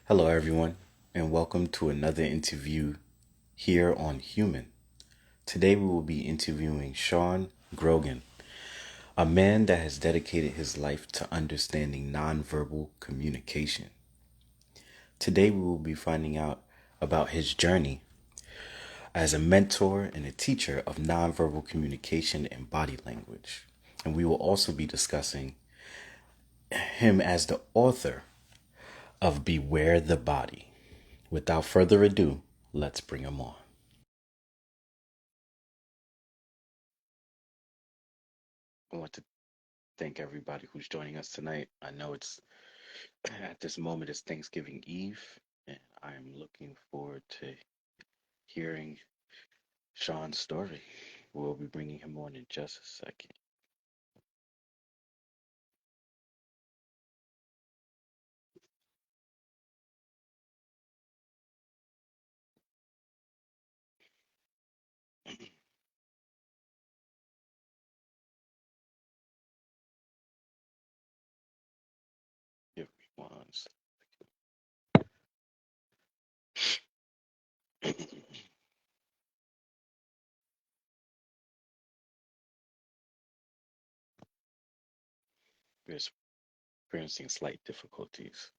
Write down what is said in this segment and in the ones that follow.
Hello, everyone, and welcome to another interview here on Human. Today, we will be interviewing Sean Grogan, a man that has dedicated his life to understanding nonverbal communication. Today, we will be finding out about his journey as a mentor and a teacher of nonverbal communication and body language. And we will also be discussing him as the author of Beware the Body. Without further ado, let's bring him on. I want to thank everybody who's joining us tonight. I know it's at this moment it's Thanksgiving Eve, and I'm looking forward to hearing Sean's story. We'll be bringing him on in just a second. Give me one second. We're experiencing slight difficulties,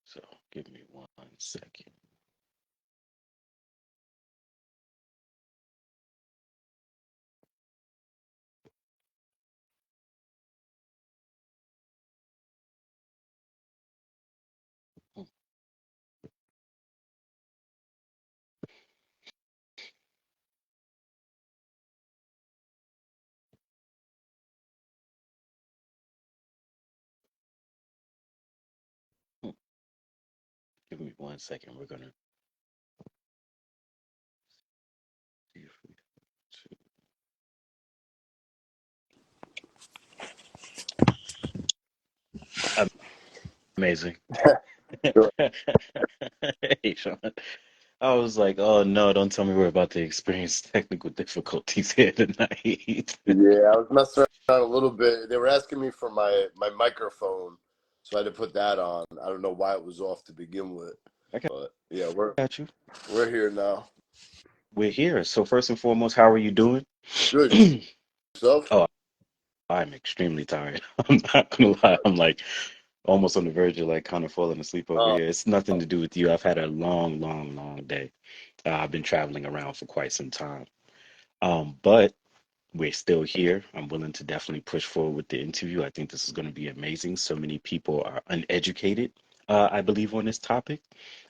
so give me one second. Give me one second. We're gonna see if we amazing. Sure. Hey, Sean. I was like, oh no, don't tell me we're about to experience technical difficulties here tonight. Yeah, I was messing around a little bit. They were asking me for my microphone, so I had to put that on. I don't know why it was off to begin with, I but yeah, we're got you. we're here now. We're here. So first and foremost, how are you doing? Good yourself? Oh, I'm extremely tired. I'm not gonna lie. I'm like almost on the verge of like kind of falling asleep over Uh, here. It's nothing to do with you. I've had a long, long, long day. I've been traveling around for quite some time. But we're still here. I'm willing to definitely push forward with the interview. I think this is going to be amazing. So many people are uneducated, I believe, on this topic,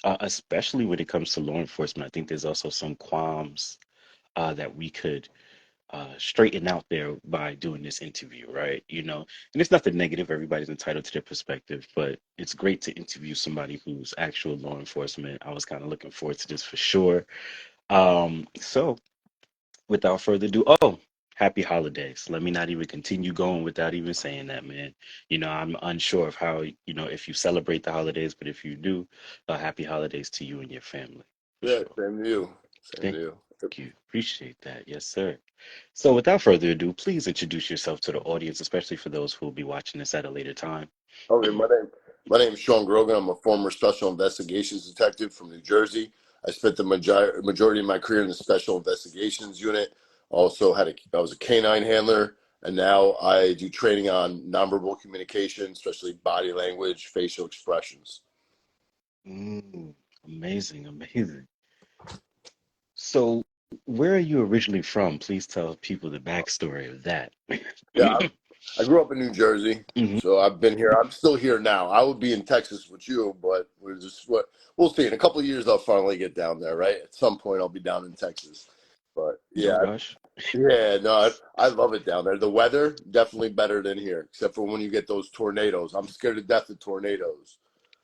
especially when it comes to law enforcement. I think there's also some qualms that we could straighten out there by doing this interview, right? And it's nothing negative. Everybody's entitled to their perspective, but it's great to interview somebody who's actual law enforcement. I was kind of looking forward to this for sure. So without further ado, oh, happy holidays. Let me not even continue going without even saying that, man. I'm unsure of how, if you celebrate the holidays, but if you do, happy holidays to you and your family, for yeah, sure. same to you. Same to Thank you. you. Appreciate that. Yes, sir. So without further ado, please introduce yourself to the audience, especially for those who will be watching this at a later time. Okay, my name is Sean Grogan. I'm a former special investigations detective from New Jersey. I spent the majority of my career in the special investigations unit. Also I was a canine handler, and now I do training on nonverbal communication, especially body language, facial expressions. Mm, amazing, amazing. So, where are you originally from? Please tell people the backstory of that. Yeah, I grew up in New Jersey, Mhm. so I've been here. I'm still here now. I would be in Texas with you, but we'll see. In a couple of years, I'll finally get down there. Right, at some point, I'll be down in Texas. But No yeah, rush. yeah, no, I love it down there. The weather definitely better than here, except for when you get those tornadoes. I'm scared to death of tornadoes.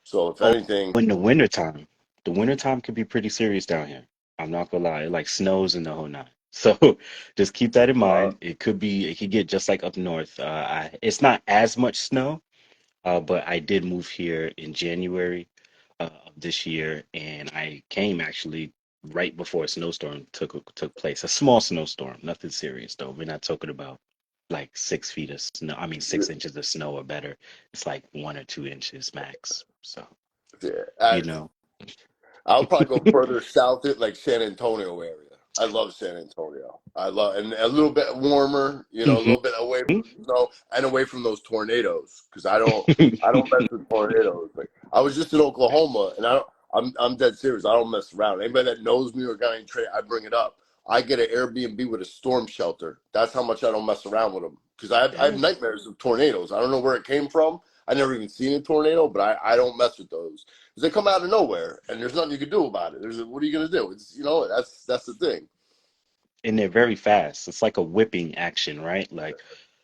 So if Oh, anything, in the wintertime can be pretty serious down here. I'm not gonna lie, it like snows in the whole nine. So just keep that in uh, mind. It could get just like up north. It's not as much snow, but I did move here in January of this year, and I came actually right before a snowstorm took place. A small snowstorm, nothing serious though. We're not talking about like 6 feet of snow. I mean, 6 inches of snow or better. It's like 1 or 2 inches max. So, yeah, you know. I'll probably go further south, like San Antonio area. I love San Antonio. I love, and a little bit warmer, you know, a Hmm. little bit away from the snow and away from those tornadoes because I don't mess with tornadoes. Like I was just in Oklahoma, and I'm dead serious. I don't mess around. Anybody that knows me or got any trade, I bring it up. I get an Airbnb with a storm shelter. That's how much I don't mess around with them because I have That's nightmares of tornadoes. I don't know where it came from. I never even seen a tornado, but I don't mess with those because they come out of nowhere and there's nothing you can do about it. What are you gonna do? It's that's the thing. and they're very fast. It's like a whipping action, right? Like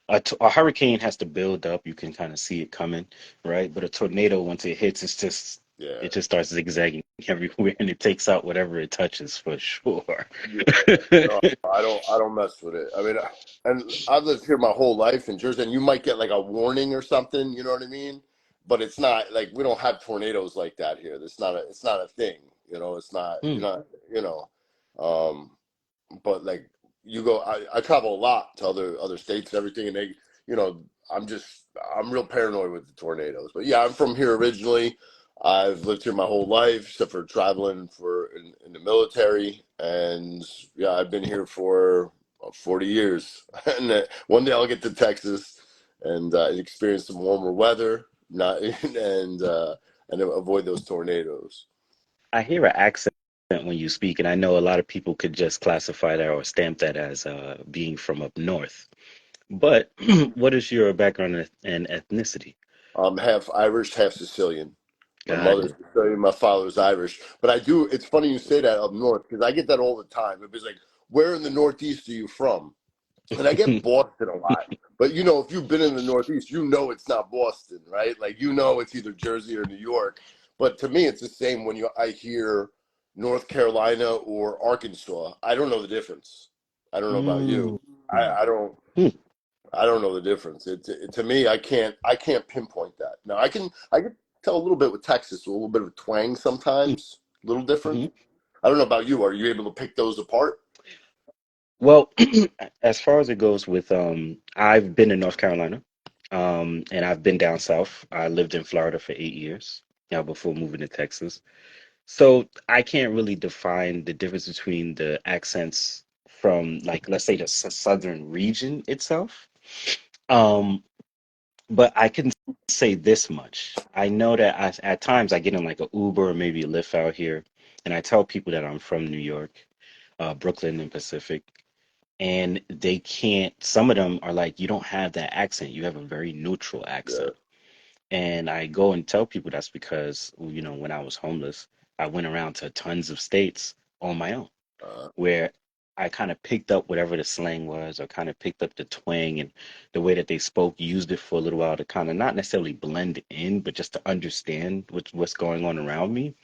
a hurricane has to build up. You can kind of see it coming, right? But a tornado, once it hits, Yeah. it just starts zigzagging everywhere, and it takes out whatever it touches for sure. Yeah. No, I don't mess with it. I mean, and I've lived here my whole life in Jersey, and you might get like a warning or something. You know what I mean? But it's not like we don't have tornadoes like that here. It's not a thing. You know, it's not. You're Mm, not. You know, um, but like you go, I travel a lot to other states and everything, and they, you know, I'm real paranoid with the tornadoes. But yeah, I'm from here originally. I've lived here my whole life, except for traveling in the military, and yeah, I've been here for 40 years. And one day I'll get to Texas and experience some warmer weather, not and avoid those tornadoes. I hear an accent when you speak, and I know a lot of people could just classify that or stamp that as being from up north. But what is your background and ethnicity? I'm half Irish, half Sicilian. My Got mother's it. Sicilian, my father's Irish. But I do, it's funny you say that up north because I get that all the time. It was like, where in the Northeast are you from? And I get Boston a lot. But you know, if you've been in the Northeast, you know it's not Boston, right? Like you know it's either Jersey or New York. But to me, it's the same when I hear North Carolina or Arkansas. I don't know the difference. I don't know about Mm. you. I don't. Hmm. I don't know the difference. To me, I can't pinpoint that. Now I can tell a little bit with Texas, a little bit of a twang sometimes, a little different. Mhm. I don't know about you. Are you able to pick those apart? Well, as far as it goes with I've been in North Carolina, and I've been down south. I lived in Florida for 8 years, before moving to Texas. So I can't really define the difference between the accents from, like, let's say the southern region itself. Um, but I can say this much. I know that at times I get in like a Uber or maybe a Lyft out here, and I tell people that I'm from New York, Brooklyn and Pacific, and they can't, some of them are like, you don't have that accent. You have a very neutral Yeah. accent. And I go and tell people that's because, when I was homeless, I went around to tons of states on my own, Uh, where I kind of picked up whatever the slang was, or kind of picked up the twang and the way that they spoke, used it for a little while to kind of not necessarily blend in, but just to understand what's going on around me.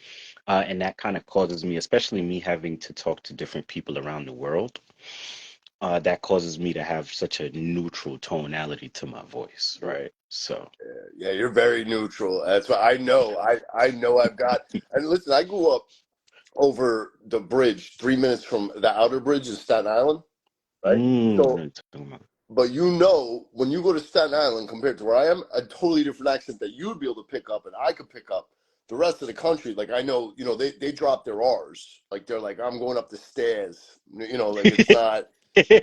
And that kind of causes me, especially me having to talk to different people around the world, that causes me to have such a neutral tonality to my voice, right? So, yeah, you're very neutral. That's what I know. I know I've got. And listen, I grew up over the bridge, 3 minutes from the outer bridge in Staten Island, right? I know So what you're talking about. but you know, when you go to Staten Island compared to where I am, a totally different accent that you'd be able to pick up and I could pick up. The rest of the country, like I know, you know, they drop their R's. Like they're like, I'm going up the stairs. You know, like it's not,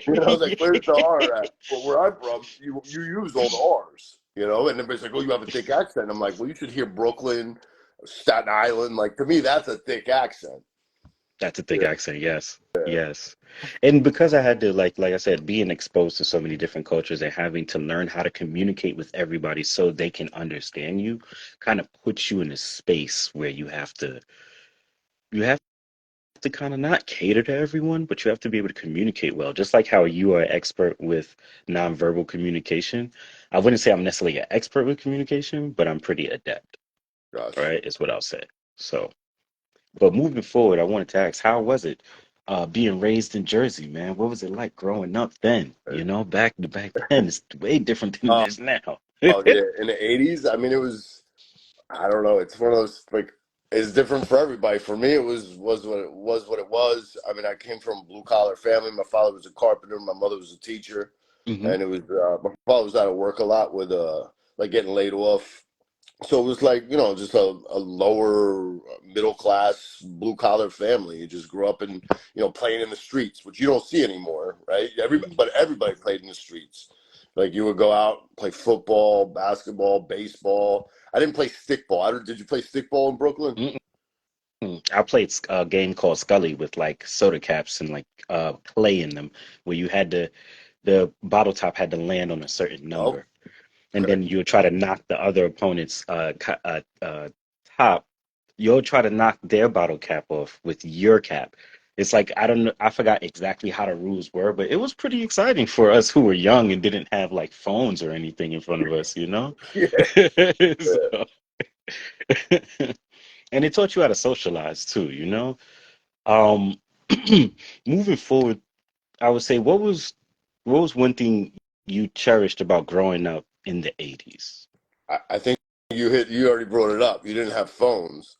you know, like where's the R at? But where I'm from, you use all the R's, you know, and everybody's like, oh, you have a thick accent. I'm like, well, you should hear Brooklyn, Staten Island. Like to me, that's a thick accent. That's a thick Yeah. accent, yes. Yes. And because I had to, like I said, being exposed to so many different cultures and having to learn how to communicate with everybody so they can understand you, kind of puts you in a space where you have to kind of not cater to everyone, but you have to be able to communicate well. Just like how you are an expert with nonverbal communication. I wouldn't say I'm necessarily an expert with communication, but I'm pretty adept, Gosh. right? Is what I'll say. So, but moving forward, I wanted to ask, how was it being raised in Jersey, man? What was it like growing up then? Back then, it's way different than it Oh, is now. oh yeah, in the '80s. I mean, it was. I don't know. It's one of those like it's different for everybody. For me, it was what it was. What it was. I mean, I came from a blue collar family. My father was a carpenter. My mother was a teacher, Hmm. and it was my father was out of work a lot with like getting laid off. So it was like, just a lower middle class blue collar family. You just grew up in, playing in the streets, which you don't see anymore, right? But everybody played in the streets. Like you would go out, play football, basketball, baseball. I didn't play stickball. Did you play stickball in Brooklyn? Mm-mm. I played a game called Scully with like soda caps and like clay in them, where you had to the bottle top had to land on a certain Oh, number, and okay. then you would try to knock the other opponent's top. You'll try to knock their bottle cap off with your cap. It's like I don't know, I forgot exactly how the rules were, but it was pretty exciting for us who were young and didn't have like phones or anything in front of us, you know? Yeah. So, and it taught you how to socialize too, you know? Um, moving forward, I would say what was one thing you cherished about growing up in the 80s? I think you already brought it up. You didn't have phones.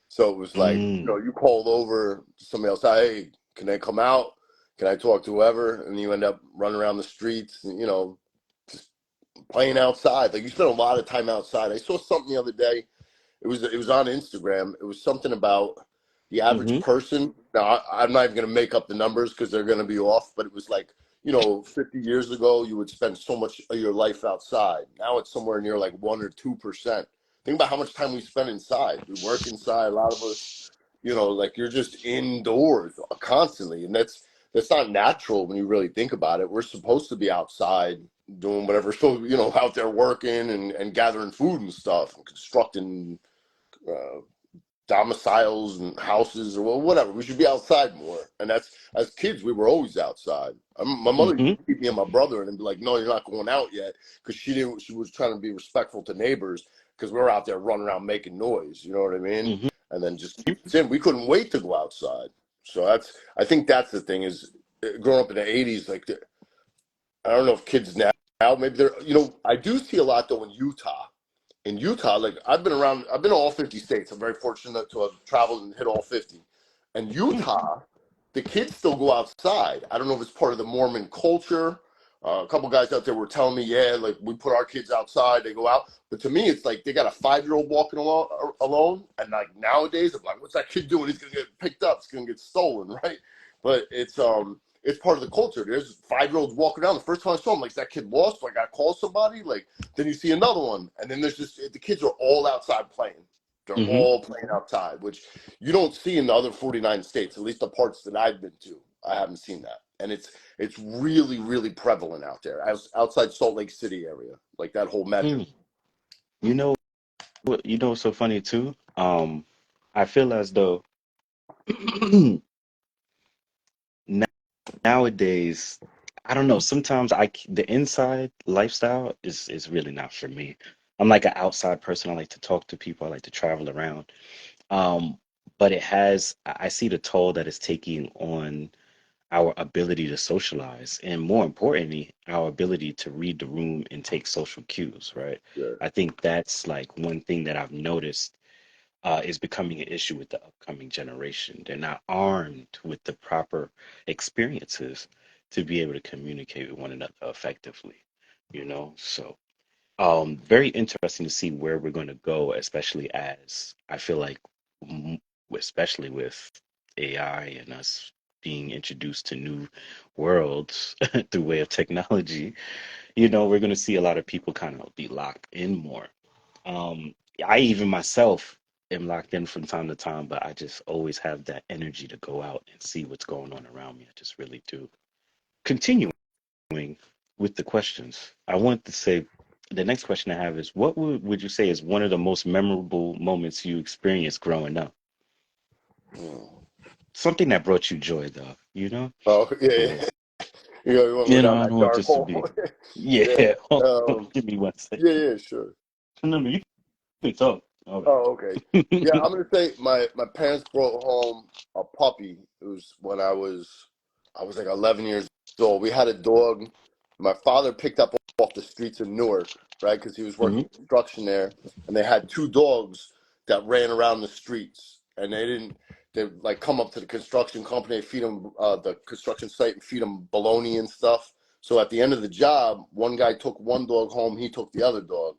So it was like, Mm, you called over to somebody else, hey, can I come out? Can I talk to whoever? And you end up running around the streets, just playing outside. Like you spent a lot of time outside. I saw something the other day. It was on Instagram. It was something about the average mm-hmm, person. Now I'm not even going to make up the numbers because they're going to be off. But it was like 50 years ago you would spend so much of your life outside. Now it's somewhere near like 1 or 2%. Think about how much time we spend inside. We work inside. A lot of us, like you're just indoors constantly, and that's not natural when you really think about it. We're supposed to be outside doing whatever, so out there working and gathering food and stuff and constructing uh, domiciles and houses or whatever. We should be outside more. And that's as kids, we were always outside. My mother used mm-hmm, to keep me and my brother and be like, "No, you're not going out yet," because she didn't. She was trying to be respectful to neighbors because we were out there running around making noise. You know what I mean? mm-hmm. And then just keep us in. We couldn't wait to go outside. So I think that's the thing is growing up in the '80s. Like I don't know if kids now maybe they're. I do see a lot though in Utah. In Utah, like I've been around, I've been to all 50 states. I'm very fortunate to have traveled and hit all 50. And Utah, the kids still go outside. I don't know if it's part of the Mormon culture. A couple guys out there were telling me, yeah, like we put our kids outside, they go out. But to me, it's like they got a 5-year-old walking alone. And like nowadays, I'm like, what's that kid doing? He's gonna get picked up. It's gonna get stolen, right? But it's part of the culture. There's 5-year-olds walking around. The first time I saw him, like, is that kid lost? Like, I gotta call somebody. Like, then you see another one, and then there's just the kids are all outside playing. They're Mm-hmm. all playing outside, which you don't see in the other 49 states. At least the parts that I've been to, I haven't seen that, and it's really really prevalent out there, as outside Salt Lake City area, like that whole metro. Mm. You know what? You know what's so funny too? I feel as though n- nowadays, I don't know. Sometimes the inside lifestyle is really not for me. I'm like an outside person. I like to talk to people. I like to travel around. Um, but I see the toll that it's taking on our ability to socialize, and more importantly, our ability to read the room and take social cues, right? Yeah, I think that's like one thing that I've noticed is becoming an issue with the upcoming generation. They're not armed with the proper experiences to be able to communicate with one another effectively, you know? So, very interesting to see where we're going to go, especially as I feel like, m- especially with AI and us being introduced to new worlds through way of technology. We're going to see a lot of people kind of be locked in more. Um, I even myself am locked in from time to time, but I just always have that energy to go out and see what's going on around me. I just really do. Continuing with the questions, I want to say the next question I have is what would you say is one of the most memorable moments you experienced growing up? mm. Something that brought you joy, though, Oh yeah, For real. yeah. You want to go down I that don't want dark this to hole. be, Yeah. yeah. um Give me one yeah, second. yeah, sure. No, no, you can talk. All Oh, okay. Yeah, right. I'm gonna say my parents brought home a puppy. It was when I was like 11 years old. We had a dog. My father picked up off the streets of Newark, right? Because he was Hmm. working construction there, and they had two dogs that ran around the streets, and they didn't. They like come up to the construction company, feed them the construction site, and feed them bologna and stuff. So at the end of the job, one guy took one dog home, he took the other dog.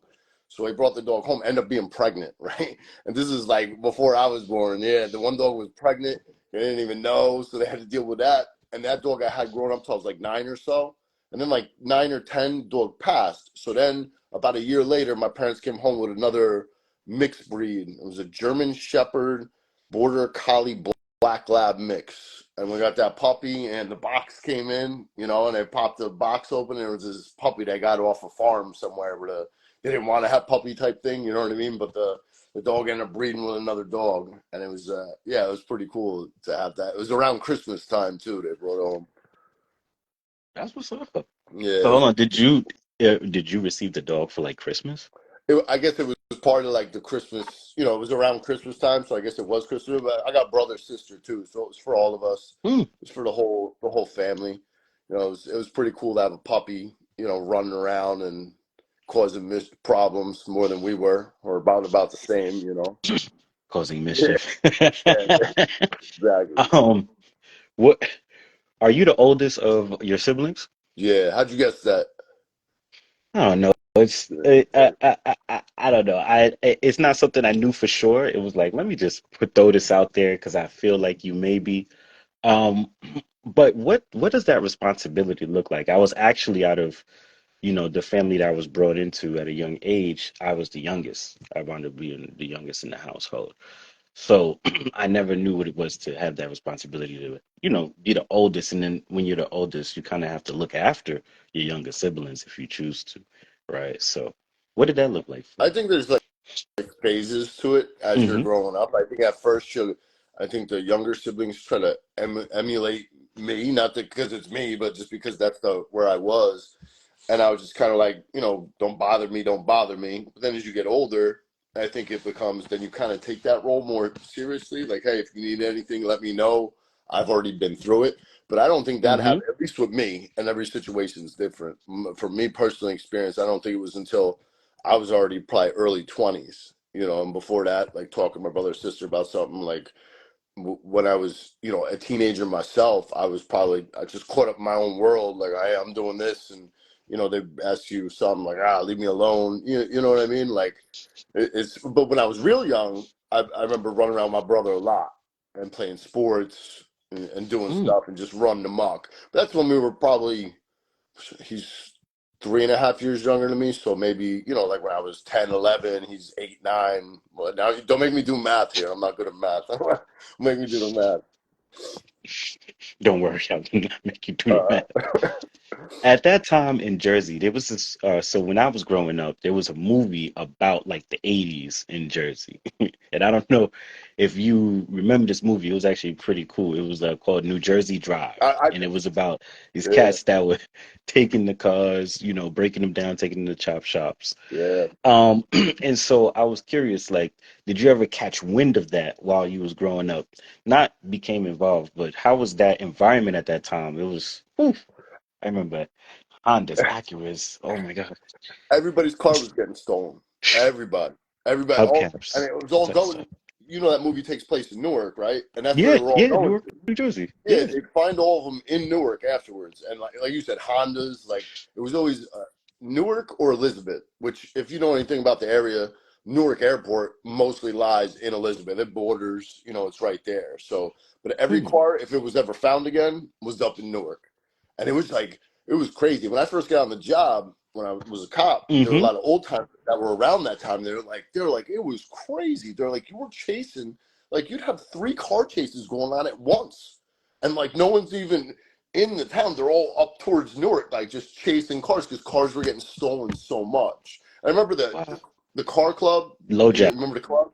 So they brought the dog home, ended up being pregnant, right? And this is like before I was born. Yeah, the one dog was pregnant. They didn't even know, so they had to deal with that. And that dog I had growing up till I was like 9 or so. And then like 9 or 10, dog passed. So then about a year later, my parents came home with another mixed breed. It was a German Shepherd, Border Collie, Black Lab mix. And we got that puppy, and the box came in, and they popped the box open, and it was this puppy they got off a farm somewhere where they didn't want to have puppy type thing, you know what I mean? But the dog ended up breeding with another dog, and it was yeah, it was pretty cool to have that. It was around Christmas time too. They brought home. That's what's up. Yeah, So hold on, did you receive the dog for like Christmas? I guess it was part of like the Christmas. It was around Christmas time, so I guess it was Christmas. But I got brother, sister too, so it was for all of us. Hmm. It was for the whole family. It was pretty cool to have a puppy, running around and causing problems more than we were, or about the same. Causing Yeah, mischief. yeah, exactly. Um, what are you the oldest of your siblings? Yeah, how'd you guess that? I don't know. I don't know. It's not something I knew for sure. It was like, let me just throw this out there because I feel like you may be. Um, but what does that responsibility look like? I was actually out of, the family that I was brought into at a young age. I was the youngest. I wound up being the youngest in the household. So I never knew what it was to have that responsibility to, be the oldest. And then when you're the oldest, you kind of have to look after your younger siblings if you choose to, right? So what did that look like for I you? think there's like phases to it as you're Hmm. growing up. I think at first I think the younger siblings try to emulate me, not because it's me, but just because that's the where I was. And I was just kind of like, don't bother me, don't bother me. But then as you get older, I think it becomes, then you kind of take that role more seriously. Like, hey, if you need anything, let me know. I've already been through it. But I don't think that Hmm. happened, at least with me, and every situation is different. For me personally experience, I don't think it was until I was already probably early 20s, and before that, like talking to my brother or sister about something like, when I was, a teenager myself, I just caught up in my own world. Like, I'm doing this, and they ask you something like, leave me alone. You know what I mean? Like, But when I was real young, I remember running around with my brother a lot and playing sports and doing Mm. stuff and just running amok. But that's when we were probably, he's 3.5 years younger than me, so maybe like when I was 10, 11, he's 8, 9. Well, now don't make me do math here. I'm not good at math. Make me do the math. Don't worry, I will not make you do the uh, math. At that time in Jersey, there was this. So when I was growing up, there was a movie about like the 80s in Jersey. And I don't know if you remember this movie. It was actually pretty cool. It was called New Jersey Drive. I And it was about these yeah, cats that were taking the cars, breaking them down, taking them to chop shops. yeah. Um, and so I was curious, like, did you ever catch wind of that while you was growing up? Not became involved, but how was that environment at that time? It was, oof, I remember Hondas, Acuras. Oh my God. Everybody's car was getting stolen. Everybody, everybody, and Hubcaps, it was all all types of going. stuff. That movie takes place in Newark, right? And that's where Yeah, they were all yeah, going Newark, to. New Jersey. Yeah, Yeah. they find all of them in Newark afterwards, and like you said, Hondas. Like it was always Newark or Elizabeth. Which, if you know anything about the area, Newark Airport mostly lies in Elizabeth. It borders, it's right there. So, but every Hmm. car, if it was ever found again, was up in Newark, and it was crazy. When I first got on the job, when I was a cop, there were a Hmm. lot of old timers that were around that time. They were like, it was crazy. They're like, you were chasing, like you'd have 3 car chases going on at once, and like no one's even in the town. They're all up towards Newark, like just chasing cars because cars were getting stolen so much. I remember Wow. the car club. Low You jack. remember the club?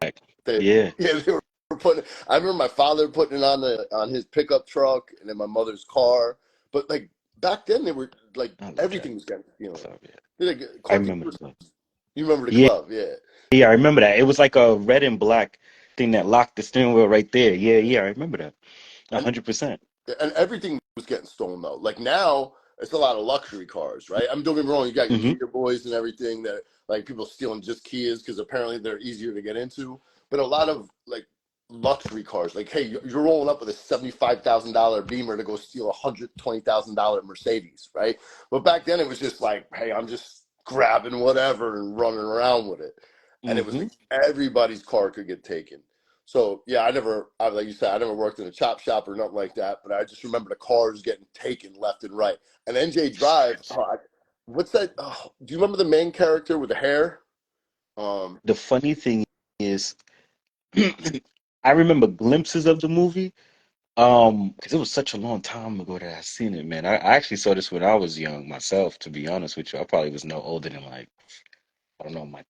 Yeah. Yeah, they were putting. I remember my father putting it on his pickup truck, and then my mother's car. But like back then, they were like Not low jack. everything was getting Club, yeah. like I car thief. remember the club. You remember the Yeah, club? Yeah. yeah, I remember that. It was like a red and black thing that locked the steering wheel right there. Yeah, yeah, I remember that. And 100%. everything was getting stolen though. Like now, it's a lot of luxury cars, right? I'm don't get me wrong. You got your Hmm. Kia boys and everything that like people stealing just Kias because apparently they're easier to get into. But a lot of like luxury cars, like hey, you're rolling up with a $75,000 Beamer to go steal a $120,000 Mercedes, right? But back then it was just like, hey, I'm just grabbing whatever and running around with it. And it was Hmm. like everybody's car could get taken. So yeah, like you said, I never worked in a chop shop or nothing like that. But I just remember the cars getting taken left and right. And NJ Drive, what's that? Oh, do you remember the main character with the hair? Um, The funny thing is, I remember glimpses of the movie. Because it was such a long time ago that I seen it, man. I actually saw this when I was young myself, to be honest with you. I probably was no older than like, I don't know, my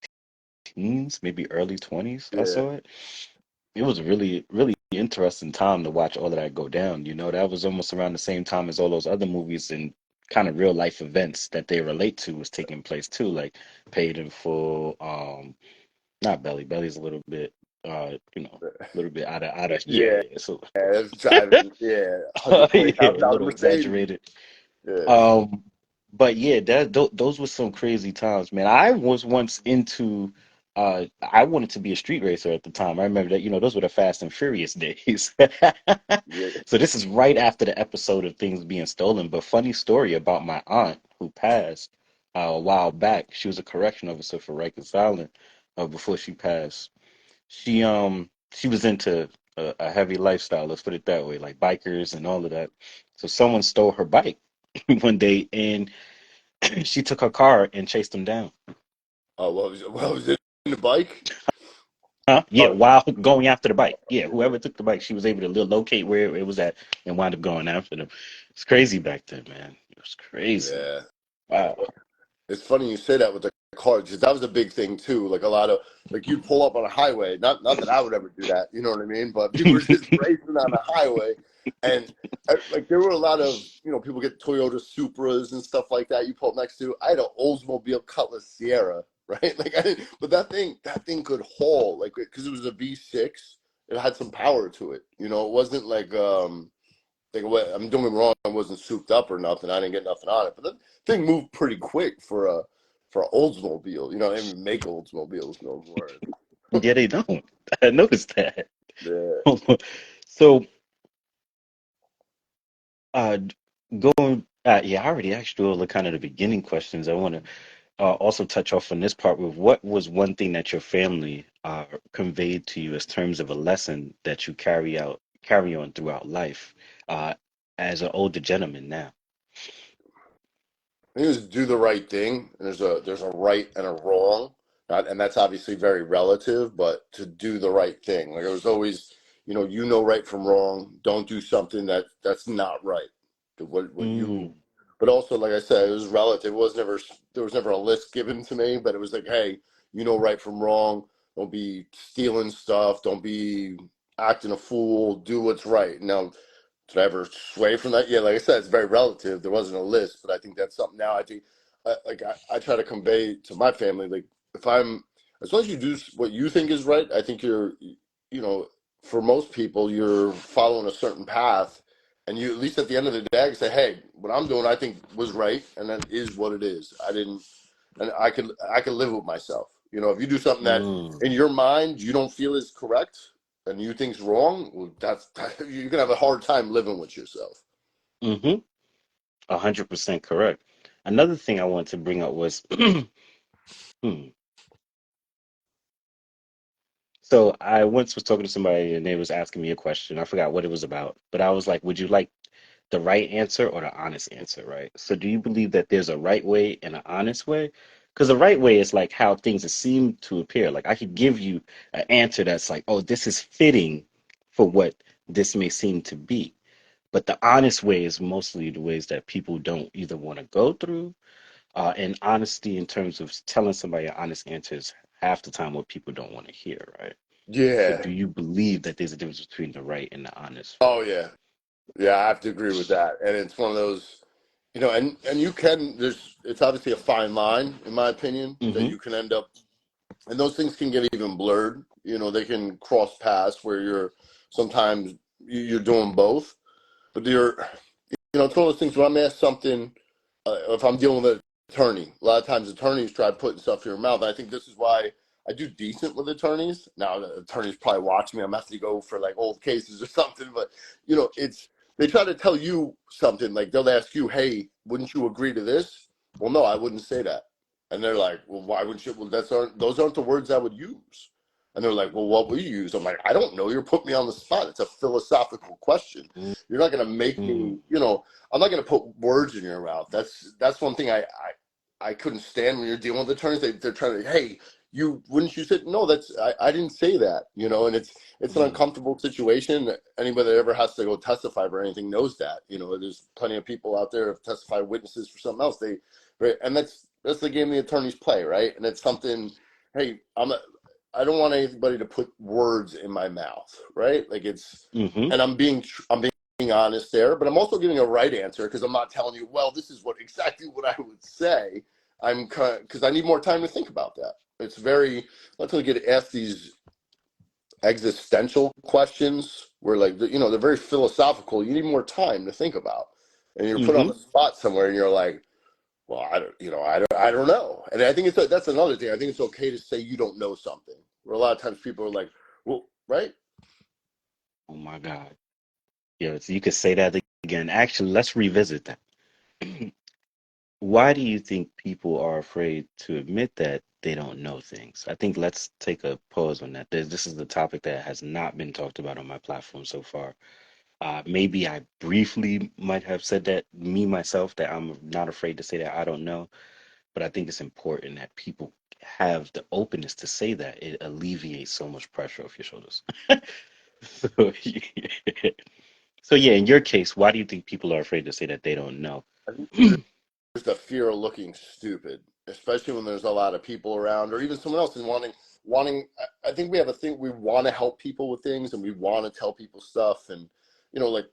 teens, maybe early 20s. I yeah, saw it. It was a really, really interesting time to watch all of that go down. You know, that was almost around the same time as all those other movies and kind of real life events that they relate to was taking place too, like Paid in Full, not Belly. Belly's a little bit a little bit out of yeah, yeah, yeah. So it's driving, yeah, yeah, a 120,000 little Mercedes. exaggerated. Yeah, Um, but yeah, those were some crazy times, man. I was once into, I wanted to be a street racer at the time. I remember that, those were the Fast and Furious days. yeah. So this is right after the episode of things being stolen. But funny story about my aunt who passed a while back. She was a correction officer for Rikers Island, before she passed. She was into a heavy lifestyle, let's put it that way, like bikers and all of that. So someone stole her bike one day and she took her car and chased them down. Oh, what was it in the bike? Huh? Yeah, Oh, while going after the bike. Yeah, yeah, whoever took the bike, she was able to locate where it was at and wind up going after them. It's crazy back then, man. It was crazy. yeah. Wow. It's funny you say that with the cars because that was a big thing too. Like a lot of like you'd pull up on a highway. Not that I would ever do that. You know what I mean? But people were just racing on a highway, and like there were a lot of people get Toyota Supras and stuff like that. You pull up next to. I had an Oldsmobile Cutlass Sierra, right? Like I didn't, but that thing could haul like because it was a V6. It had some power to it. It wasn't like what I'm doing wrong. I wasn't souped up or nothing. I didn't get nothing on it, but the thing moved pretty quick for an Oldsmobile. They don't even make Oldsmobiles no more. Yeah, they don't. I noticed that. Yeah. So, uh, going, yeah, I already asked you all the kind of the beginning questions. I want to also touch off on this part with what was one thing that your family conveyed to you as terms of a lesson that you carry on throughout life, uh, as an older gentleman now. I think it was do the right thing. And there's a right and a wrong, and that's obviously very relative. But to do the right thing, like it was always, right from wrong. Don't do something that's not right. What you, Mm, but also like I said, it was relative. It was never There was never a list given to me, but it was like, hey, right from wrong. Don't be stealing stuff. Don't be acting a fool. Do what's right. Now, did I ever sway from that? Yeah, like I said, it's very relative. There wasn't a list, but I think that's something now. I think, I try to convey to my family, like if I'm, as long as you do what you think is right, I think you know, for most people, you're following a certain path, and you at least at the end of the day, I can say, hey, what I'm doing, I think was right, and that is what it is. I didn't, and I could live with myself. If you do something that mm, in your mind you don't feel is correct and you think's wrong, well, you're gonna have a hard time living with yourself. mm-hmm. 100% correct. Another thing I wanted to bring up was, hmm, so I once was talking to somebody and they was asking me a question. I forgot what it was about, but I was like, would you like the right answer or the honest answer, right? So do you believe that there's a right way and an honest way? Because the right way is like how things seem to appear. Like I could give you an answer that's like, oh, this is fitting for what this may seem to be. But the honest way is mostly the ways that people don't either want to go through. And honesty in terms of telling somebody an honest answer is half the time what people don't want to hear, right? So Yeah. do you believe that there's a difference between the right and the honest way? Oh yeah. Yeah, I have to agree with that. And it's one of those, and you can. It's obviously a fine line, in my opinion, that Mm-hmm. you can end up, and those things can get even blurred. They can cross paths where sometimes you're doing both, but it's one of those things when I'm asked something, if I'm dealing with an attorney, a lot of times attorneys try putting stuff in your mouth. And I think this is why I do decent with attorneys. Now, the attorneys probably watch me. I'm going to have to go for like old cases or something. But, they try to tell you something. Like they'll ask you, hey, wouldn't you agree to this? Well, no, I wouldn't say that. And they're like, well, why would you? Well, those aren't the words I would use. And they're like, well, what will you use? I'm like, I don't know. You're putting me on the spot. It's a philosophical question. You're not going to make me, Mm, I'm not going to put words in your mouth. That's one thing I couldn't stand when you're dealing with attorneys. They're trying to, hey, you wouldn't you say no? I didn't say that, and it's an mm, uncomfortable situation. Anybody that ever has to go testify for anything knows that. There's plenty of people out there who have testified witnesses for something else. Right, and that's the game the attorneys play, right? And it's something. Hey, I don't want anybody to put words in my mouth, right? Like mm-hmm. and I'm being honest there, but I'm also giving a right answer because I'm not telling you, well, this is exactly what I would say. Because I need more time to think about that. It's very not until you get asked these existential questions where they're very philosophical. You need more time to think about, and you're put on Mm-hmm. the spot somewhere, and you're like, well, I don't know. And I think that's another thing. I think it's okay to say you don't know something. Where a lot of times people are like, well, right? Oh my God. Yeah, so you could say that again. Actually, let's revisit that. Why do you think people are afraid to admit that they don't know things? I think let's take a pause on that. This is the topic that has not been talked about on my platform so far. Maybe I briefly might have said that me myself that I'm not afraid to say that I don't know, but I think it's important that people have the openness to say that. It alleviates so much pressure off your shoulders. So, so yeah, in your case, why do you think people are afraid to say that they don't know? I think there's the fear of looking stupid, especially when there's a lot of people around, or even someone else is wanting. I think we have a thing. We want to help people with things, and we want to tell people stuff, and like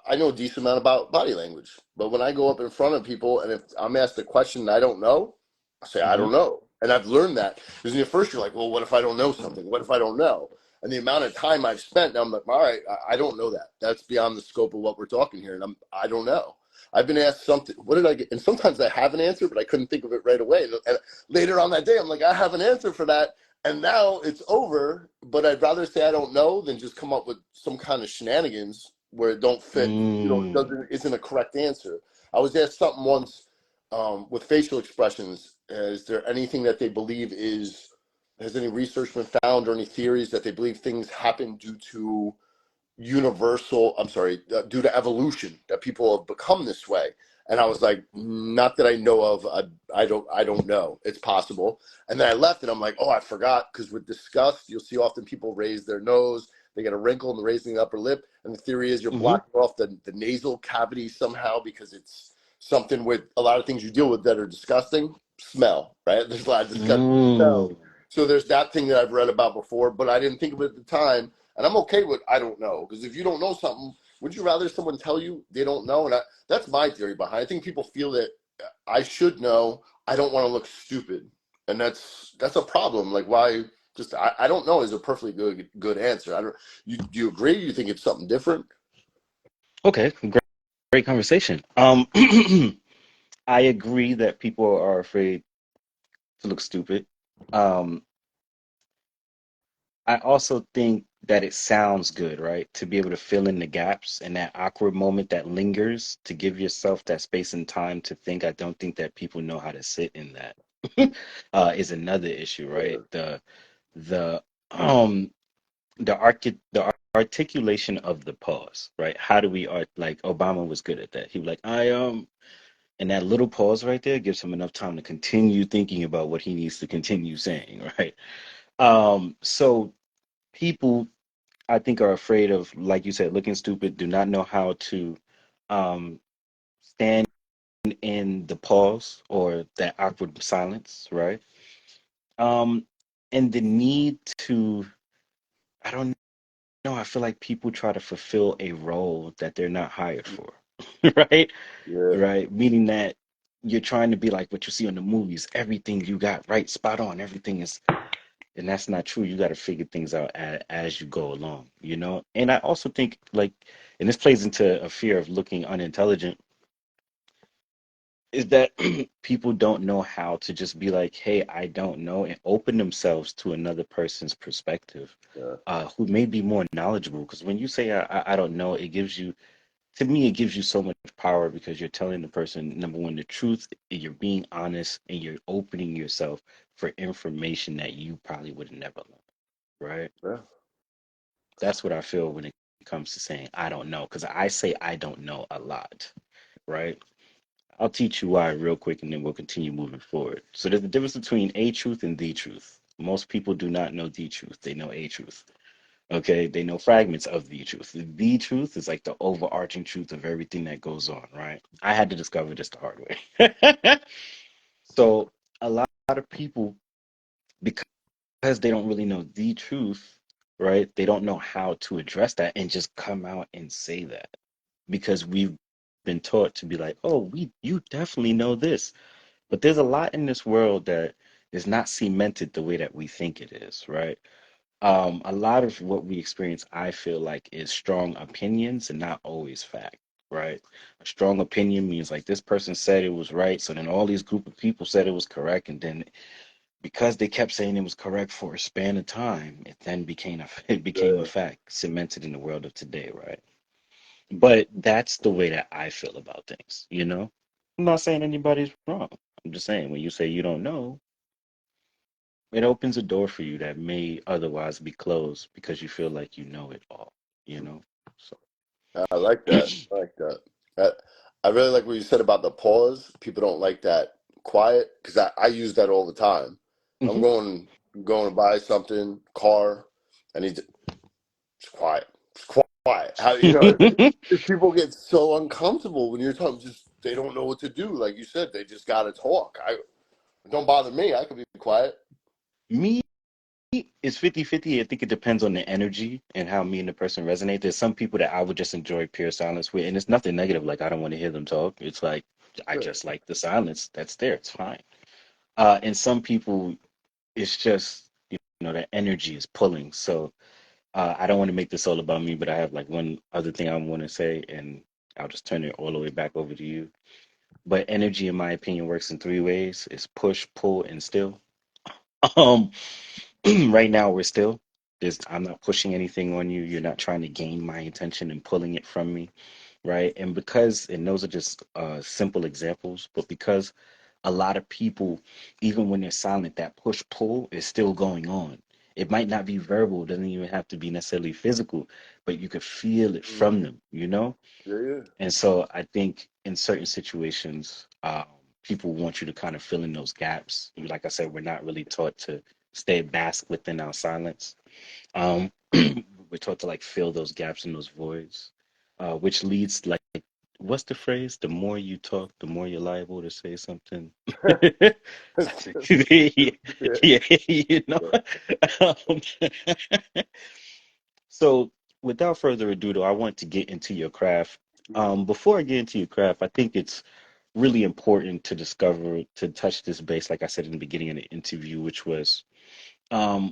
I know a decent amount about body language, but when I go up in front of people and if I'm asked a question and I don't know, I say I Hmm. don't know. And I've learned that because in the first you're like, well, what if I don't know something? What if I don't know? And the amount of time I've spent, now I'm like, all right, I don't know that. That's beyond the scope of what we're talking here, and I don't know. I've been asked something. What did I get? And sometimes I have an answer, but I couldn't think of it right away. And later on that day, I'm like, I have an answer for that, and now it's over. But I'd rather say I don't know than just come up with some kind of shenanigans where it don't fit. Mm, Doesn't isn't a correct answer. I was asked something once with facial expressions. Is there anything that they believe is has any research been found or any theories that they believe things happen due to I'm sorry, due to evolution that people have become this way? And I was like, not that I know of. I don't know. It's possible. And then I left, and I'm like, oh, I forgot, because with disgust, you'll see often people raise their nose, they get a wrinkle in the raising the upper lip, and the theory is you're hmm. blocking off the nasal cavity somehow because it's something with a lot of things you deal with that are disgusting. Smell, right? There's a lot of disgusting smells. Mm. So there's that thing that I've read about before, but I didn't think of it at the time, and I'm okay with I don't know, because if you don't know something, would you rather someone tell you they don't know? And that's my theory behind it. I think people feel that I should know. I don't want to look stupid, and that's a problem. Like, why? Just I don't know is a perfectly good answer. I don't. Do you agree? You think it's something different? Okay, great conversation. I agree that people are afraid to look stupid. Um, I also think that it sounds good, right? To be able to fill in the gaps and that awkward moment that lingers, to give yourself that space and time to think. I don't think that people know how to sit in that. Is another issue, right? The um the articulation of the pause, right? How do we art like Obama was good at that. He was like, and that little pause right there gives him enough time to continue thinking about what he needs to continue saying, right? So people I think are afraid of, like you said, looking stupid, do not know how to um stand in the pause or that awkward silence, right? Um and the need to, I don't know, I feel like people try to fulfill a role that they're not hired for. Right? Yeah, Right? Meaning that you're trying to be like what you see on the movies, everything you got right, spot on, everything is, and that's not true. You got to figure things out as you go along, you know? And I also think, like, and this plays into a fear of looking unintelligent, is that people don't know how to just be like, hey, I don't know, and open themselves to another person's perspective, yeah, who may be more knowledgeable. Because when you say, I don't know, it gives you to me, it gives you so much power because you're telling the person, number one, the truth, and you're being honest, and you're opening yourself for information that you probably would have never learned, right? Yeah. That's what I feel when it comes to saying I don't know, because I say I don't know a lot, right? I'll teach you why real quick, and then we'll continue moving forward. So there's a difference between a truth and the truth. Most people do not know the truth; they know a truth. Okay, they know fragments of the truth. The truth is like the overarching truth of everything that goes on, right? I had to discover this the hard way. So a lot of people, because they don't really know the truth, right? They don't know how to address that and just come out and say that because we've been taught to be like, oh, we you definitely know this. But there's a lot in this world that is not cemented the way that we think it is, right? A lot of what we experience, I feel like, is strong opinions and not always fact, right? A strong opinion means like this person said it was right, so then all these group of people said it was correct, and then because they kept saying it was correct for a span of time, it then became it became a Yeah. fact, cemented in the world of today, right? But that's the way that I feel about things, you know? I'm not saying anybody's wrong. I'm just saying when you say you don't know, it opens a door for you that may otherwise be closed because you feel like you know it all, you know? So, I like that. I like that. I, I really like what you said about the pause. People don't like that quiet because I use that all the time. I'm hmm going to buy something, car. I need to, it's quiet. It's quiet. How people get so uncomfortable when you're talking. Just they don't know what to do. Like you said, they just got to talk. I don't bother me. I can be quiet. Me, it's 50-50. I think it depends on the energy and how me and the person resonate. There's some people that I would just enjoy pure silence with, and it's nothing negative. Like, I don't want to hear them talk. It's like, I Yeah. just like the silence that's there. It's fine. And some people, it's just, that energy is pulling. So, I don't want to make this all about me, but I have like one other thing I want to say, and I'll just turn it all the way back over to you. But energy, in my opinion, works in three ways: it's push, pull, and still. Um, right now we're still. I'm not pushing anything on you. You're not trying to gain my attention and pulling it from me, right? And those are just simple examples, but because a lot of people, even when they're silent, that push pull is still going on. It might not be verbal, it doesn't even have to be necessarily physical, but you could feel it from Mm, them, you know? yeah, yeah. And so I think in certain situations, people want you to kind of fill in those gaps. Like I said, we're not really taught to stay bask within our silence. We're taught to like fill those gaps and those voids, which leads like what's the phrase? The more you talk, the more you're liable to say something. I think, Yeah. yeah, you know. Yeah. Um, so, without further ado, though, I want to get into your craft. Before I get into your craft, I think it's really important to touch this base, like I said in the beginning of the interview, which was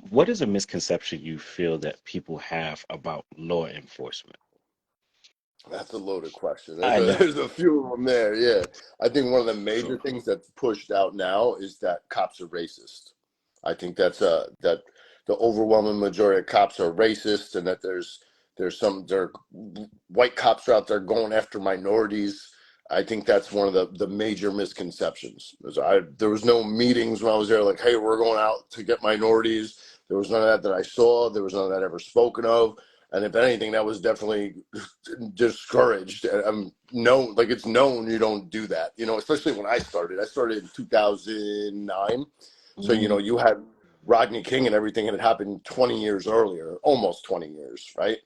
what is a misconception you feel that people have about law enforcement? That's a loaded question. I know. There's a few of them there. Yeah, I think one of the major So, things that's pushed out now is that cops are racist. I think that the overwhelming majority of cops are racist, and that there white cops are out there going after minorities. I think that's one of the major misconceptions. There was no meetings when I was there like, hey, we're going out to get minorities. There was none of that I saw. There was none of that ever spoken of. And if anything, that was definitely discouraged. I'm known, like it's known you don't do that, especially when I started. I started in 2009. So, mm, you had Rodney King and everything had happened 20 years earlier, almost 20 years, right?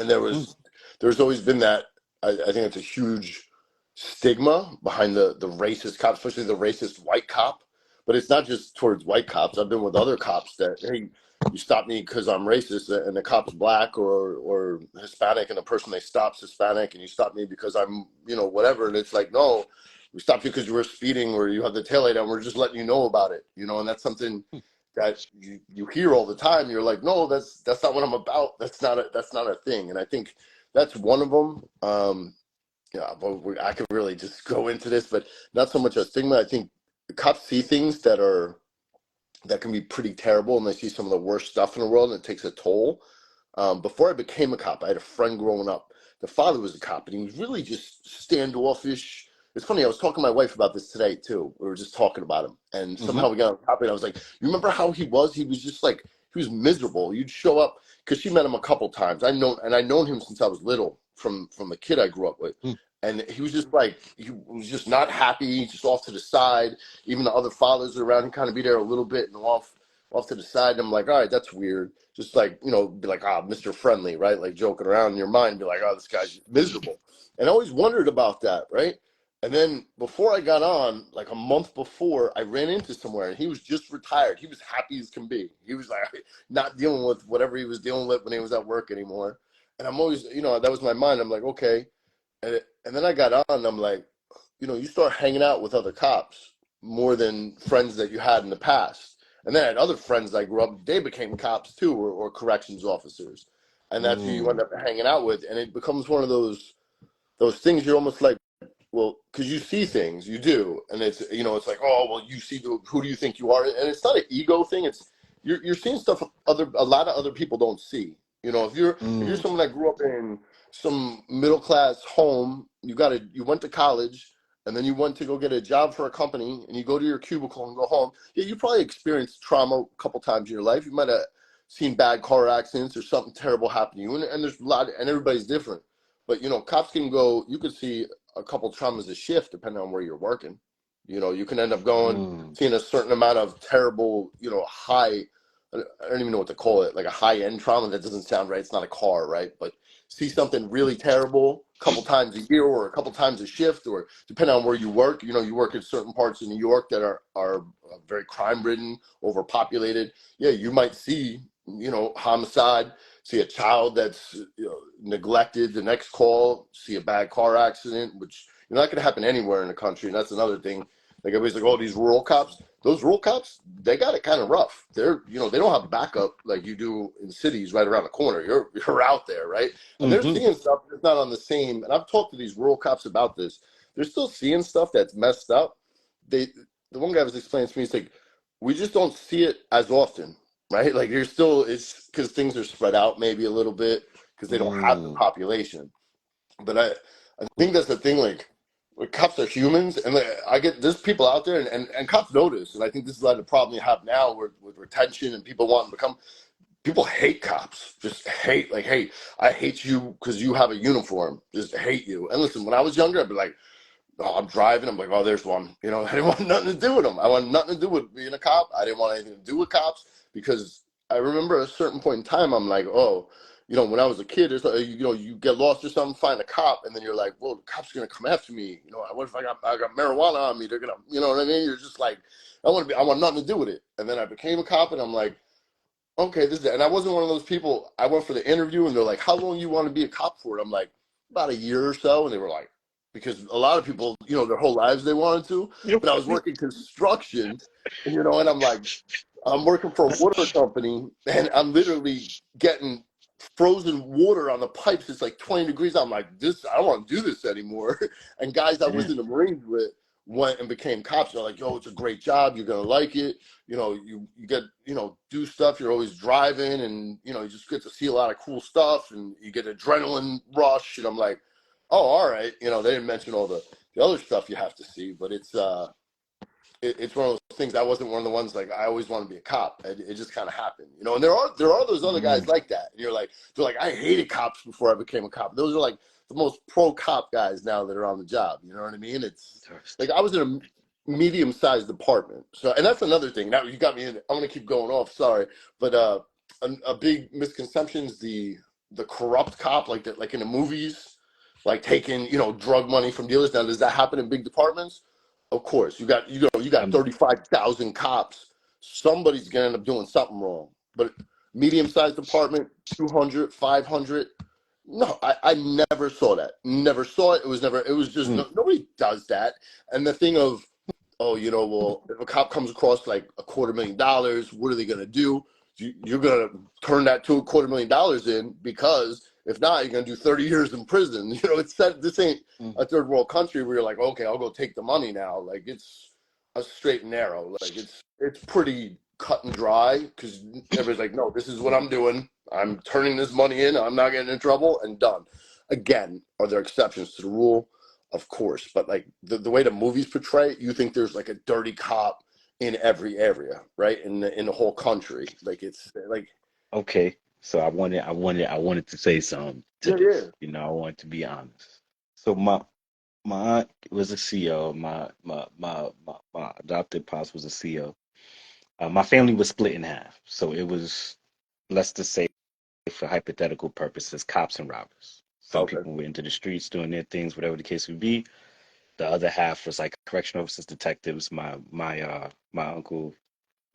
And mm, there's always been that. I think it's a huge stigma behind the racist cop, especially the racist white cop. But it's not just towards white cops. I've been with other cops that, hey, you stop me because I'm racist, and the cop's black or Hispanic, and the person they stop's Hispanic, and you stop me because I'm whatever, and it's like, no, we stopped you because you were speeding or you have the taillight on. We're just letting you know about it, and that's something that you hear all the time. You're like, no, that's not what I'm about. That's not a thing. And I think that's one of them. Yeah, but I could really just go into this, but not so much a stigma. I think the cops see things that can be pretty terrible, and they see some of the worst stuff in the world, and it takes a toll. Before I became a cop, I had a friend growing up. The father was a cop, and he was really just standoffish. It's funny, I was talking to my wife about this today, too. We were just talking about him, and Mm-hmm. somehow we got on topic, and I was like, you remember how he was? He was just like, he was miserable. You'd show up, because she met him a couple times. I'd known him since I was little, from the kid I grew up with. And he was just like, he was just not happy, just off to the side. Even the other fathers around, he'd kind of be there a little bit and off to the side. And I'm like, all right, that's weird. Just like, be like, Mr. Friendly, right? Like joking around in your mind, be like, oh, this guy's miserable. And I always wondered about that, right? And then before I got on, like a month before, I ran into somewhere and he was just retired. He was happy as can be. He was like not dealing with whatever he was dealing with when he was at work anymore. And I'm always, that was my mind. I'm like, okay. And then I got on and I'm like, you start hanging out with other cops more than friends that you had in the past. And then I had other friends that I grew up, they became cops too, or corrections officers. And that's who you end up hanging out with. And it becomes one of those things you're almost like, well, because you see things, you do. And it's like, oh, well, you see, who do you think you are? And it's not an ego thing. It's, you're seeing stuff a lot of other people don't see. If you're someone that grew up in some middle class home, you went to college, and then you went to go get a job for a company, and you go to your cubicle and go home. Yeah, you probably experienced trauma a couple times in your life. You might have seen bad car accidents or something terrible happen to you, and there's a lot, and everybody's different. But cops can go. You could see a couple traumas a shift depending on where you're working. You can end up seeing a certain amount of terrible, high. I don't even know what to call it, like a high-end trauma. That doesn't sound right. It's not a car, right? But see something really terrible a couple times a year or a couple times a shift, or depending on where you work. You work in certain parts of New York that are very crime-ridden, overpopulated. Yeah, you might see, homicide, see a child that's neglected, the next call, see a bad car accident, which not going to happen anywhere in the country. And that's another thing. Like everybody's like, oh, these rural cops. Those rural cops, they got it kind of rough. They're, they don't have backup like you do in cities right around the corner. You're out there, right? And they're Mm-hmm. seeing stuff that's not on the same. And I've talked to these rural cops about this. They're still seeing stuff that's messed up. The one guy was explaining to me, he's like, we just don't see it as often, right? Like it's because things are spread out maybe a little bit because they don't have the population. But I think that's the thing. Like cops are humans, and like, I get there's people out there, and cops notice, and I think this is a lot of the problem you have now with retention and people wanting to become. People hate cops, just hate. Like, hey, I hate you because you have a uniform. Just hate you. And listen, when I was younger, I'd be like, oh, I'm driving. I'm like, oh, there's one. I didn't want nothing to do with them. I want nothing to do with being a cop. I didn't want anything to do with cops because I remember at a certain point in time, I'm like, oh, when I was a kid, it's like, you get lost or something, find a cop, and then you're like, well, the cops are gonna come after me. What if I got marijuana on me? They're gonna, you know what I mean? You're just like, I want nothing to do with it. And then I became a cop, and I'm like, okay, this is it. And I wasn't one of those people. I went for the interview, and they're like, how long you want to be a cop for? I'm like, about a year or so. And they were like, because a lot of people, their whole lives they wanted to. But I was working construction, and I'm like, I'm working for a water company, and I'm literally getting frozen water on the pipes. It's like 20 degrees. I'm like, I don't want to do this anymore. And guys I was Yeah. in the Marines with went and became cops. They're like, yo, it's a great job. You're gonna like it. You get, do stuff. You're always driving, and you just get to see a lot of cool stuff, and you get adrenaline rush. And I'm like, oh, all right. They didn't mention all the other stuff you have to see, but it's one of those things. I wasn't one of the ones like I always want to be a cop. It just kind of happened, And there are those other guys like that. And they're like, I hated cops before I became a cop. Those are like the most pro cop guys now that are on the job. You know what I mean? It's like I was in a medium-sized department. So, and that's another thing. Now you got me in. I'm gonna keep going off. Sorry, but a big misconception is the corrupt cop, like that, like in the movies, like taking drug money from dealers. Now, does that happen in big departments? Of course, you got Um, 35,000 cops. Somebody's gonna end up doing something wrong. But medium-sized department, 200, 500. No, I never saw that. Never saw it. It was never. It was just mm, nobody does that. And the thing of, oh, well, if a cop comes across like $250,000, what are they gonna do? You're gonna turn that to $250,000 in, because if not, you're gonna do 30 years in prison. It's that this ain't mm, a third world country where you're like, okay, I'll go take the money now. Like, it's a straight and narrow. Like, it's pretty cut and dry because everybody's like, no, this is what I'm doing. I'm turning this money in. I'm not getting in trouble and done. Again, are there exceptions to the rule? Of course, but like the way the movies portray it, you think there's like a dirty cop in every area, right? In the whole country, like it's like Okay, so I wanted to say something to yeah, yeah, this. You know, I wanted to be honest. So my aunt was a CEO. My adopted pops was a CEO. My family was split in half, so it was, let's just say, for hypothetical purposes, cops and robbers. Some okay, people were into the streets doing their things, whatever the case would be. The other half was like correction officers, detectives. My uncle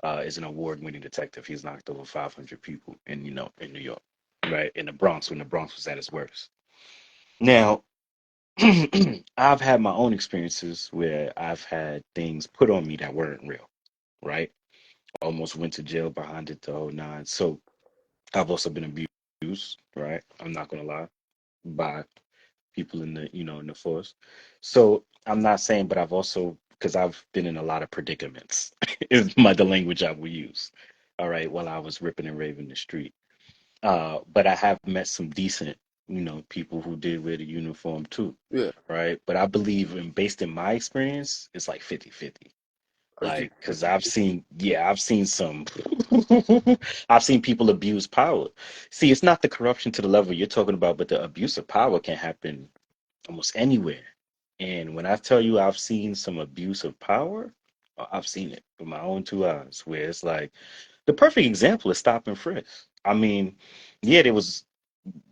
is an award-winning detective. He's knocked over 500 people in in New York, right, in the Bronx when the Bronx was at its worst. Now, I've had my own experiences where I've had things put on me that weren't real, right? Almost went to jail behind it the whole nine. So I've also been abused, right? I'm not gonna lie, by people in the in the force. So I'm not saying, but I've also, because I've been in a lot of predicaments, is the language I will use. All right, while I was ripping and raving the street. But I have met some decent, people who did wear the uniform too, yeah. right? But I believe, in based in my experience, it's like 50-50. I think Like, because I've seen, yeah, I've seen some, I've seen people abuse power. See, it's not the corruption to the level you're talking about, but the abuse of power can happen almost anywhere. And when I tell you I've seen some abuse of power, I've seen it with my own two eyes, where it's like the perfect example is stop and frisk. I mean, yeah, there was,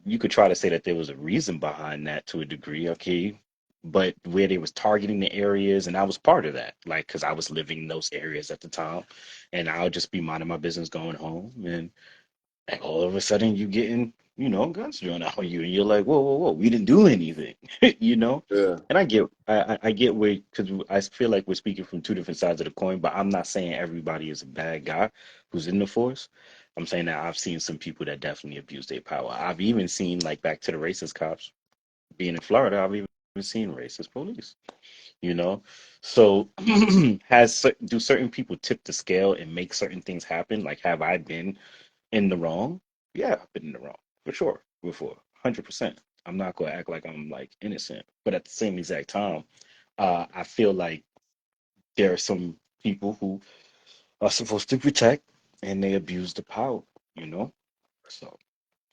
you could try to say that there was a reason behind that to a degree, okay, but where they was targeting the areas, and I was part of that, like, because I was living in those areas at the time, and I'll just be minding my business going home, and all of a sudden you getting, guns drawn out on you, and you're like, whoa, whoa, whoa, we didn't do anything, you know? yeah, And I get where, because I feel like we're speaking from two different sides of the coin, but I'm not saying everybody is a bad guy who's in the force. I'm saying that I've seen some people that definitely abuse their power. I've even seen, like, back to the racist cops being in Florida, I've even seen racist police, you know? So do certain people tip the scale and make certain things happen? Like, have I been in the wrong? Yeah, I've been in the wrong for sure before, 100%. I'm not gonna act like I'm like innocent, but at the same exact time, I feel like there are some people who are supposed to protect and they abuse the power, you know? So,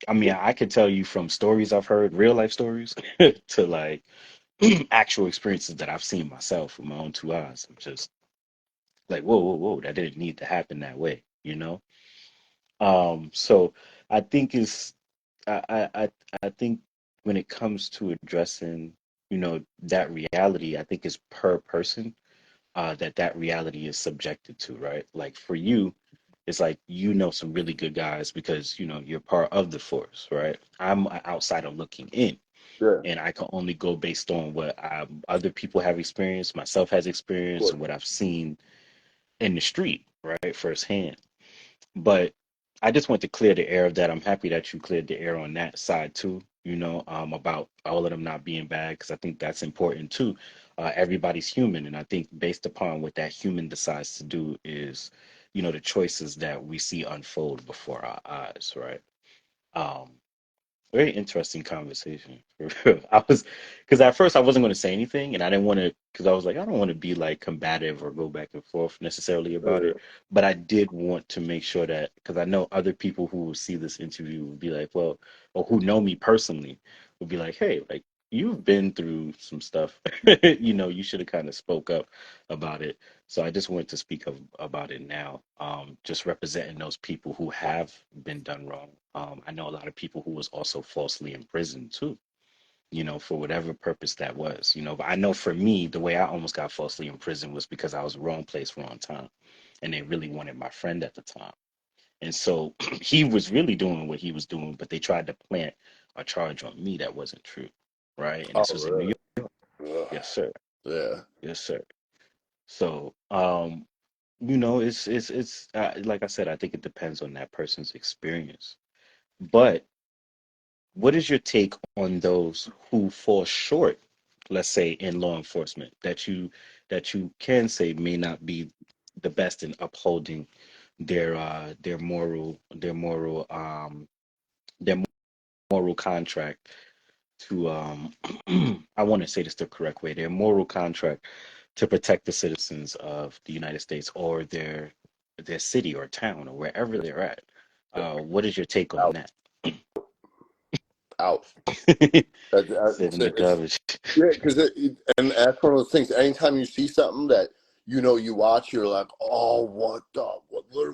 I mean, I could tell you from stories I've heard, real life stories, to like actual experiences that I've seen myself with my own two eyes. I'm just like, whoa, whoa, whoa, that didn't need to happen that way, you know? So I think it's I think when it comes to addressing, that reality, I think it's per person, that reality is subjected to, right? Like for you, it's like some really good guys because you're part of the force, right? I'm an outsider looking in, yeah, of and I can only go based on what other people have experienced, myself has experienced, course. and what I've seen in the street, right, firsthand. But I just want to clear the air of that. I'm happy that you cleared the air on that side too, about all of them not being bad, because I think that's important too. Everybody's human, and I think based upon what that human decides to do is, the choices that we see unfold before our eyes, right? Um, Very interesting conversation. For real. Because at first I wasn't going to say anything, and I didn't want to, because I was like, I don't want to be like combative or go back and forth necessarily about Yeah, it. But I did want to make sure that, because I know other people who will see this interview will be like, well, or who know me personally will be like, hey, like, you've been through some stuff. You should have kind of spoke up about it. So I just wanted to speak about it now, just representing those people who have been done wrong. I know a lot of people who was also falsely imprisoned too, for whatever purpose that was, But I know for me, the way I almost got falsely imprisoned was because I was wrong place, wrong time, and they really wanted my friend at the time. And so he was really doing what he was doing, but they tried to plant a charge on me that wasn't true, right? And oh, this was in New really? York. Ugh. Yes, sir. Yeah, Yes, sir. So, it's like I said, I think it depends on that person's experience. But what is your take on those who fall short, let's say in law enforcement, that you can say may not be the best in upholding their their moral contract to I want to say this the correct way, their moral contract to protect the citizens of the United States or their city or town or wherever they're at. What is your take on Out, that? out. Sit in the It's garbage. yeah, because and that's one of those things. Anytime you see something that you watch, you're like, oh, what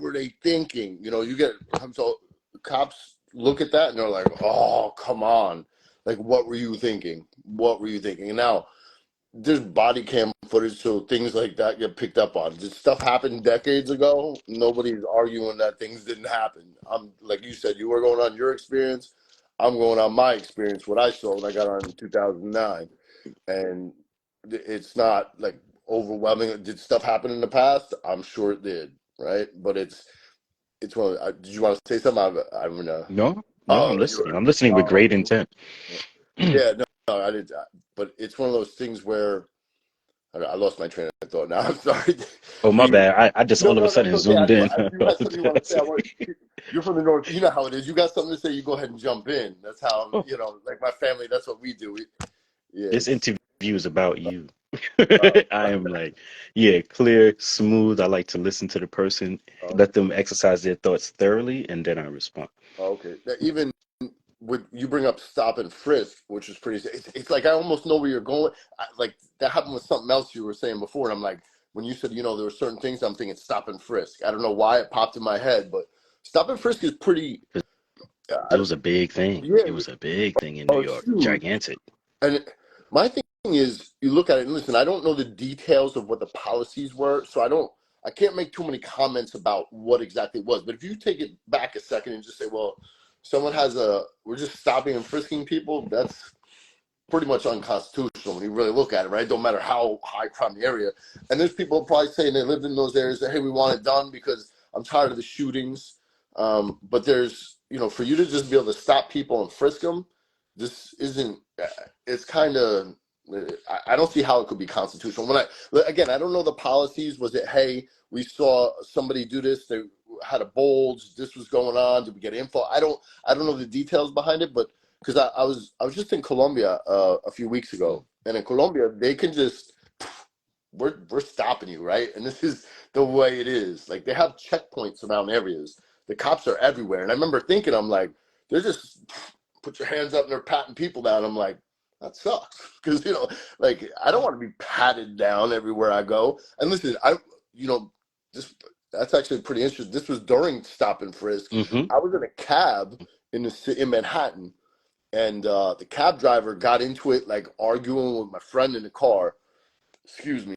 were they thinking? You get so cops look at that and they're like, oh, come on, like what were you thinking? What were you thinking? And now there's body cam footage, so things like that get picked up on. This stuff happened decades ago. Nobody's arguing that things didn't happen. I'm like you said, you were going on your experience. I'm going on my experience, what I saw when I got on in 2009, and it's not like overwhelming. Did stuff happen in the past? I'm sure it did, right? But it's one. Did you want to say something? I'm gonna. No, no, I'm Oh, listening. I'm listening with oh, great intent. yeah, no, I did. But it's one of those things where I lost my train of thought now. I'm sorry. Oh, my You, bad. I just all of a no, that's sudden okay. zoomed in. You had something you want to say. You're from the north. You know how it is. You got something to say. You go ahead and jump in. That's how Oh, like my family. That's what we do. Yeah, this it's interview is about you. uh, I am like, yeah, clear, smooth. I like to listen to the person, let them exercise their thoughts thoroughly, and then I respond. okay. Even with you bring up stop and frisk, which is pretty. It's like I almost know where you're going. Like that happened with something else you were saying before, and I'm like, when you said there were certain things, I'm thinking stop and frisk. I don't know why it popped in my head, but stop and frisk is pretty. It was a big thing. It Yeah, was a big thing in New oh, it's York. huge. Gigantic. And my thing is, you look at it and listen. I don't know the details of what the policies were, so I can't make too many comments about what exactly it was. But if you take it back a second and just say, well, we're just stopping and frisking people. That's pretty much unconstitutional when you really look at it, right? Don't matter how high crime the area. And there's people probably saying they lived in those areas that, hey, we want it done because I'm tired of the shootings. But there's, for you to just be able to stop people and frisk them, this isn't, it's kind of, I don't see how it could be constitutional. Again, I don't know the policies. Was it, hey, we saw somebody do this, they had a bulge, this was going on, did we get info? I don't know the details behind it, but because I was just in Colombia a few weeks ago, and in Colombia they can just we're stopping you, right? And this is the way it is. Like they have checkpoints around areas. The cops are everywhere, and I remember thinking, I'm like, they're just put your hands up and they're patting people down. I'm like, that sucks because like I don't want to be patted down everywhere I go. And listen, you know this that's actually pretty interesting. This was during stop and frisk. Hmm. I was in a cab in Manhattan, and the cab driver got into it, like arguing with my friend in the car. Excuse me.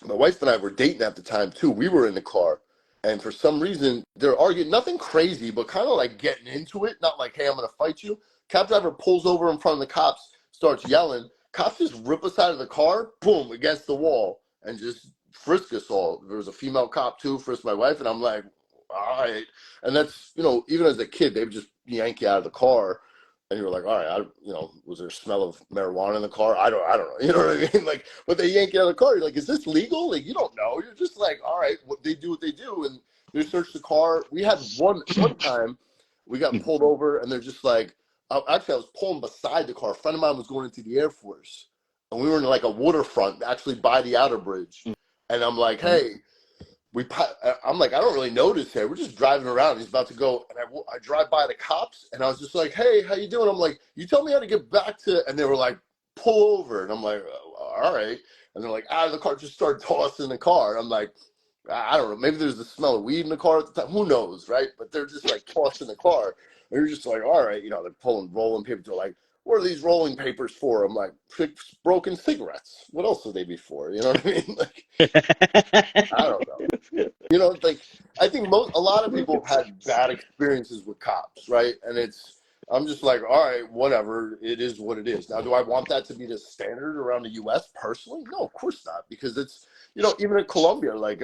My wife and I were dating at the time too. We were in the car, and for some reason they're arguing, nothing crazy, but kind of like getting into it. Not like, hey, I'm gonna fight you. Cab driver pulls over in front of the cops, starts yelling. Cops just rip us out of the car, boom, against the wall, and just frisk us all. There was a female cop too, frisked my wife, and I'm like, all right. And that's even as a kid, they would just yank you out of the car, and you were like, all right, was there a smell of marijuana in the car? I don't know. You know what I mean? Like, but they yank you out of the car. You're like, is this legal? Like, you don't know. You're just like, all right, what they do, and they search the car. We had one time, we got pulled over, and they're just like, actually, I was pulling beside the car. A friend of mine was going into the Air Force, and we were in like a waterfront, actually by the outer bridge, and I'm like, hey. I'm like, I don't really notice here. We're just driving around. He's about to go, and I drive by the cops, and I was just like, hey, how you doing? I'm like, you tell me how to get back to, and they were like, pull over. And I'm like, all right. And they're like, out of the car, just start tossing the car. I'm like, I don't know. Maybe there's the smell of weed in the car at the time. Who knows, right? But they're just like tossing the car. And you're just like, all right. They're pulling rolling papers. They're like, what are these rolling papers for? I'm like, broken cigarettes. What else would they be for? You know what I mean? Like, I don't know. It's like I think a lot of people have had bad experiences with cops, right? And I'm just like, all right, whatever. It is what it is. Now, do I want that to be the standard around the U.S. personally? No, of course not, because it's even in Colombia, like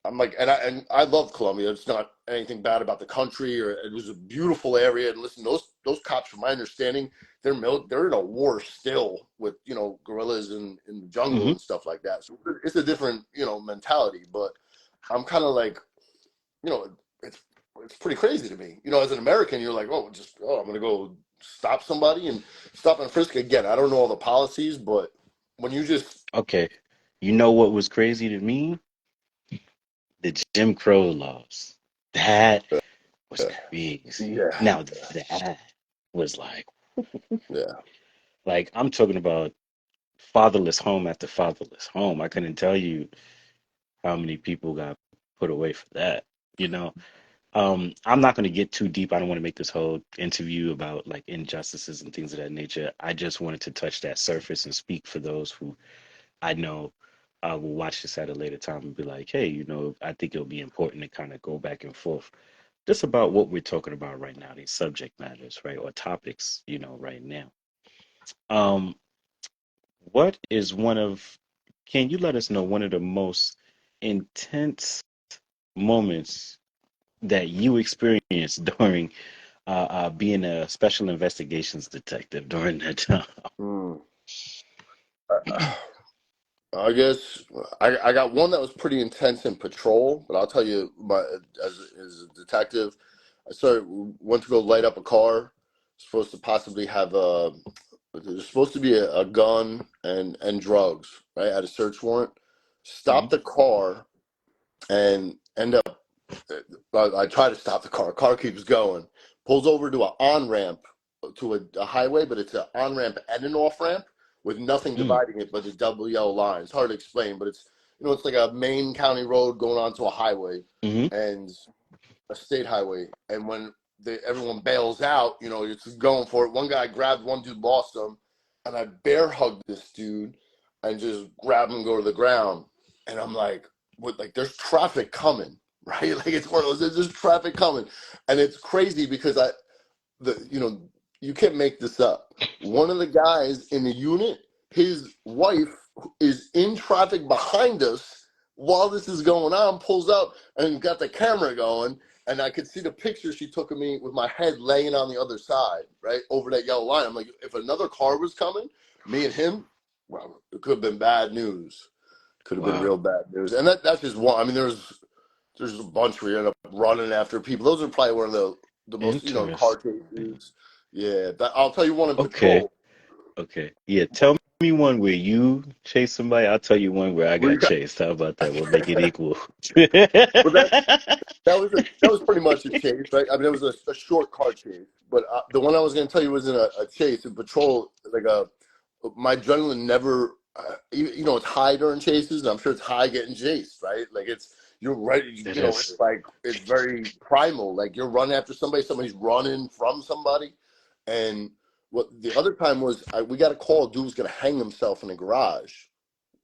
I'm like, and I love Colombia. It's not anything bad about the country, or it was a beautiful area. And listen, those cops, from my understanding, they're in a war still with guerrillas in the jungle Hmm. and stuff like that. So it's a different mentality, but I'm kind of like, you know, it's it's pretty crazy to me. You know, as an American, you're like, oh, just I'm gonna go stop somebody and stop and frisk again. I don't know all the policies, but when you just Okay. You know what was crazy to me? The Jim Crow laws. That was yeah, crazy. yeah, Now that was yeah. like I'm talking about fatherless home after fatherless home. I couldn't tell you how many people got put away for that. You know, I'm not going to get too deep. I don't want to make this whole interview about like injustices and things of that nature. I just wanted to touch that surface and speak for those who I know will watch this at a later time and be like, hey, I think it'll be important to kind of go back and forth just about what we're talking about right now, these subject matters, right, or topics, right now. Um, what is can you let us know one of the most intense moments that you experienced during being a special investigations detective during that time? Mm. I guess I got one that was pretty intense in patrol, but I'll tell you, as a detective, went to go light up a car. Supposed to possibly have there's supposed to be a gun and drugs, right? At a search warrant. Hmm. Stop the car and end up. I try to stop the car. Car keeps going. Pulls over to an on ramp to a highway, but it's an on ramp and an off ramp with nothing Mm. dividing it but the double yellow line. It's hard to explain, but it's like a main county road going onto a highway Hmm. and a state highway. And when everyone bails out, it's going for it. One guy grabbed one dude, lost him, and I bear hugged this dude and just grabbed him and go to the ground. And I'm like, what? Like, there's traffic coming, right? Like, it's one of those. There's traffic coming, and it's crazy because the you know you can't make this up. One of the guys in the unit, his wife is in traffic behind us while this is going on, pulls up and got the camera going, and I could see the picture she took of me with my head laying on the other side, right over that yellow line. I'm like, if another car was coming, me and him, well, it could have been bad news. Could have been Wow. real bad news. And that's just one. I mean, there's a bunch where you end up running after people. Those are probably one of the most car Interesting. chases. Yeah, I'll tell you one in Okay. patrol. Okay. Yeah. Tell me one where you chase somebody. I'll tell you one where I Well, got chased. How about that? We'll make it equal. well, that was pretty much a chase, right? I mean, it was a short car chase, but the one I was going to tell you was in a chase in patrol. Like my adrenaline never, it's high during chases, and I'm sure it's high getting chased, right? Like you're ready, It is. it's like it's very primal. Like you're running after somebody, somebody's running from somebody, and what the other time was, we got a call, a dude was going to hang himself in a garage,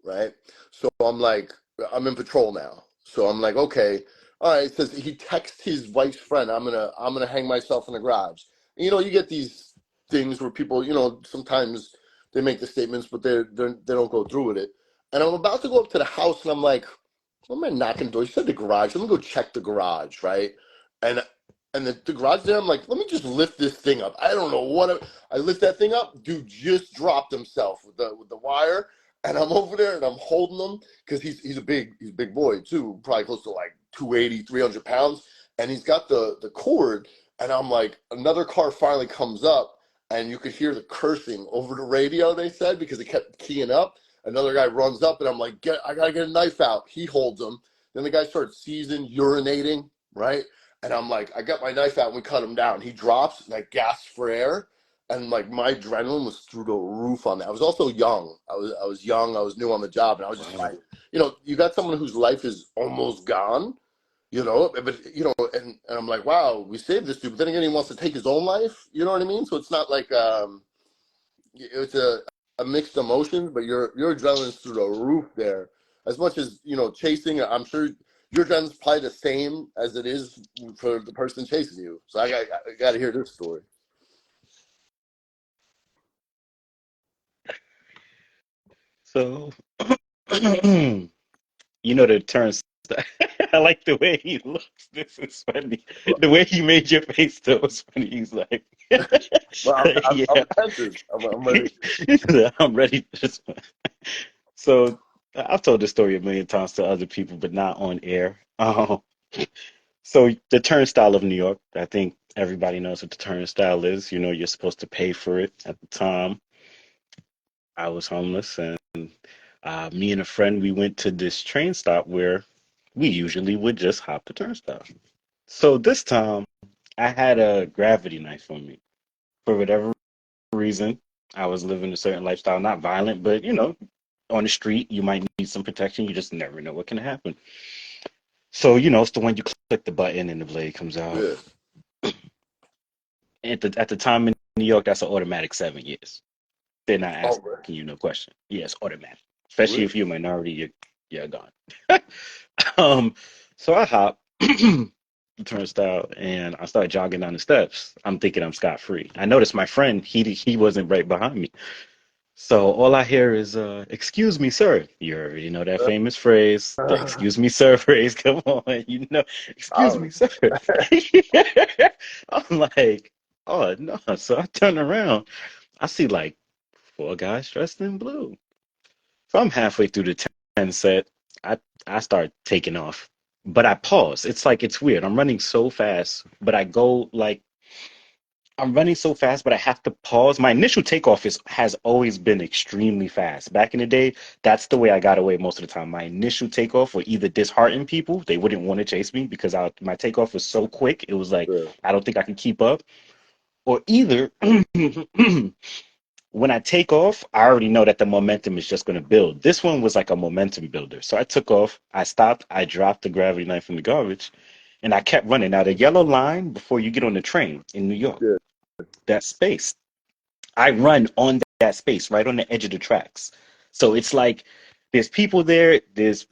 right? So I'm in patrol now. So I'm like, okay, all right. It says he texts his wife's friend, I'm gonna hang myself in the garage. And, you get these things where people, sometimes they make the statements, but they don't go through with it. And I'm about to go up to the house, and I'm like, what am I knocking the door? He said the garage. Let me go check the garage, right? And the garage there, I'm like, let me just lift this thing up. I don't know I lift that thing up. Dude just dropped himself with the wire, and I'm over there and I'm holding him because he's a big boy too, probably close to like 280, 300 pounds, and he's got the cord, and I'm like, another car finally comes up, and you could hear the cursing over the radio. They said because it kept keying up. Another guy runs up, and I'm like, I gotta get a knife out. He holds him. Then the guy starts seizing, urinating, right? And I'm like, I got my knife out, and we cut him down. He drops, and I gasp for air, and like my adrenaline was through the roof on that. I was also young. I was young. I was new on the job, and I was just Wow. like, you got someone whose life is almost gone, but and I'm like, wow, we saved this dude. But then again, he wants to take his own life. You know what I mean? So it's not like it's a mixed emotion, but your adrenaline's through the roof there. As much as chasing, I'm sure your adrenaline's probably the same as it is for the person chasing you. So I got to hear this story. So, the turns. I like the way he looks. This is funny. The way he made your face though was funny. He's like, Well, I'm yeah, attentive. I'm ready. I'm ready for this one. So I've told this story a million times to other people, but not on air. So the turnstile of New York, I think everybody knows what the turnstile is. You know, you're supposed to pay for it. At the time, I was homeless, and me and a friend, we went to this train stop where we usually would just hop the turnstile. So this time, I had a gravity knife on me. For whatever reason, I was living a certain lifestyle, not violent, but on the street, you might need some protection. You just never know what can happen. So, it's the one you click the button and the blade comes out. Yeah. At the time in New York, that's an automatic 7 years. They're not Oh, asking man. you no question. Yes, automatic. Especially Really? if you're a minority, you're gone. um, so I hop the turnstile and I start jogging down the steps. I'm thinking I'm scot free. I noticed my friend, he wasn't right behind me. So all I hear is, "Excuse me, sir." You already know that famous phrase, the Uh, "excuse me, sir" phrase. Come on, "Excuse oh, me, sir." I'm like, oh no. So I turn around. I see like four guys dressed in blue. So I'm halfway through the 10 set. I I start taking off, but I pause. It's weird. I'm running so fast, but I go like I'm running so fast, but I have to pause. My initial takeoff has always been extremely fast. Back in the day, that's the way I got away most of the time. My initial takeoff would either dishearten people, they wouldn't want to chase me because my takeoff was so quick. It was like yeah, I don't think I can keep up. Or either when I take off, I already know that the momentum is just going to build. This one was like a momentum builder. So I took off, I stopped, I dropped the gravity knife in the garbage, and I kept running. Now, the yellow line before you get on the train in New York, yeah, that space, I run on that space, right on the edge of the tracks. So it's like there's people there, there's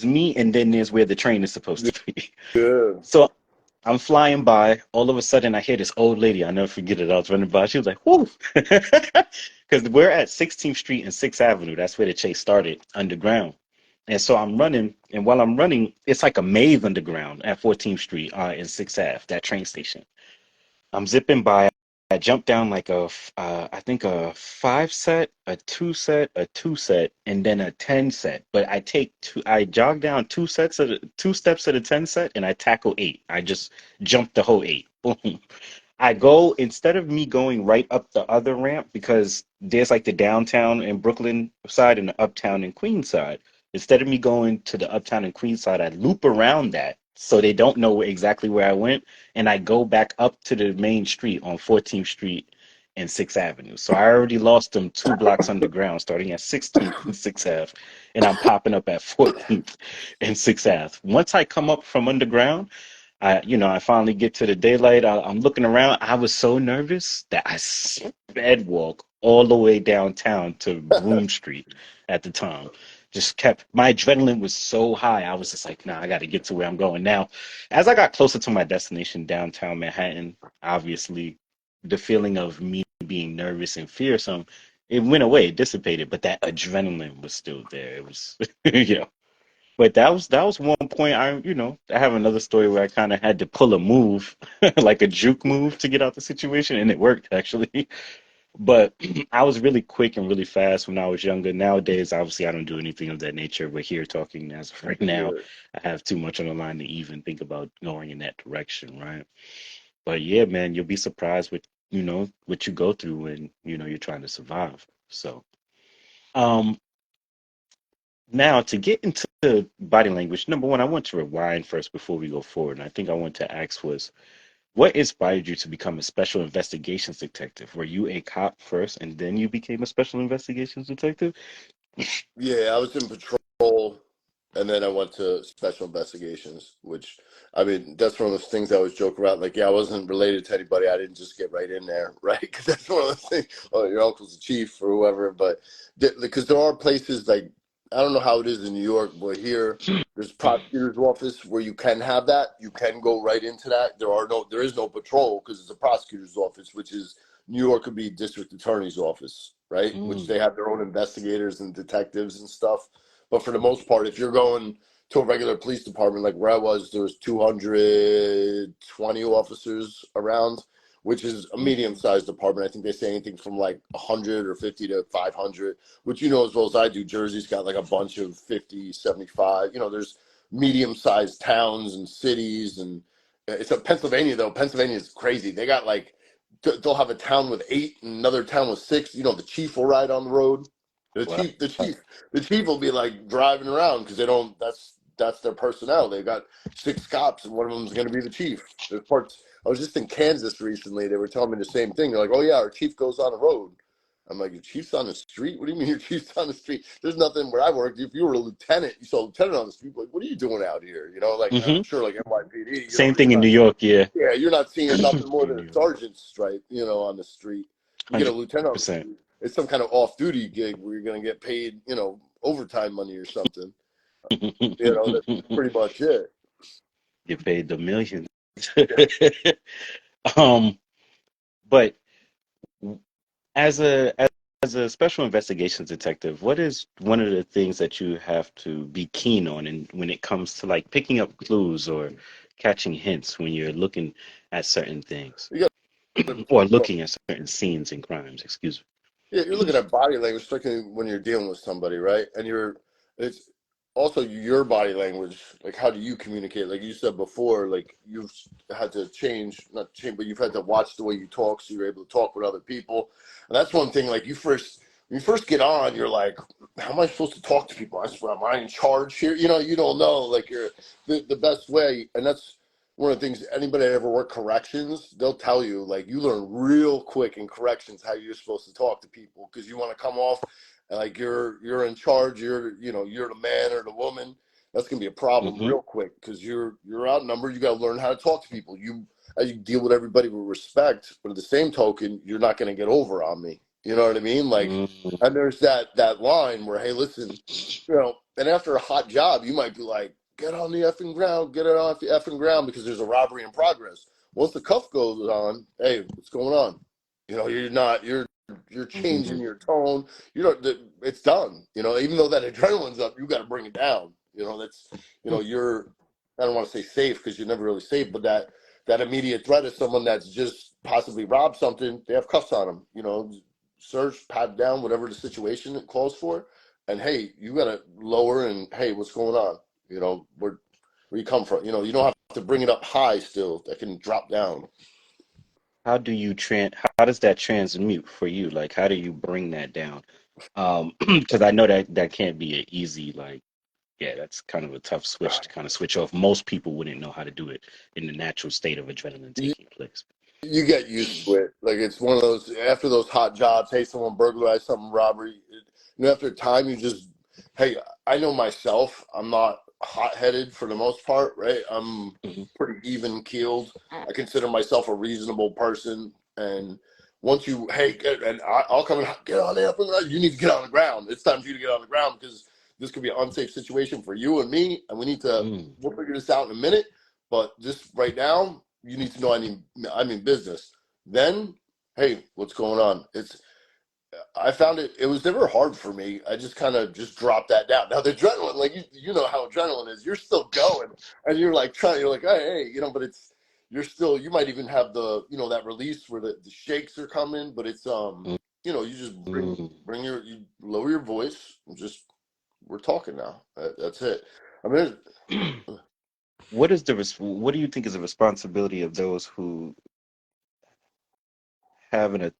me, and then there's where the train is supposed to be. yeah, So I'm flying by. All of a sudden, I hear this old lady. I'll never forget it. I was running by. She was like, "Whoo!" Because we're at 16th Street and 6th Avenue. That's where the chase started, underground. And so I'm running, and while I'm running, it's like a maze underground at 14th Street and 6th Ave, that train station. I'm zipping by. I jump down like I think a five set, a two set, and then a 10 set. But I jog down two steps at a 10 set, and I tackle eight. I just jump the whole eight. Boom. I go instead of me going right up the other ramp because there's like the downtown and Brooklyn side and the uptown and Queens side. Instead of me going to the uptown and Queens side, I loop around that so they don't know exactly where I went, and I go back up to the main street on 14th Street and 6th Avenue. So I already lost them 2 blocks underground, starting at 16th and 6th Ave, and I'm popping up at 14th and 6th Ave. Once I come up from underground, I finally get to the daylight. I'm looking around. I was so nervous that I sped walk all the way downtown to Broome Street at the time. Just kept, my adrenaline was so high. I was just like, nah, I got to get to where I'm going now. As I got closer to my destination, downtown Manhattan, obviously the feeling of me being nervous and fearsome, it went away, it dissipated, but that adrenaline was still there. It was, yeah. But that was one point I have another story where I kind of had to pull a move, like a juke move to get out the situation, and it worked actually. But I was really quick and really fast when I was younger. Nowadays, obviously, I don't do anything of that nature. We're here talking as of right now. yeah. I have too much on the line to even think about going in that direction, right? But yeah, man, you'll be surprised with what you go through when you're trying to survive. So, um, now, to get into body language, number one, I want to rewind first before we go forward. And I think I want to ask was, what inspired you to become a special investigations detective? Were you a cop first and then you became a special investigations detective? Yeah, I was in patrol, and then I went to special investigations, which, I mean, that's one of those things I always joke around. Like, yeah, I wasn't related to anybody. I didn't just get right in there, right? Because that's one of those things. Oh, your uncle's a chief or whoever. But because there are places like, I don't know how it is in New York, but here there's prosecutor's office where you can have that. You can go right into that. There is no patrol because it's a prosecutor's office, which is New York could be district attorney's office, right? Which Mm, they have their own investigators and detectives and stuff. But for the most part, if you're going to a regular police department, like where I was, there was 220 officers around, which is a mm, medium-sized department. I think they say anything from like 100 or 50 to 500, which you know as well as I do. Jersey's got like a bunch of 50, 75. There's medium-sized towns and cities, and It's a Pennsylvania though. Pennsylvania is crazy. They got like they'll have a town with 8 and another town with 6. You know, the chief will ride on the road. The Wow. chief, the chief, the chief will be like driving around because they don't. That's their personnel. They got 6 cops, and one of them is going to be the chief. There's parts. I was just in Kansas recently. They were telling me the same thing. They're like, "Oh yeah, our chief goes on the road." I'm like, "Your chief's on the street? What do you mean your chief's on the street? There's nothing where I worked. If you were a lieutenant, you saw a lieutenant on the street. Like, what are you doing out here? You know, like I'm Hmm. sure like NYPD. You know, Same you're thing in New not. York, yeah. Yeah, you're not seeing nothing more In than New a York, sergeant's stripe. You know, on the street. You get a lieutenant on the 100%. street. It's some kind of off-duty gig where you're going to get paid. You know, overtime money or something. You know, that's pretty much it. Get paid the millions. Yeah. Um, but as a special investigations detective, what is one of the things that you have to be keen on, and when it comes to like picking up clues or catching hints when you're looking at certain things You got or to looking at certain scenes and crimes, excuse Yeah, you're looking at body language, particularly when you're dealing with somebody, right? And it's also your body language. Like, how do you communicate? Like you said before, like you've had to change, not change, but you've had to watch the way you talk so you're able to talk with other people. And that's one thing, like when you first get on, you're like, how am I supposed to talk to people? I swear, am I in charge here? You know, you don't know, like you're the best way. And that's one of the things anybody that ever worked corrections, they'll tell you like you learn real quick in corrections how you're supposed to talk to people because you want to come off like you're in charge, you're the man or the woman. That's gonna be a problem me. real quick because you're outnumbered. You got to learn how to talk to people. You deal with everybody with respect, but at the same token, you're not gonna get over on me. You know what I mean? Like, Hmm. and there's that line where, hey, listen, and after a hot job, you might be like, get on the effing ground, get it off the effing ground because there's a robbery in progress. Once the cuff goes on, hey, what's going on? You know, you're changing Hmm. your tone. It's done. You know, even though that adrenaline's up, you got to bring it down. You know, that's you're. I don't want to say safe because you're never really safe, but that immediate threat is someone that's just possibly robbed something. They have cuffs on them. You know, search, pat down, whatever the situation it calls for, and hey, you got to lower and hey, what's going on? You know, where you come from. You know, you don't have to bring it up high still. That can drop down. How do you how does that transmute for you? Like, how do you bring that down? Because I know that can't be an easy, like, yeah, that's kind of a tough switch to kind of switch off. Most people wouldn't know how to do it in the natural state of adrenaline You, taking place. you get used to it. Like it's one of those after those hot jobs. Hey, someone burglarized something, robbery. After time, you just hey. I know myself. I'm not hot headed for the most part, right? I'm Hmm. pretty even keeled. I consider myself a reasonable person, and once you and I'll come and get on there. You need to get on the ground. It's time for you to get on the ground because this could be an unsafe situation for you and me, and we need to. Mm. We'll figure this out in a minute. But just right now, you need to know I mean business. Then, hey, what's going on? I found it was never hard for me. I just kind of just dropped that down. Now the adrenaline, like you know how adrenaline is. You're still going and you're like you're like, hey, but you're still you might even have that release where the shakes are coming, but it's you just Mm. you lower your voice and just we're talking now. That's it. I mean, What do you think is the responsibility of those who have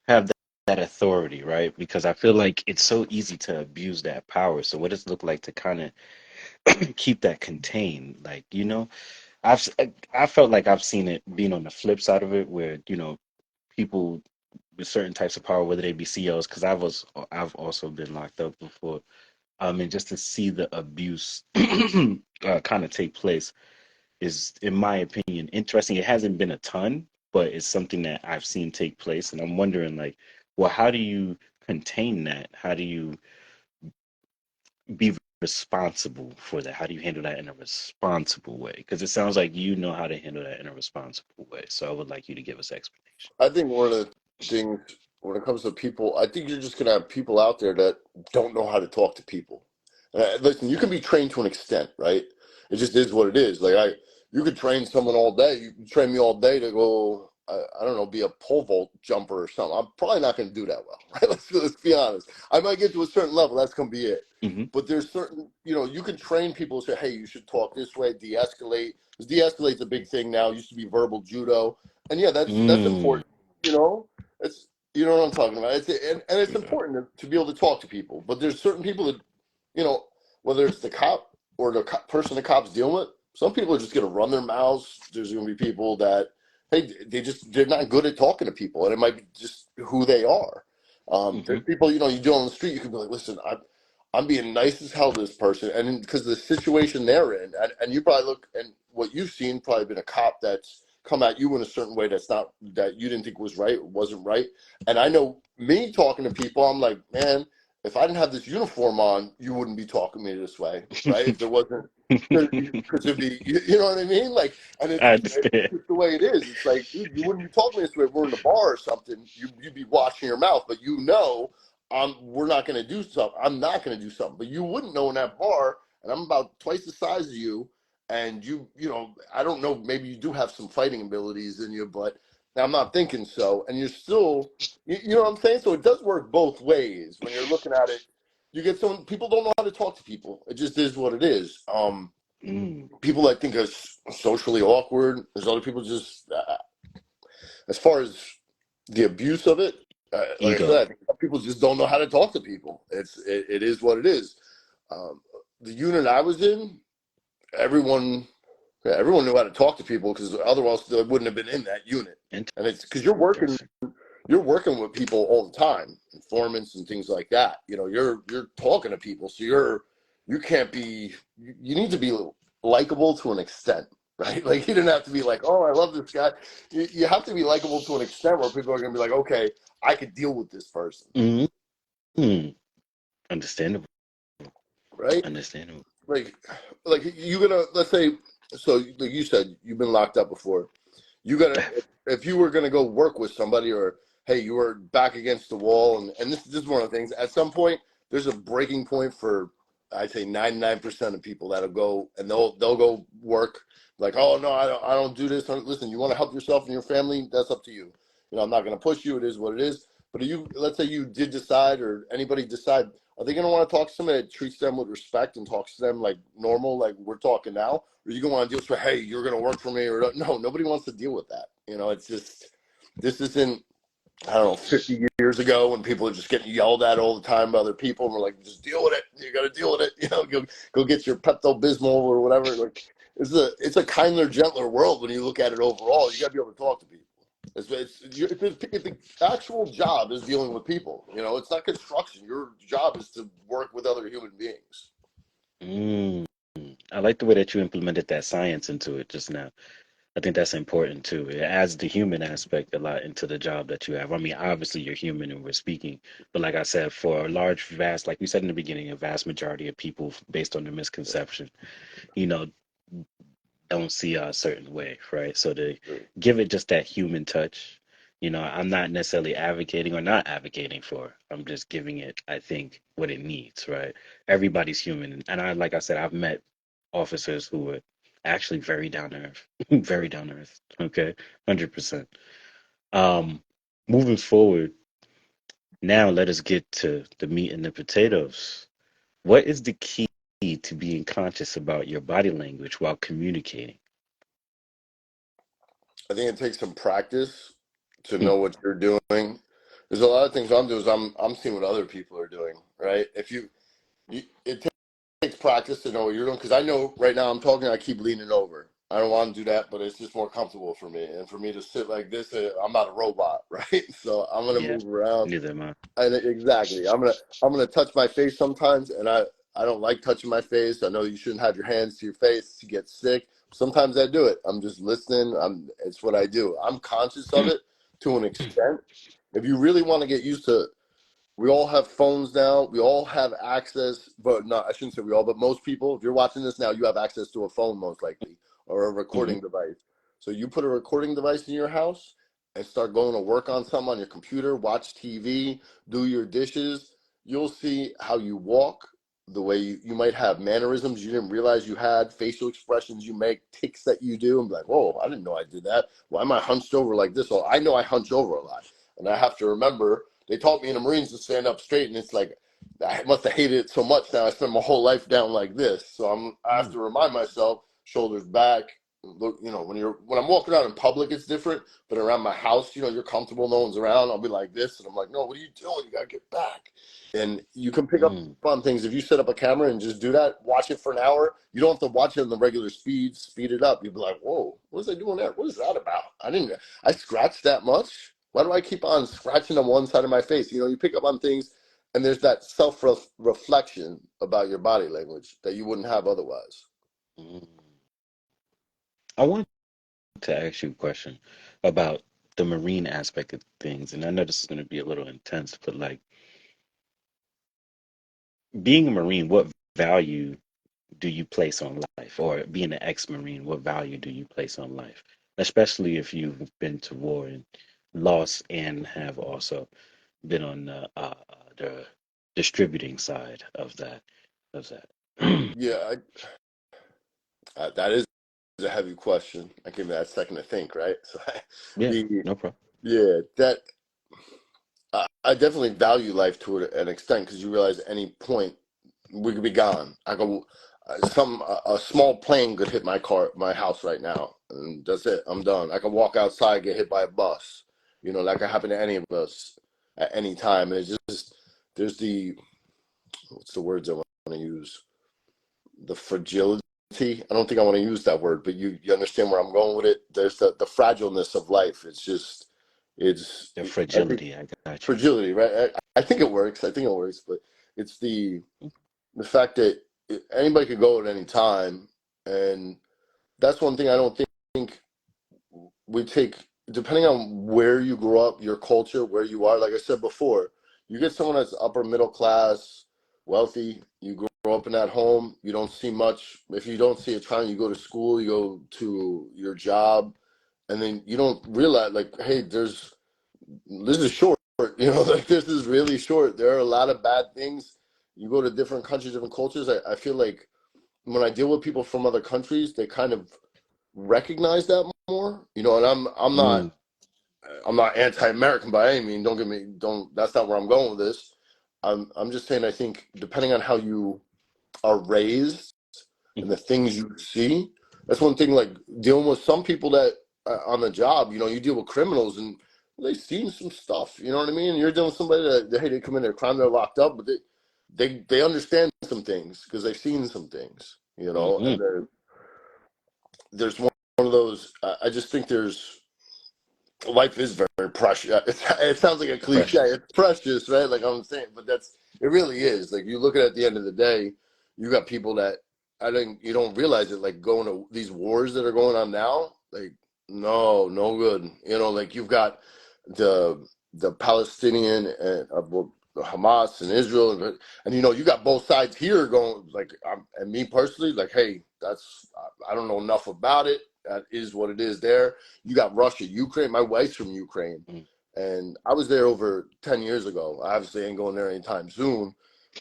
have that authority, right? Because I feel like it's so easy to abuse that power. So what does it look like to kind of keep that contained? Like, I've I felt like I've seen it being on the flip side of it, where people with certain types of power, whether they be CEOs, because I've also been locked up before, and just to see the abuse kind of take place is, in my opinion, interesting. It hasn't been a ton, but it's something that I've seen take place, and I'm wondering, like, well, how do you contain that? How do you be responsible for that? How do you handle that in a responsible way? Because it sounds like you know how to handle that in a responsible way. So I would like you to give us explanation. I think one of the things when it comes to people, I think you're just gonna have people out there that don't know how to talk to people. Listen, you can be trained to an extent, right? It just is what it is. You could train someone all day. You can train me all day to go. I don't know, be a pole vault jumper or something. I'm probably not going to do that well, right? Let's be honest. I might get to a certain level. That's going to be it. Hmm. But there's certain, you can train people to say, hey, you should talk this way, de-escalate. Because de-escalate's a big thing now. It used to be verbal judo, and yeah, that's Mm. important. It's what I'm talking about. And it's Yeah. important to be able to talk to people. But there's certain people that, you know, whether it's the cop or the person the cops dealing with, some people are just going to run their mouths. There's going to be people that, hey, they're not good at talking to people, and it might be just who they are. Hmm. There's people, you deal on the street, you can be like, listen, I'm being nice as hell to this person, and because of the situation they're in, and you probably look, and what you've seen probably been a cop that's come at you in a certain way that you didn't think was right, wasn't right. And I know me talking to people, I'm like, man, if I didn't have this uniform on, you wouldn't be talking to me this way, right? If there wasn't, because of the, you know what I mean? Like, and I it's understand. just the way it is. It's like, dude, you wouldn't be talking to me this way if we're in the bar or something. You'd be watching your mouth, but we're not going to do something. I'm not going to do something, but you wouldn't know in that bar, and I'm about twice the size of you, and I don't know, maybe you do have some fighting abilities in you, but I'm not thinking so, and you're still, you know what I'm saying? So it does work both ways when you're looking at it. You get some people don't know how to talk to people. It just is what it is. Mm. People I think are socially awkward. There's other people just, as far as the abuse of it, like I Ego. said, I think people just don't know how to talk to people. It is what it is. Um, the unit I was in, everyone everyone knew how to talk to people because otherwise they wouldn't have been in that unit. And it's because Interesting. you're working with people all the time, informants and things like that. You're talking to people, so you can't be you need to be likable to an extent, right? Like you didn't have to be like, oh, I love this guy. You have to be likable to an extent where people are going to be like, okay, I could deal with this person, Mm. Mm. Understandable. right? Understandable. Like you gonna let's say so like you said you've been locked up before. You gotta if you were gonna go work with somebody or hey you were back against the wall and this is one of the things at some point there's a breaking point for I'd say 99% of people that'll go and they'll go work like oh no I don't do this. Listen, you want to help yourself and your family, that's up to you. I'm not gonna push you, it is what it is. But if you let's say you did decide or anybody decide, are they gonna want to talk to somebody that treats them with respect and talks to them like normal like we're talking now? Or you gonna want to deal with, hey, you're gonna work for me, or no, nobody wants to deal with that. It's just this isn't I don't know 50 years ago when people are just getting yelled at all the time by other people, and we're like, just deal with it. You got to deal with it. Go get your Pepto Bismol or whatever. Like it's a kinder, gentler world when you look at it overall. You got to be able to talk to people. If the actual job is dealing with people, it's not construction. Your job is to work with other human beings. Mm. I like the way that you implemented that science into it just now. I think that's important too. It adds the human aspect a lot into the job that you have. I mean, obviously you're human and we're speaking, but like I said, for a large, vast, like we said in the beginning, a vast majority of people, based on the misconception, you know, don't see a certain way, right? So to give it just that human touch, I'm not necessarily advocating or not advocating for. I'm just giving it, I think, what it needs, right? Everybody's human, and like I said, I've met officers who were actually very down to earth, very down to earth. Okay, 100%. Um, moving forward, now let us get to the meat and the potatoes. What is the key to being conscious about your body language while communicating? I think it takes some practice to Hmm. know what you're doing. There's a lot of things I'm doing. Is I'm seeing what other people are doing, right? It takes practice to know what you're doing because I know right now I'm talking. I keep leaning over. I don't want to do that, but it's just more comfortable for me. And for me to sit like this, I'm not a robot, right? So I'm gonna Yeah, move around. neither am I. And exactly, I'm gonna touch my face sometimes, and I don't like touching my face. I know you shouldn't have your hands to your face. You get sick. Sometimes I do it. I'm just listening. It's what I do. I'm conscious of it to an extent. If you really want to get used to, we all have phones now. We all have access, but not. I shouldn't say we all, but most people. If you're watching this now, you have access to a phone most likely or a Hmm. recording device. So you put a recording device in your house and start going to work on something on your computer, watch TV, do your dishes. You'll see how you walk. the way you might have mannerisms you didn't realize you had, facial expressions you make, ticks that you do, and be like, whoa, I didn't know I did that. Why am I hunched over like this? Well, I know I hunch over a lot. And I have to remember, they taught me in the Marines to stand up straight, and it's like, I must have hated it so much now. I spent my whole life down like this. So I have Mm, to remind myself, shoulders back. Look, when I'm walking around in public, it's different. But around my house, you're comfortable, no one's around. I'll be like this, and I'm like, no, what are you doing? You gotta get back. And you can pick up mm, on things if you set up a camera and just do that. Watch it for an hour. You don't have to watch it in the regular speed. Speed it up. You'd be like, whoa, what was I doing there? What is that about? I scratched that much. Why do I keep on scratching on one side of my face? You pick up on things, and there's that self reflection about your body language that you wouldn't have otherwise. mm. I wanted to ask you a question about the marine aspect of things, and I know this is going to be a little intense, but like being a marine, what value do you place on life? Or being an ex-marine, what value do you place on life? Especially if you've been to war and lost and have also been on the distributing side of that of that. Yeah, that is a heavy question. I give me that second to think, right? So Yeah, the no problem. yeah that I definitely value life to an extent because you realize at any point we could be gone. I go some a small plane could hit my house right now, and that's it. I'm done. I could walk outside, get hit by a bus. That could happen to any of us at any time. And it's just there's the what's the words I want to use? The fragility. I don't think I want to use that word, but you understand where I'm going with it. There's the fragileness of life. It's The I think fragility, I got you. fragility, right? I think it works. I think it works, but it's the fact that anybody could go at any time, and that's one thing I don't think we take, depending on where you grew up, your culture, where you are. Like I said before, you get someone that's upper middle class, wealthy. You grow up in that home. You don't see much. If you don't see a child, you go to school, you go to your job, and then you don't realize, like, hey, this is short. Like this is really short. There are a lot of bad things. You go to different countries, different cultures. I feel like when I deal with people from other countries, they kind of recognize that more. And Mm, I'm not anti-American by any means. Don't get me don't. That's not where I'm going with this. I'm just saying I think depending on how you are raised and mhm, the things you see, that's one thing. Like dealing with some people that on the job, you deal with criminals and they've seen some stuff. You know what I mean? You're dealing with somebody that hey, they come in their crime, they're locked up, but they understand some things because they've seen some things. mhm, And there's one of those. I just think there's life is very precious. It sounds like a cliche. precious. It's precious, right? Like I'm saying, but it really is. Like you look at it at the end of the day, you got people that I think you don't realize it. Like going to these wars that are going on now, like no good. Like you've got the Palestinian and well, the Hamas and Israel, and you got both sides here going. Like and me personally, like hey, I don't know enough about it. That is what it is there. You got Russia, Ukraine. My wife's from Ukraine, Mm, and I was there over 10 years ago. I obviously ain't going there anytime soon,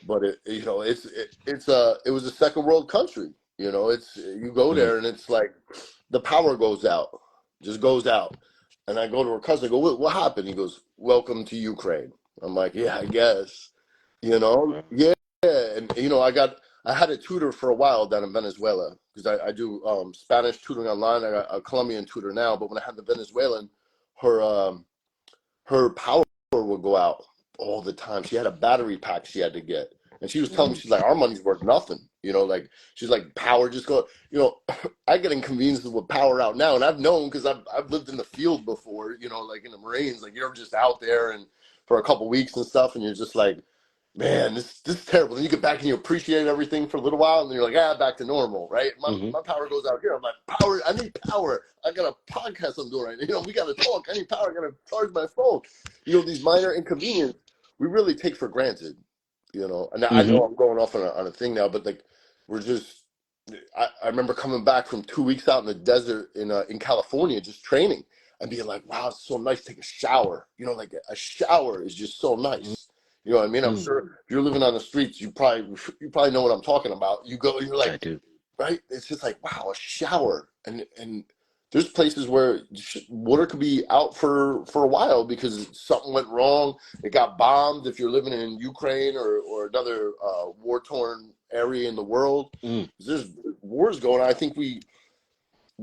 but it was a second world country. It's you go mhm, there and it's like the power goes out, just goes out. And I go to her cousin. I go, what happened? He goes, "Welcome to Ukraine." I'm like, yeah, I guess. Yeah. And I had a tutor for a while down in Venezuela because I do Spanish tutoring online. I got a Colombian tutor now, but when I had the Venezuelan, her her power would go out all the time. She had a battery pack she had to get. And she was telling me, mm, she's like, our money's worth nothing. Like she's like, power just go, I get inconvenienced with power out now. And I've known because I've lived in the field before, like in the Marines, like you're just out there and for a couple weeks and stuff, and you're just like, man, this is terrible. And you get back and you appreciate everything for a little while, and then you're like, back to normal, right? My mhm, my power goes out here. I'm like, power. I need power. I got a podcast I'm doing right now. We got to talk. I need power. I got to charge my phone. These minor inconveniences we really take for granted. And I know mhm, I'm going off on a thing now, but like we're just. I remember coming back from 2 weeks out in the desert in California, just training, and being like, wow, it's so nice to take a shower. Like a shower is just so mhm, nice. You know what I mean? I'm Mm, sure if you're living on the streets, you probably know what I'm talking about. You go, you're I like, do. right? It's just like, wow, a shower, and there's places where water could be out for a while because something went wrong. It got bombed. If you're living in Ukraine or another war torn area in the world, Mm. there's wars going on. I think we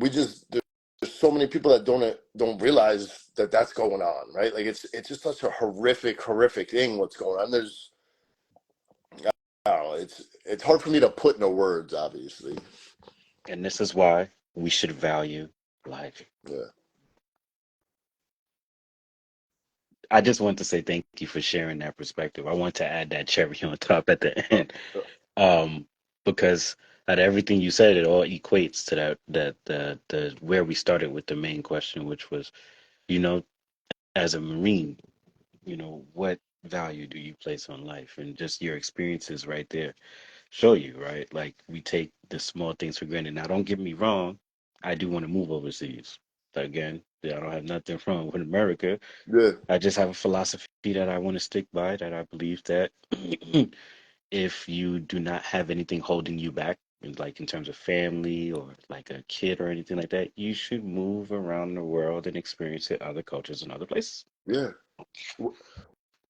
just there's so many people that don't realize that that's going on, right? Like it's just such a horrific thing what's going on. I don't know, it's hard for me to put into words, obviously. And this is why we should value life. Yeah. I just want to say thank you for sharing that perspective. I want to add that cherry on top at the end, um, because out of everything you said, it all equates to that the where we started with the main question, which was, you know, as a Marine, what value do you place on life? And just your experiences right there show you, right? Like we take the small things for granted. Now, don't get me wrong, I do want to move overseas. Again, yeah, I don't have nothing wrong with America. Yeah. I just have a philosophy that I want to stick by, that I believe that if you do not have anything holding you back, like in terms of family or like a kid or anything like that, you should move around the world and experience it, other cultures and other places. Yeah.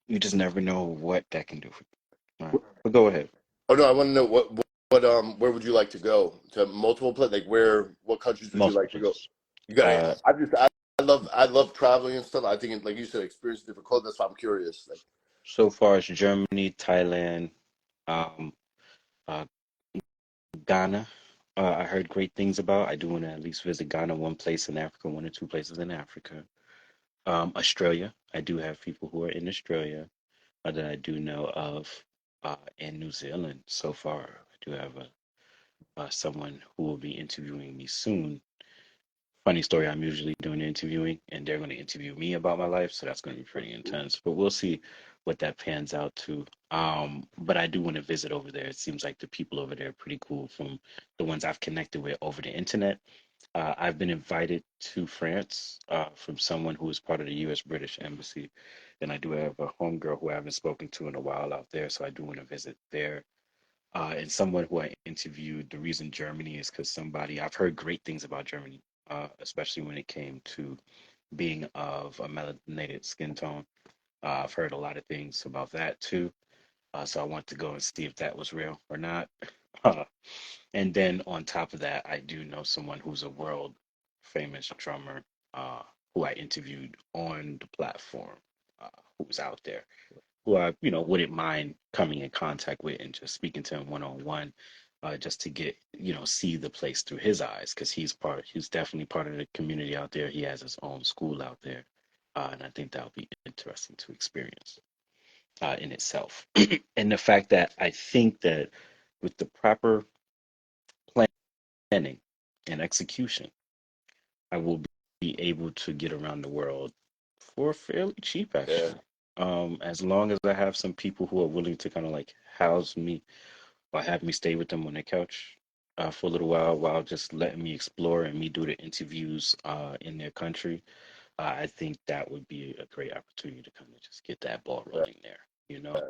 You just never know what that can do for you. All right, but go ahead. Oh no, I want to know what where would you like to go to multiple places? Like what countries would you Multiple like to go? places. You got Uh, I love traveling and stuff. I think like you said, experience different cultures. That's why I'm curious. Like so far as Germany, Thailand, um, uh, Ghana. I heard great things about. I do want to at least visit Ghana, one place in Africa, one or two places in Africa. Australia. I do have people who are in Australia that I do know of. In New Zealand so far. I do have someone who will be interviewing me soon. Funny story, I'm usually doing the interviewing and they're going to interview me about my life, so that's going to be pretty intense. But we'll see what that pans out to. But I do want to visit over there. It seems like the people over there are pretty cool from the ones I've connected with over the internet. I've been invited to France from someone who is part of the U.S. British Embassy, and I do have a homegirl who I haven't spoken to in a while out there, so I do want to visit there. And someone who I interviewed, the reason Germany is because somebody I've heard great things about Germany, especially when it came to being of a melanated skin tone. I've heard a lot of things about that too. So I want to go and see if that was real or not. Uh, and then on top of that, I do know someone who's a world famous drummer who I interviewed on the platform, who's out there, who I, wouldn't mind coming in contact with and just speaking to him one on one, just to get, see the place through his eyes, because he's definitely part of the community out there. He has his own school out there, and I think that would be interesting to experience in itself. And the fact that I think that with the proper planning and execution, I will be able to get around the world for fairly cheap, yeah, actually. As long as I have some people who are willing to kind of like house me or have me stay with them on their couch for a little while just letting me explore and me do the interviews in their country, I think that would be a great opportunity to kind of just get that ball yeah, rolling there, you know?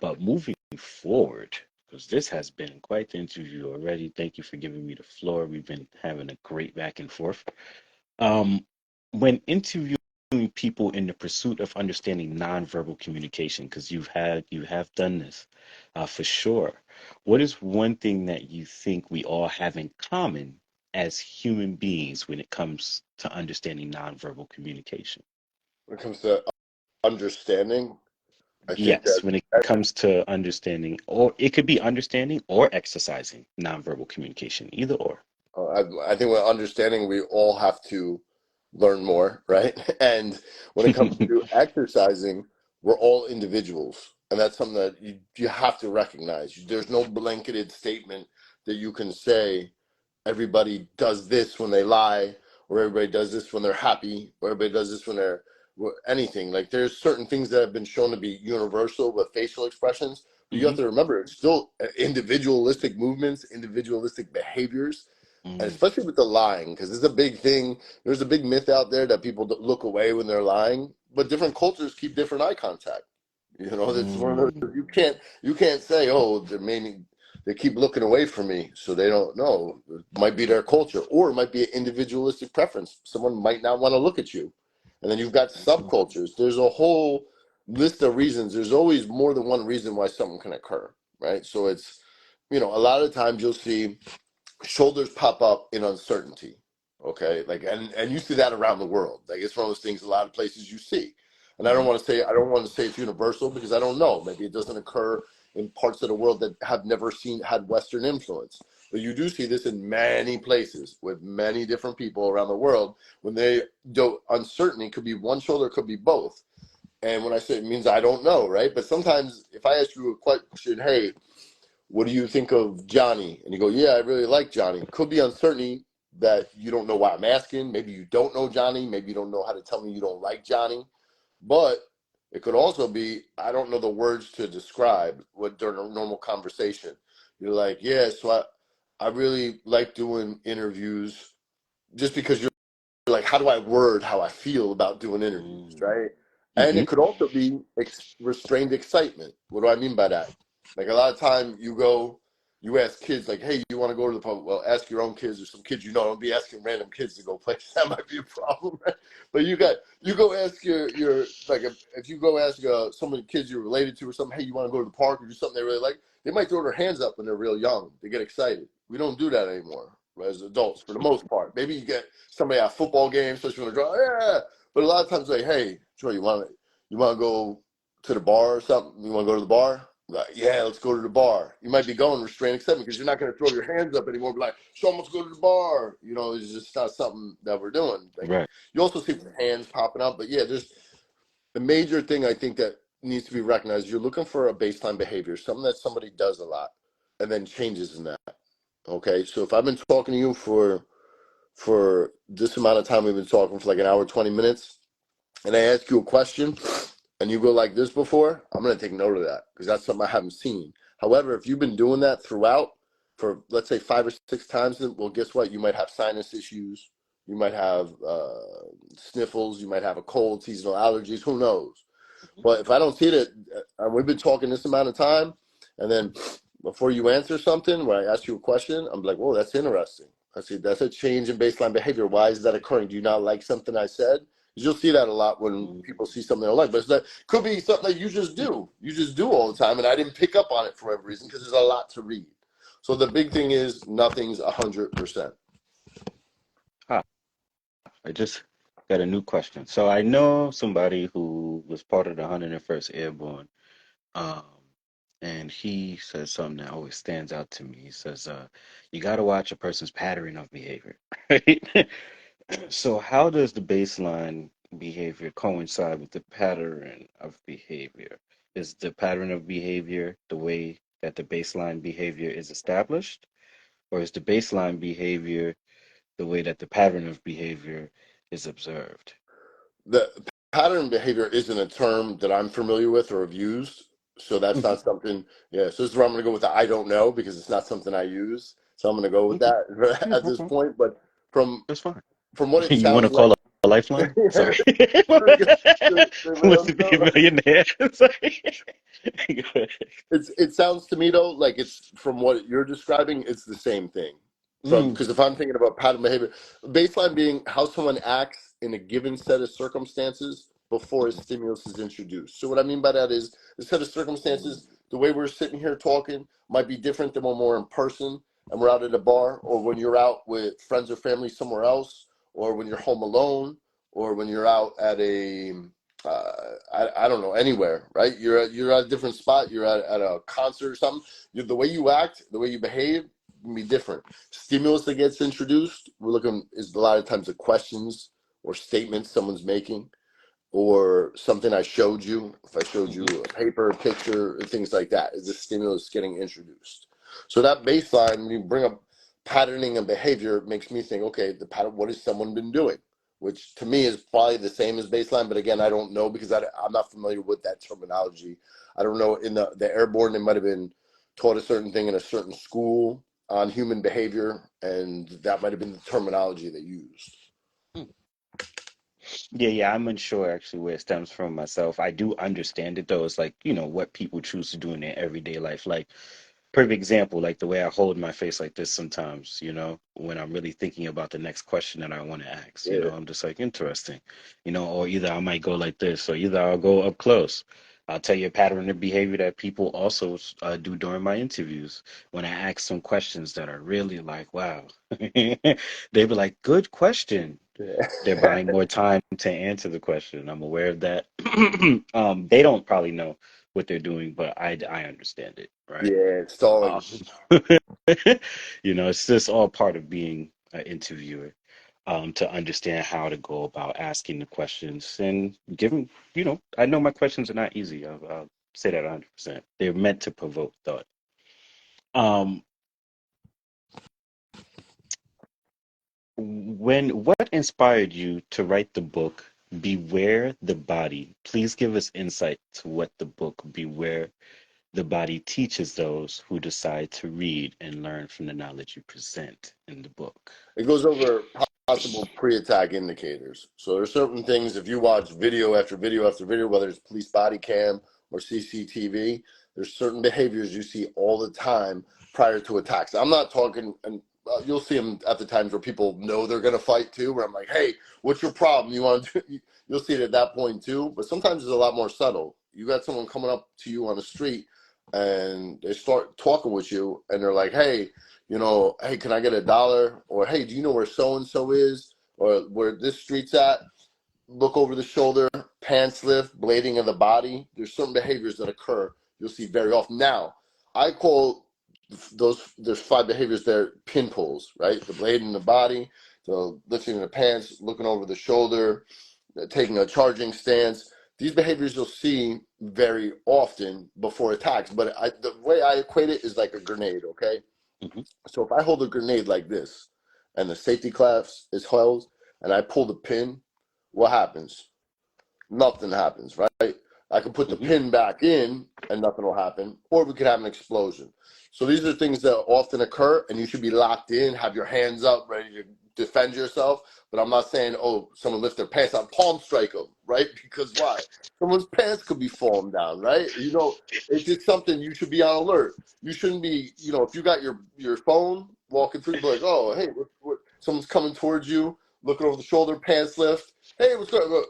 But moving forward, because this has been quite the interview already. Thank you for giving me the floor. We've been having a great back and forth. Um, when interviewing people in the pursuit of understanding nonverbal communication, because you have done this for sure. What is one thing that you think we all have in common as human beings when it comes to understanding nonverbal communication? when it comes to understanding, I think Yes, that when it comes to understanding, or it could be understanding or exercising nonverbal communication, either or. I think with understanding, we all have to learn more, right? And when it comes to exercising, we're all individuals, and that's something that you have to recognize. There's no blanketed statement that you can say everybody does this when they lie, or everybody does this when they're happy, or everybody does this when they're anything. Like there's certain things that have been shown to be universal with facial expressions, but you have Hmm. to remember it's still individualistic movements, individualistic behaviors, and Mm, especially with the lying, because it's a big thing. There's a big myth out there that people look away when they're lying, but different cultures keep different eye contact. You know, that's one of Mm. those, you can't say, oh, they keep looking away from me, so they don't know. It might be their culture, or it might be an individualistic preference. Someone might not want to look at you, and then you've got Mhm. subcultures. There's a whole list of reasons. There's always more than one reason why something can occur, right? So it's, a lot of times you'll see shoulders pop up in uncertainty. Okay, like and you see that around the world. Like it's one of those things a lot of places you see. And Mhm. I don't want to say it's universal because I don't know. Maybe it doesn't occur in parts of the world that have never had Western influence. But you do see this in many places with many different people around the world when they do uncertainty could be one shoulder, could be both. And when I say it means I don't know, right? But sometimes if I ask you a question, hey, what do you think of Johnny? And you go, yeah, I really like Johnny. It could be uncertainty that you don't know why I'm asking. Maybe you don't know Johnny. Maybe you don't know how to tell me you don't like Johnny. But it could also be, I don't know the words to describe what during a normal conversation. You're like, yeah, so I really like doing interviews just because you're like, how do I word how I feel about doing interviews, Mm. right? And Mhm. it could also be restrained excitement. What do I mean by that? Like a lot of time you ask kids like, hey, you want to go to the pub? Well, ask your own kids or some kids you know. Don't be asking random kids to go play. That might be a problem, right? But you go ask your like if you go ask some of the kids you're related to or something, hey, you want to go to the park or do something they really like? They might throw their hands up when they're real young. They get excited. We don't do that anymore as adults for the most part. Maybe you get somebody at a football game, so you want to draw, yeah. But a lot of times, like, hey, Troy, you want to go to the bar or something? You want to go to the bar? Like, yeah, let's go to the bar. You might be going restrained excitement because you're not going to throw your hands up anymore. Be like, so let's go to the bar. You know, it's just not something that we're doing. Like, Right. you also see hands popping up, but yeah, there's the major thing I think that needs to be recognized. You're looking for a baseline behavior, something that somebody does a lot, and then changes in that. Okay, so if I've been talking to you for this amount of time, we've been talking for like an hour, 20 minutes, and I ask you a question and you go like this before, I'm going to take note of that because that's something I haven't seen. However, if you've been doing that throughout for, let's say, 5 or 6 times, well, guess what? You might have sinus issues. You might have sniffles. You might have a cold, seasonal allergies. Who knows? Mhm. But if I don't see it, we've been talking this amount of time, and then before you answer something, when I ask you a question, I'm like, whoa, that's interesting. I see that's a change in baseline behavior. Why is that occurring? Do you not like something I said? You'll see that a lot when people see something they like, but that could be something that you just do. You just do all the time, and I didn't pick up on it for whatever reason because there's a lot to read. So the big thing is nothing's 100%. Ah, I just got a new question. So I know somebody who was part of the 101st Airborne, um, and he says something that always stands out to me. He says, you got to watch a person's pattern of behavior, right? So how does the baseline behavior coincide with the pattern of behavior? Is the pattern of behavior the way that the baseline behavior is established, or is the baseline behavior the way that the pattern of behavior is observed? The pattern behavior isn't a term that I'm familiar with or have used. So that's Mhm. not something, yeah. So this is where I'm going to go with the I don't know because it's not something I use. So I'm going to go with Okay. that Yeah, at no this problem. point. But from That's fine. from what it You want sounds to call like, a lifeline? Sorry. let Wants me to be a know. millionaire. Sorry. Go ahead. It sounds to me though like it's from what you're describing, it's the same thing. From Mm, because if I'm thinking about pattern behavior, baseline being how someone acts in a given set of circumstances before a mhm, stimulus is introduced. So what I mean by that is the set of circumstances, the way we're sitting here talking might be different than when we're in person and we're out at a bar, or when you're out with friends or family somewhere else, or when you're home alone, or when you're out at a I don't know, anywhere, right? You're at a different spot. You're at a concert or something. The way you act, the way you behave, can be different. Stimulus that gets introduced, we're looking is a lot of times the questions or statements someone's making, or something I showed you. If I showed you mhm, a paper, a picture, things like that, is the stimulus getting introduced. So that baseline, when you bring up patterning and behavior, makes me think, okay, the pattern. What has someone been doing? Which to me is probably the same as baseline, but again, I don't know because I'm not familiar with that terminology. I don't know in the airborne, they might have been taught a certain thing in a certain school on human behavior, and that might have been the terminology they used. mm. Yeah, I'm unsure actually where it stems from myself. I do understand it though. It's like, what people choose to do in their everyday life. Like, perfect example, like the way I hold my face like this sometimes, when I'm really thinking about the next question that I want to ask, Yeah, I'm just like, interesting, or either I might go like this, or either I'll go up close. I'll tell you a pattern of behavior that people also do during my interviews when I ask some questions that are really like, wow. They be like, good question. They're yeah, buying more time to answer the question. I'm aware of that. They don't probably know what they're doing, but I understand it, right? yeah. Um, Stalling. it's just all part of being an interviewer, to understand how to go about asking the questions and giving, I know my questions are not easy. I'll say that 100%. They're meant to provoke thought. Um, what inspired you to write the book Beware the Body? Please give us insight to what the book Beware the Body teaches those who decide to read and learn from the knowledge you present in the book. It goes over possible pre-attack indicators. So there's certain things, if you watch video after video after video, whether it's police body cam or CCTV, there's certain behaviors you see all the time prior to attacks. I'm not talking, and you'll see them at the times where people know they're going to fight too, where I'm like, hey, what's your problem? You want to? You'll see it at that point too. But sometimes it's a lot more subtle. You got someone coming up to you on the street and they start talking with you, and they're like, hey, hey, can I get $1? Or, hey, do you know where so and so is? Or where this street's at? Look over the shoulder, pants lift, blading of the body. There's certain behaviors that occur you'll see very often. Now, I call there's 5 behaviors there pin pulls, right? The blade in the body, the lifting the pants, looking over the shoulder, taking a charging stance. These behaviors you'll see very often before attacks. But the way I equate it is like a grenade, okay? Hmm. So if I hold a grenade like this and the safety clasp is held and I pull the pin, what happens? Nothing happens, right? I can put the Hmm. pin back in and nothing will happen, or we could have an explosion. So these are things that often occur, and you should be locked in, have your hands up, ready to defend yourself. But I'm not saying, oh, someone lift their pants up, palm strike them, right? Because why? Someone's pants could be falling down, right? It's just something you should be on alert. You shouldn't be, if you got your phone walking through, be like, oh, hey, someone's coming towards you, looking over the shoulder, pants lift. Hey, what's going on?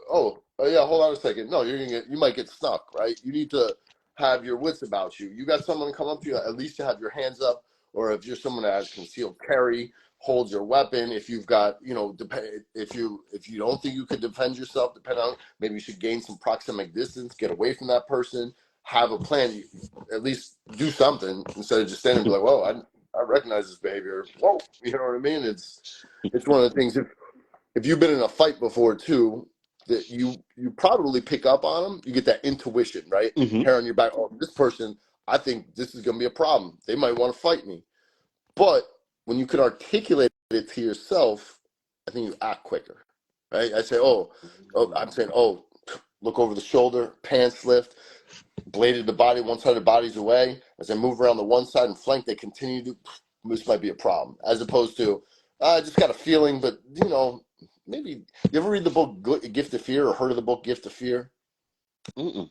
Oh, yeah, hold on a second. No, you might get snuck, right? You need to have your wits about you. You got someone come up to you, at least to have your hands up, or if you're someone that has concealed carry, hold your weapon. If you've got, if you don't think you could defend yourself, depending on, maybe you should gain some proximic distance, get away from that person, have a plan. At least do something instead of just standing and be like, "Whoa, I recognize this behavior." Whoa, you know what I mean? It's one of the things. If you've been in a fight before too, that you probably pick up on them. You get that intuition, right? Hmm. Hair on your back. Oh, this person, I think this is going to be a problem. They might want to fight me. But when you can articulate it to yourself, I think you act quicker, right? I say, I'm saying, look over the shoulder, pants lift, bladed the body, one side of the body's away. As I move around the one side and flank, they continue to, this might be a problem. As opposed to, I just got a feeling, but, maybe, you ever read the book Gift of Fear or heard of the book Gift of Fear? Mm-mm.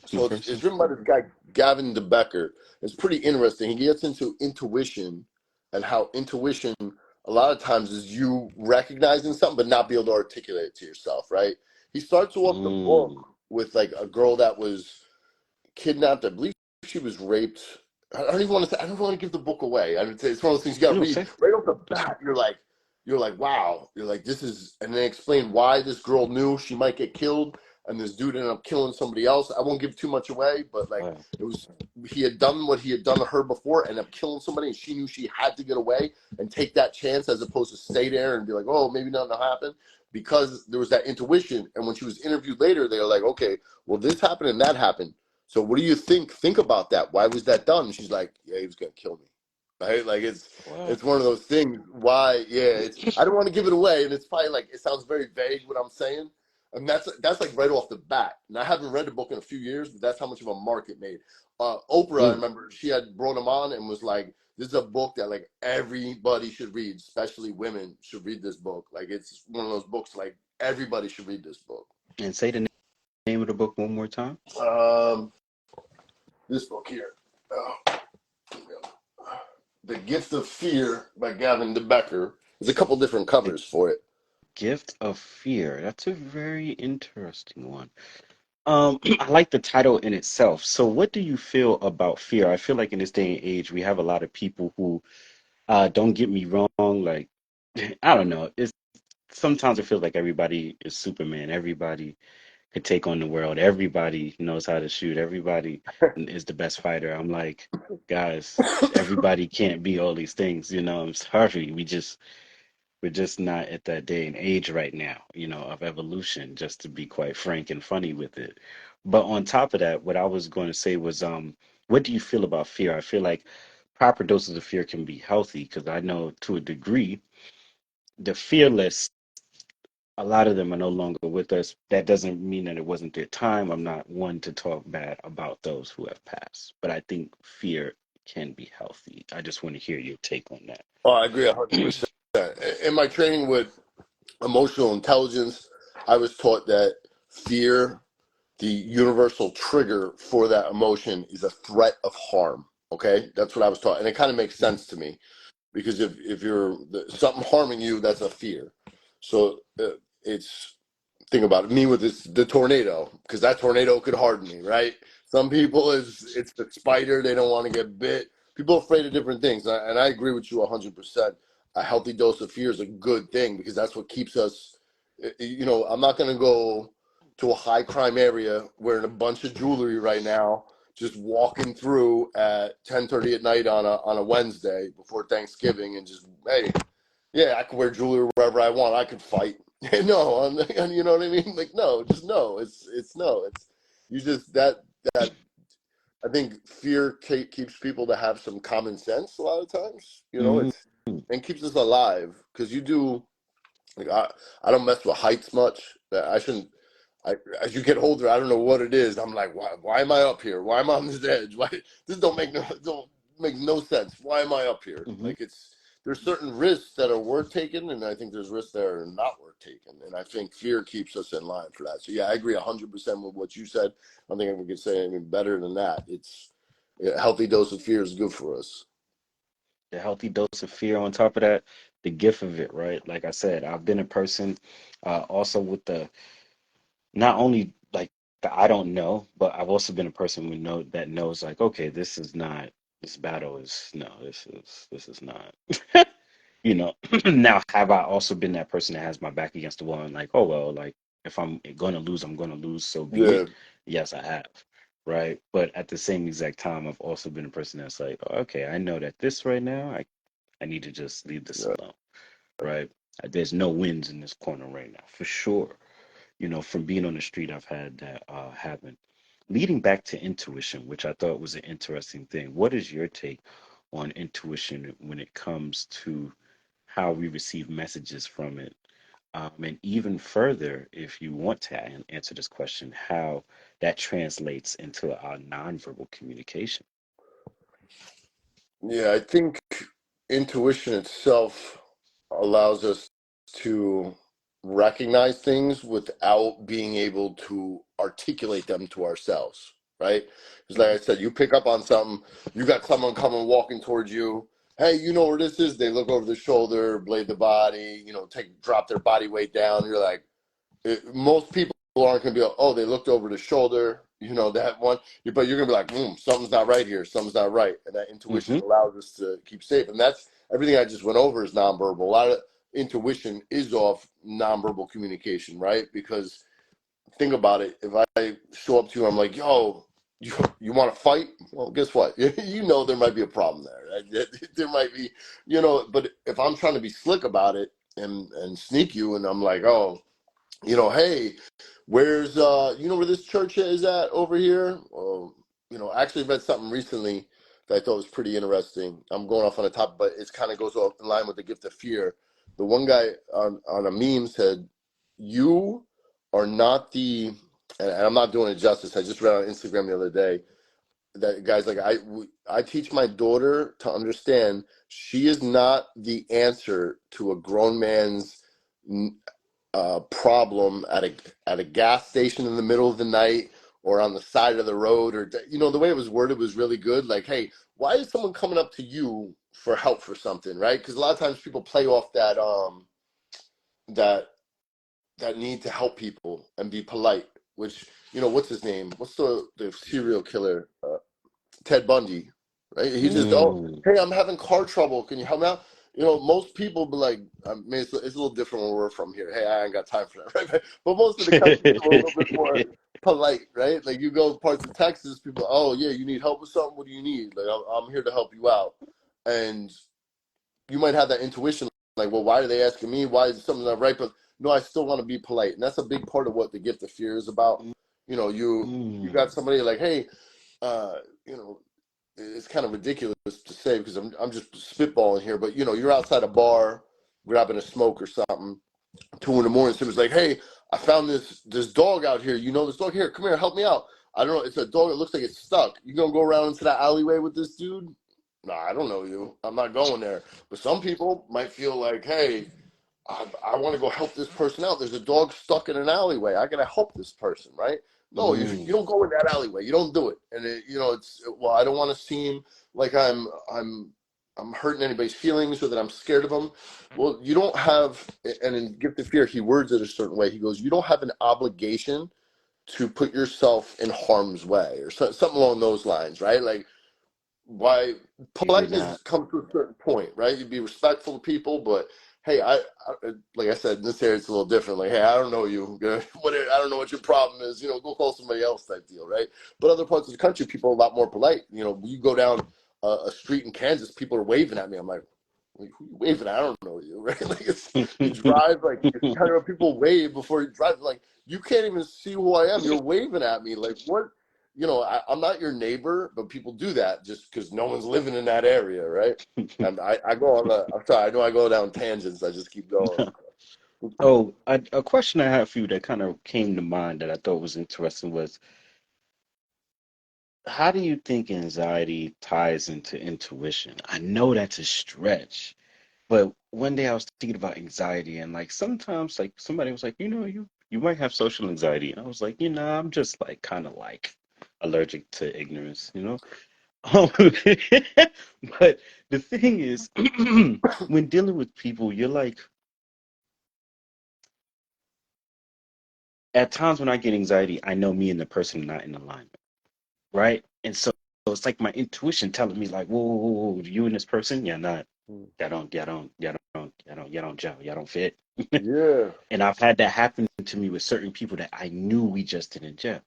So it's written by this guy, Gavin DeBecker. It's pretty interesting. He gets into intuition and how intuition, a lot of times, is you recognizing something but not be able to articulate it to yourself, right? He starts off the book Mm. with like a girl that was kidnapped. I believe she was raped. I don't even want to say, I don't want to give the book away. I would say it's one of those things you got to No, read say right off the that's fine. bat. You're like, wow. You're like, this is, and they explain why this girl knew she might get killed, and this dude ended up killing somebody else. I won't give too much away, but like, Wow. it was, he had done what he had done to her before, ended up killing somebody, and she knew she had to get away and take that chance as opposed to stay there and be like, oh, maybe nothing will happen, because there was that intuition. And when she was interviewed later, they were like, okay, well, this happened and that happened. So what do you think? Think about that. Why was that done? And she's like, yeah, he was gonna kill me. Right? Like it's What? one of those things. Why? Yeah, it's I don't want to give it away, and it's probably like it sounds very vague what I'm saying. And that's like right off the bat. And I haven't read the book in a few years, but that's how much of a mark it made. Oprah, I Mm. remember she had brought him on and was like, "This is a book that like everybody should read, especially women should read this book. Like it's one of those books like Everybody should read this book. And say the name of the book one more time. Um, this book here, The Gift of Fear by Gavin de Becker. There's a couple different The covers for it. Gift of Fear. That's a very interesting one. I like the title in itself. So, what do you feel about fear? I feel like in this day and age, we have a lot of people who, don't get me wrong, like, I don't know. It's sometimes it feels like everybody is Superman. Everybody could take on the world. Everybody knows how to shoot. Everybody is the best fighter. I'm like, guys, everybody can't be all these things. I'm sorry. We're just not at that day and age right now, of evolution, just to be quite frank and funny with it. But on top of that, what I was going to say was, what do you feel about fear? I feel like proper doses of fear can be healthy because I know to a degree, the fearless, a lot of them are no longer with us. That doesn't mean that it wasn't their time. I'm not one to talk bad about those who have passed, but I think fear can be healthy. I just want to hear your take on that. Oh, I agree 100%. In my training with emotional intelligence, I was taught that fear, the universal trigger for that emotion, is a threat of harm. Okay, that's what I was taught, and it kind of makes sense to me because if you're something harming you, that's a fear. So it's think about it. Me with the tornado, because that tornado could harden me, right? Some people it's the spider, they don't want to get bit. People are afraid of different things, and I agree with you 100%. A healthy dose of fear is a good thing because that's what keeps us. I'm not going to go to a high crime area wearing a bunch of jewelry right now, just walking through at 10:30 at night on a Wednesday before Thanksgiving, and just hey, yeah, I can wear jewelry wherever I want. I could fight. No, you know what I mean? Like, no, just no. It's no. It's you just that. I think fear keeps people to have some common sense a lot of times. Hmm. It's and keeps us alive because you do. Like I don't mess with heights much. I shouldn't. As you get older, I don't know what it is. I'm like, why am I up here? Why am I on this edge? Why this don't make no sense. Why am I up here? Hmm. Like there's certain risks that are worth taking, and I think there's risks that are not worth taking. And I think fear keeps us in line for that. So yeah, I agree 100% with what you said. I don't think we could say anything better than that. It's a healthy dose of fear is good for us. The healthy dose of fear on top of that, the gift of it, right? Like I said, I've been a person, also with the not only like the I don't know, but I've also been a person that knows like, okay, this is not this battle is no, this is not. you know. Now, have I also been that person that has my back against the wall and like, oh well, like if I'm going to lose, I'm going to lose, so be Yeah, it. Yes, I have, right? But at the same exact time, I've also been a person that's like, oh, okay, I know that this right now, I need to just leave this yeah, alone, right? There's no wins in this corner right now, for sure. From being on the street, I've had that happen. Leading back to intuition, which I thought was an interesting thing. What is your take on intuition when it comes to how we receive messages from it? And even further, if you want to answer this question, how that translates into our nonverbal communication. yeah. I think intuition itself allows us to recognize things without being able to articulate them to ourselves, right? Because, like I said, you pick up on something, you got someone coming walking towards you. Hey, you know where this is? They look over the shoulder, blade the body, drop their body weight down. You're like, most people aren't going to be like, oh, they looked over the shoulder, that one. But you're going to be like, something's not right here. Something's not right. And that intuition Hmm. allows us to keep safe. And that's everything I just went over is nonverbal. A lot of intuition is off nonverbal communication, right? Because think about it. If I show up to you, I'm like, yo, you want to fight? Well, guess what? There might be a problem there. Right? There might be, but if I'm trying to be slick about it and sneak you and I'm like, oh, hey, where's where this church is at over here? I actually read something recently that I thought was pretty interesting. I'm going off on the top, but it kind of goes off in line with the gift of fear. The one guy on a meme said, "You are not the," and I'm not doing it justice. I just read on Instagram the other day that guy's like, I teach my daughter to understand she is not the answer to a grown man's problem at a gas station in the middle of the night or on the side of the road, or the way it was worded was really good. Like, hey, why is someone coming up to you for help for something, right? Because a lot of times people play off that that need to help people and be polite. Which, what's his name? What's the serial killer? Ted Bundy, right? He just, oh, Mm. hey, I'm having car trouble. Can you help me out? Most people be like, I mean, it's a little different when we're from here. Hey, I ain't got time for that, right? But most of the country people are a little bit more polite, right? Like you go to parts of Texas, people, oh yeah, you need help with something. What do you need? Like I'm here to help you out, and you might have that intuition, like, well, why are they asking me? Why is something not right? But no, I still want to be polite, and that's a big part of what the gift of fear is about. You got Mm. somebody like, hey, uh, you know, it's kind of ridiculous to say because I'm just spitballing here, but you're outside a bar grabbing a smoke or something, 2 in the morning. Somebody's like, "Hey, I found this dog out here. You know this dog? Here, come here, help me out. I don't know. It's a dog. It looks like it's stuck. You gonna go around into that alleyway with this dude? Nah, I don't know you. I'm not going there. But some people might feel like, hey, I want to go help this person out. There's a dog stuck in an alleyway. I gotta help this person, right? No, you Mm. don't go in that alleyway. You don't do it. And it's well, I don't want to seem like I'm hurting anybody's feelings or that I'm scared of them. Well, you don't have, and in Gift of Fear, he words it a certain way. He goes, you don't have an obligation to put yourself in harm's way or something along those lines, right? Like why You do politeness not. comes to a certain point, right? You'd be respectful to people, but hey, like I said, in this area it's a little different. Like, hey, I don't know you, I don't know what your problem is. Go call somebody else type deal, right? But other parts of the country, people are a lot more polite. You go down a street in Kansas, people are waving at me. I'm like, who you waving at? I don't know you, right? Like you drive, like it's kind of people wave before you drive. Like you can't even see who I am. You're waving at me. Like what? I'm not your neighbor, but people do that just because no one's living in that area, right? And I go on I'm sorry, I know I go down tangents. I just keep going. Oh, a question I have for you that kind of came to mind that I thought was interesting was, how do you think anxiety ties into intuition? I know that's a stretch, but one day I was thinking about anxiety, and like sometimes like somebody was like, you might have social anxiety. And I was like, I'm just like kind of like allergic to ignorance. Um, but the thing is, when dealing with people, you're like, at times when I get anxiety, I know me and the person are not in alignment, right? And so it's like my intuition telling me like, whoa, whoa, whoa, whoa, you and this person, you're not, y'all don't gel, y'all don't fit. Yeah, And I've had that happen to me with certain people that I knew we just didn't gel,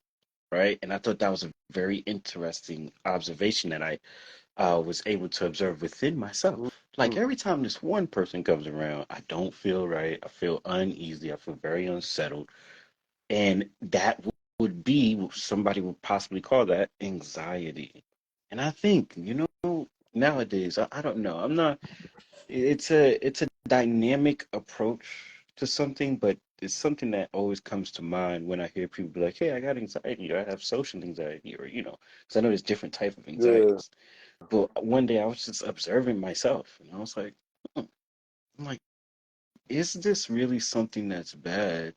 right? And I thought that was a very interesting observation that I was able to observe within myself. Like every time this one person comes around, I don't feel right. I feel uneasy. I feel very unsettled. And that would be, somebody would possibly call that anxiety. And I think, nowadays, I don't know. I'm not, it's a dynamic approach to something, but it's something that always comes to mind when I hear people be like, hey, I got anxiety, or I have social anxiety, or, because I know there's different type of yeah, anxieties. But one day I was just observing myself, and I was like, hmm. I'm like, is this really something that's bad?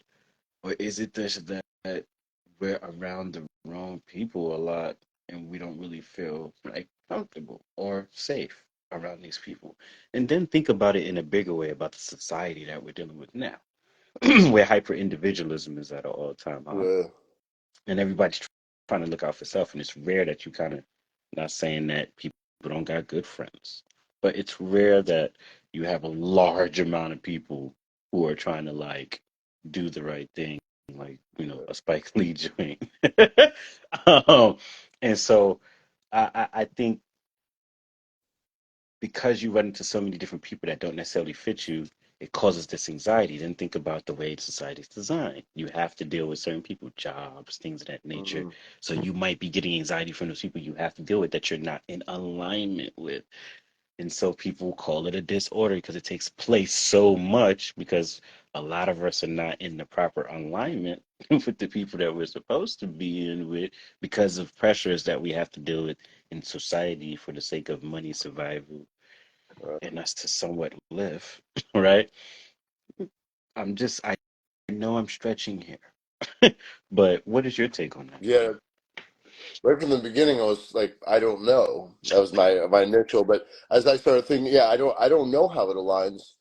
Or is it just that we're around the wrong people a lot and we don't really feel like comfortable or safe around these people? And then think about it in a bigger way about the society that we're dealing with now, where hyper individualism is at an all-time high yeah, and everybody's trying to look out for self. And it's rare that you kind of, not saying that people don't got good friends, but it's rare that you have a large amount of people who are trying to like do the right thing, like a Spike Lee joint. um, and so I think because you run into so many different people that don't necessarily fit you, it causes this anxiety. Then think about the way society is designed. You have to deal with certain people, jobs, things of that nature. mm-hmm. So you might be getting anxiety from those people you have to deal with that you're not in alignment with. And so people call it a disorder because it takes place so much because a lot of us are not in the proper alignment with the people that we're supposed to be in with because of pressures that we have to deal with in society for the sake of money, survival, and us to somewhat live, right? I'm just, know I'm stretching here, but what is your take on that? Yeah, right from the beginning, I was like, I don't know. That was my initial. But as I started thinking, yeah, I don't know how it aligns.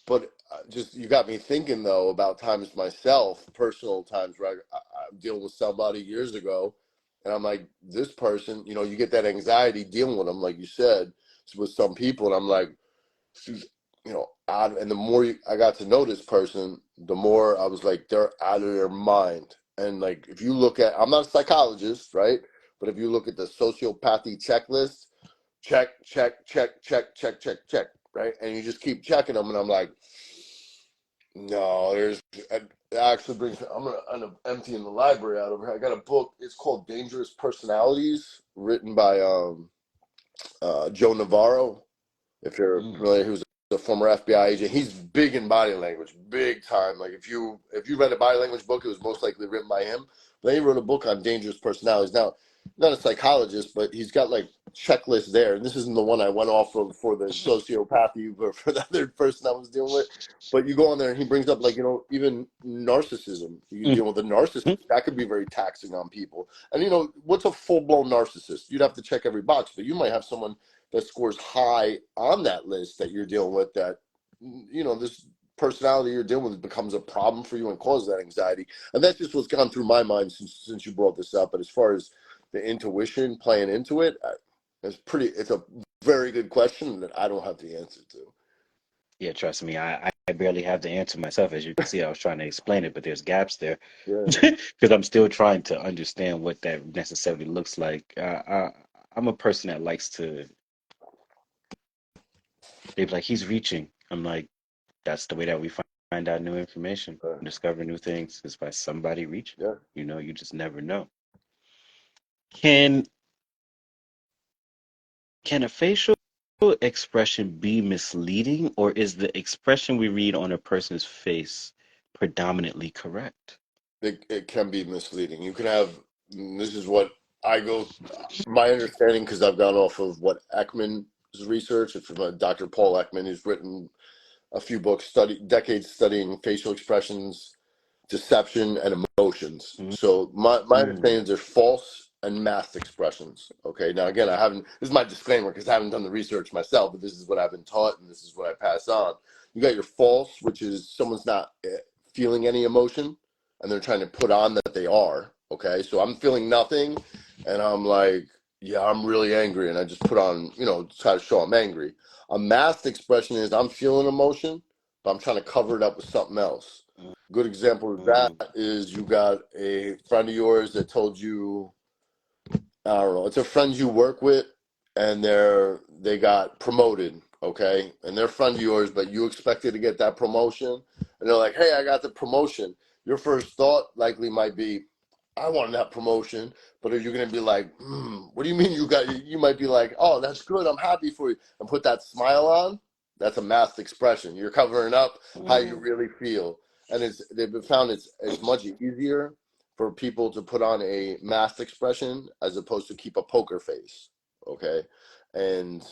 But just you got me thinking though about times myself, personal times where I'm dealing with somebody years ago, and I'm like, this person, you get that anxiety dealing with them, like you said, with some people, and I'm like, she's, out. And the more I got to know this person, the more I was like, they're out of their mind. And like, if you look at, I'm not a psychologist, right? But if you look at the sociopathy checklist, check, check, check, check, check, check, check, right? And you just keep checking them, and I'm like, no, it actually brings. I'm emptying the library out over here. I got a book. It's called Dangerous Personalities, written by Joe Navarro. If you're Mm, familiar, who's a former FBI agent. He's big in body language, big time. Like if you read a body language book, it was most likely written by him. But then he wrote a book on dangerous personalities. Now, not a psychologist, but he's got like checklists there. And this isn't the one I went off of for the sociopathy, but for the other person I was dealing with. But you go on there and he brings up like, even narcissism. You mm, deal with a narcissist, mm. that could be very taxing on people. And what's a full blown narcissist? You'd have to check every box, but you might have someone that scores high on that list that you're dealing with, that this personality you're dealing with becomes a problem for you and causes that anxiety. And that's just what's gone through my mind since you brought this up. But as far as the intuition playing into it, it's a very good question that I don't have the answer to. Yeah, trust me, I barely have the answer myself. As you can see, I was trying to explain it, but there's gaps there Yeah. because I'm still trying to understand what that necessarily looks like. I'm a person that likes to, they be like, he's reaching. I'm like, that's the way that we find out new information, discover new things is by somebody reaching. Yeah. You just never know. Can can a facial expression be misleading, or is the expression we read on a person's face predominantly correct? It can be misleading. You can have, this is what I go, my understanding, because I've gone off of what Ekman's research, it's from Dr. Paul Ekman, who's written a few books, decades studying facial expressions, deception, and emotions. Mm, So my mm, understanding is there's false and masked expressions. Okay. Now again, I haven't. This is my disclaimer because I haven't done the research myself, but this is what I've been taught, and this is what I pass on. You got your false, which is someone's not feeling any emotion, and they're trying to put on that they are. Okay. So I'm feeling nothing, and I'm like, yeah, I'm really angry, and I just put on, try to show I'm angry. A masked expression is I'm feeling emotion, but I'm trying to cover it up with something else. Good example of that mm, is you got a friend of yours that told you, I don't know, it's a friend you work with, and they got promoted, okay? And they're a friend of yours, but you expected to get that promotion, and they're like, hey, I got the promotion. Your first thought likely might be, I want that promotion, but are you going to be like, what do you mean you got? You might be like, oh, that's good, I'm happy for you, and put that smile on. That's a masked expression. You're covering up how you mm, really feel, and they've been found it's much easier for people to put on a masked expression as opposed to keep a poker face. Okay. And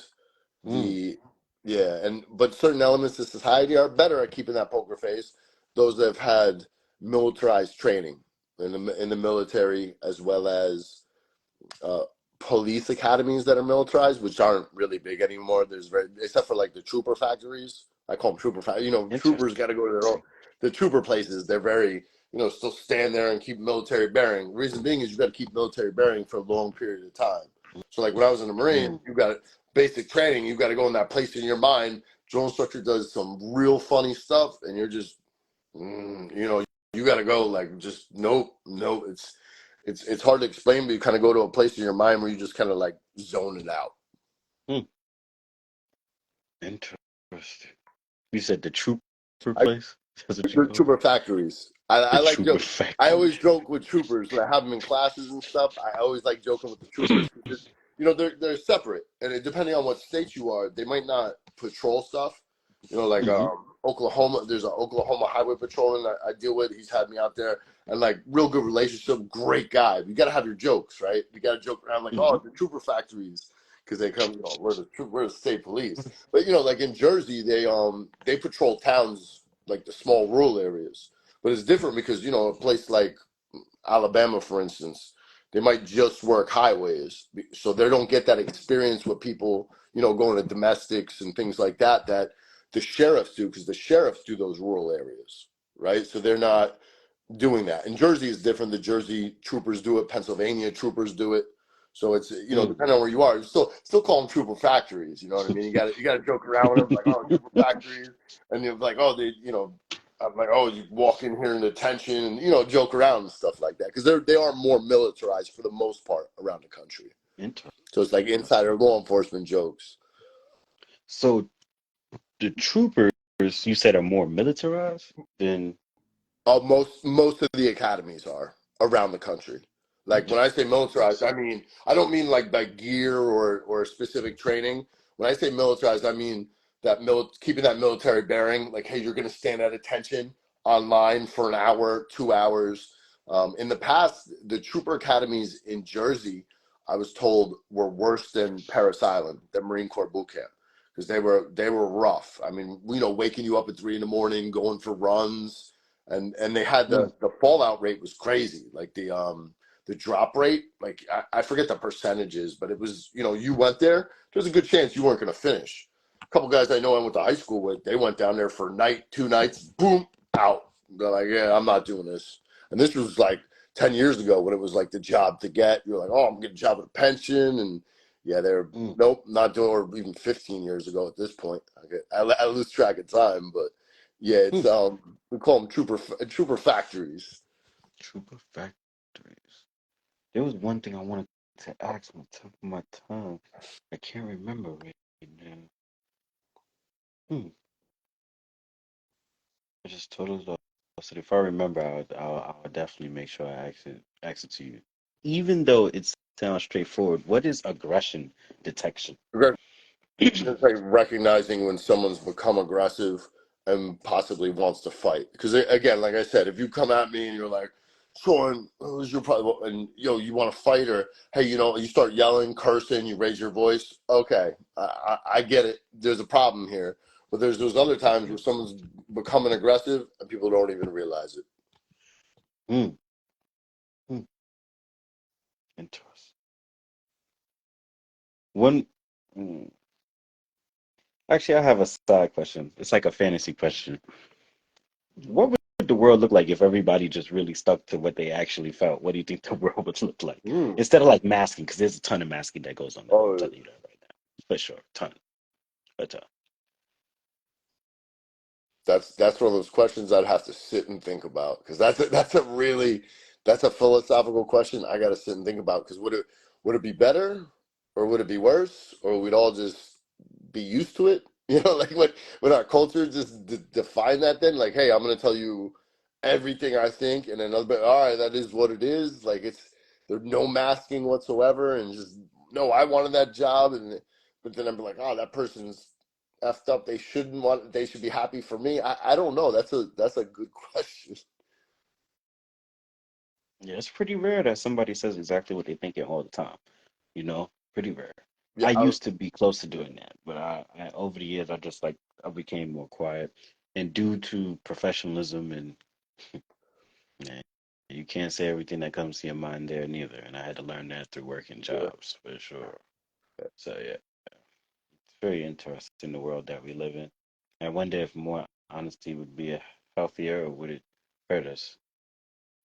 mm. the, yeah, but certain elements of society are better at keeping that poker face. Those that have had militarized training in the military, as well as uh, police academies that are militarized, which aren't really big anymore. Except for like the trooper factories. I call them trooper factories. Troopers got to go to their own. The trooper places, they're very, still stand there and keep military bearing. The reason being is you got to keep military bearing for a long period of time. So like when I was in the Marines, Mm, you got basic training. You got to go in that place in your mind. Drill instructor does some real funny stuff, and you're just, you got to go like just nope, no. It's hard to explain, but you kind of go to a place in your mind where you just kind of like zone it out. mm. Interesting. You said the trooper I place? That's what you The call it? trooper factories. The I like trooper joke. I factory. always joke with troopers when I have them in classes and stuff. I always like joking with the troopers because they're separate, and depending on what state you are, they might not patrol stuff. Like Hmm. Oklahoma. There's an Oklahoma Highway Patrolman I deal with. He's had me out there, and like real good relationship, great guy. You got to have your jokes, right? You got to joke around like, Hmm. oh, the trooper factories. Because they come, we're the state police, but like in Jersey, they patrol towns like the small rural areas. But it's different because a place like Alabama, for instance, they might just work highways, so they don't get that experience with people, going to domestics and things like that. That the sheriffs do, because the sheriffs do those rural areas, right? So they're not doing that. In Jersey is different. The Jersey troopers do it. Pennsylvania troopers do it. So it's Mm. depending on where you are, you still call them trooper factories. You know what I mean? You got to joke around with them like, oh, trooper factories, and you're like, oh, I'm like, oh, you walk in here in attention, and joke around and stuff like that, because they are more militarized for the most part around the country. So it's like insider Interesting. law enforcement jokes. So the troopers, you said, are more militarized than Most of the academies are around the country. Like when I say militarized, I interesting. mean I don't mean like by gear or specific training. When I say militarized, I mean that keeping that military bearing. Like, hey, you're going to stand at attention online for an hour, 2 hours. In the past, the trooper academies in Jersey, I was told, were worse than Parris Island, the Marine Corps boot camp, because they were rough. I mean, waking you up at 3 in the morning, going for runs, and they had Mm. the fallout rate was crazy. Like the drop rate, like I forget the percentages, but it was, you went there, there's a good chance you weren't going to finish. A couple guys I know I went to high school with, they went down there for a night, 2 nights, boom, out. They're like, yeah, I'm not doing this. And this was like 10 years ago, when it was like the job to get. You're like, oh, I'm getting a job with a pension. And yeah, they're, Mm. nope, not doing. Or even 15 years ago at this point. I lose track of time, but yeah, it's Mm. we call them trooper factories. Trooper factories. There was one thing I wanted to ask on the top of my tongue. I can't remember right now. Hmm. I just totally lost it. If I remember, I'll definitely make sure I ask it to you. Even though it sounds straightforward, what is aggression detection? It's like recognizing when someone's become aggressive and possibly wants to fight. Because again, like I said, if you come at me and you're like, Sean, who's your problem? And you want to fight, or hey, you start yelling, cursing, you raise your voice. Okay, I get it. There's a problem here. But there's those other times where someone's becoming aggressive and people don't even realize it. Mm. Mm. Interesting. One. Mm. Actually, I have a side question. It's like a fantasy question. What would the world look like if everybody just really stuck to what they actually felt? What do you think the world would look like? Hmm. Instead of like masking, because there's a ton of masking that goes on now. I'm Oh, telling you that right now. For sure. A ton. that's one of those questions I'd have to sit and think about, because that's a philosophical question I got to sit and think about, because would it be better, or would it be worse, or we'd all just be used to it? Like when our culture just define that, then like, hey, I'm going to tell you everything I think, and then all right, that is what it is. Like, there's no masking whatsoever, and just no, I wanted that job, but then I'm like, oh, that person's effed up. They shouldn't want. They should be happy for me. I don't know. That's a good question. Yeah, it's pretty rare that somebody says exactly what they thinking all the time. Pretty rare. Yeah, I used to be close to doing that, but I over the years I became more quiet, and due to professionalism and man, you can't say everything that comes to your mind there neither, and I had to learn that through working yeah, jobs for sure. So yeah, it's very interesting the world that we live in. I wonder if more honesty would be a healthier or would it hurt us?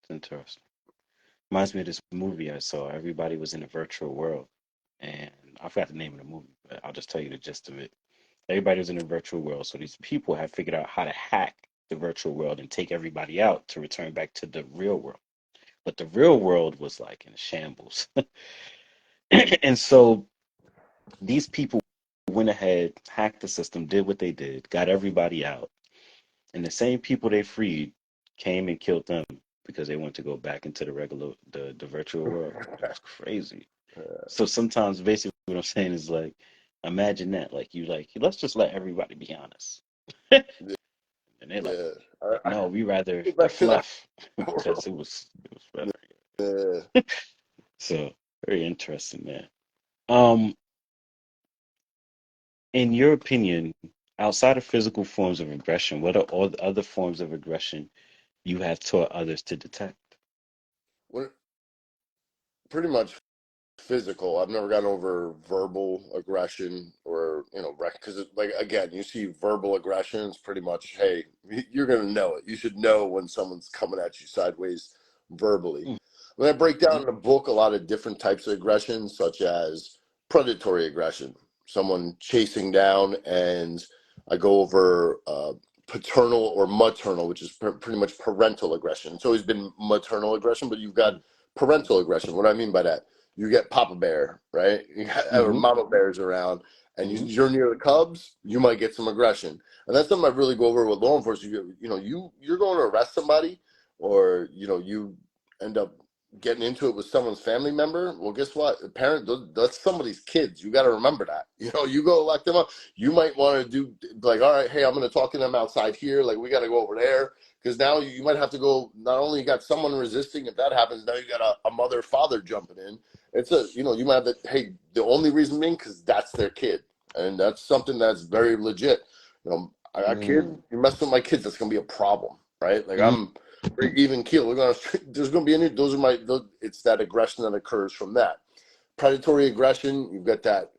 It's interesting. Reminds me of this movie I saw. Everybody was in a virtual world, and I forgot the name of the movie, but I'll just tell you the gist of it. Everybody was in a virtual world, so these people have figured out how to hack the virtual world and take everybody out to return back to the real world. But the real world was like in shambles. And so these people went ahead, hacked the system, did what they did, got everybody out. And the same people they freed came and killed them because they want to go back into the virtual world. It was crazy. So sometimes basically what I'm saying is like, imagine that. Like, let's just let everybody be honest. And they're like, yeah. I no, we rather go the back to that. fluff because it was better. Yeah. So very interesting, man. Um, in your opinion, outside of physical forms of aggression, what are all the other forms of aggression you have taught others to detect? When, pretty much physical. I've never gotten over verbal aggression or, because like again, you see verbal aggression, it's pretty much, hey, you're gonna know it. You should know when someone's coming at you sideways verbally. When I break down in the book a lot of different types of aggression, such as predatory aggression, someone chasing down, and I go over paternal or maternal, which is pretty much parental aggression. It's always been maternal aggression, but you've got parental aggression. What do I mean by that? You get Papa Bear, right? Or Mm-hmm. Mama Bear's around, and Mm-hmm. you're near the Cubs, you might get some aggression, and that's something I really go over with law enforcement. You're going to arrest somebody, or you end up getting into it with someone's family member. Well, guess what? The parent, that's somebody's kids. You got to remember that. You go lock them up. You might want to do like, all right, hey, I'm going to talk to them outside here. Like, we got to go over there. Because now you might have to go. Not only you got someone resisting, if that happens, now you got a mother, father jumping in. It's you might have to, hey, the only reason being because that's their kid, and that's something that's very legit. I got kids. Mm-hmm. You mess with my kids, that's gonna be a problem, right? Like, I'm Mm-hmm. even keel. We're gonna there's gonna be any. It's that aggression that occurs from that predatory aggression. You've got that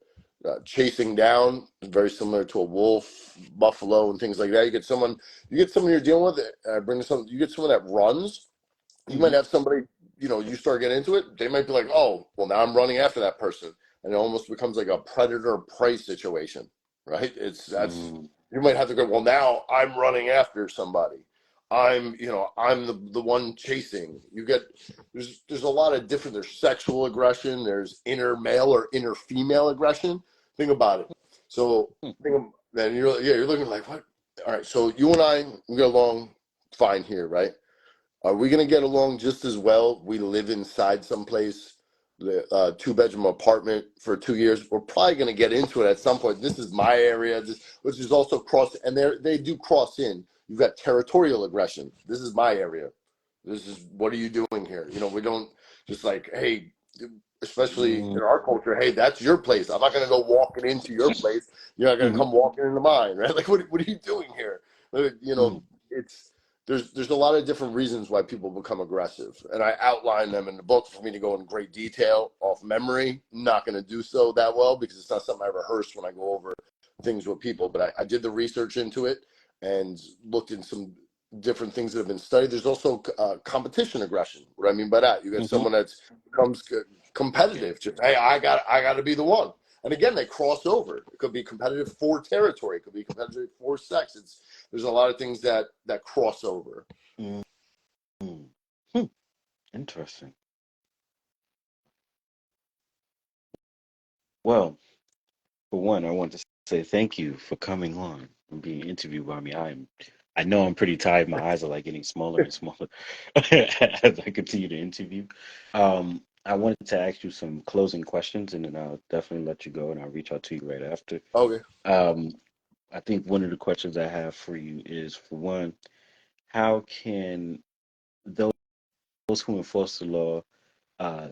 chasing down, very similar to a wolf, buffalo, and things like that. You get someone you're dealing with. You get someone that runs. You might Mm-hmm. have somebody, you start getting into it, they might be like, oh, well, now I'm running after that person. And it almost becomes like a predator prey situation, right? You might have to go, well, now I'm running after somebody. I'm the one chasing. There's a lot of different, there's sexual aggression, there's inner male or inner female aggression. Think about it. So, then you're looking like, what? All right. So you and I, we get along fine here, right? Are we going to get along just as well? We live inside someplace, the two-bedroom apartment for 2 years. We're probably going to get into it at some point. This is my area, which is also and they do cross in. You've got territorial aggression. This is my area. What are you doing here? We don't just like, hey, especially in our culture, hey, that's your place. I'm not going to go walking into your place. You're not going to Mm-hmm. come walking into mine, right? Like, what are you doing here? It's there's a lot of different reasons why people become aggressive, and I outline them in the book. For me to go in great detail off memory, I'm not going to do so that well because it's not something I rehearse when I go over things with people. But I did the research into it and looked in some different things that have been studied. There's also competition aggression. What I mean by that, you got Mm-hmm. someone that's becomes competitive. Just, hey, I got to be the one. And again, they cross over. It could be competitive for territory. It could be competitive for sex. There's a lot of things that cross over. Mm-hmm. Interesting. Well, for one, I want to say thank you for coming on and being interviewed by me. I know I'm pretty tired. My eyes are like getting smaller and smaller as I continue to interview. I wanted to ask you some closing questions, and then I'll definitely let you go, and I'll reach out to you right after. Okay. Um, I think one of the questions I have for you is, for one, how can those who enforce the law uh,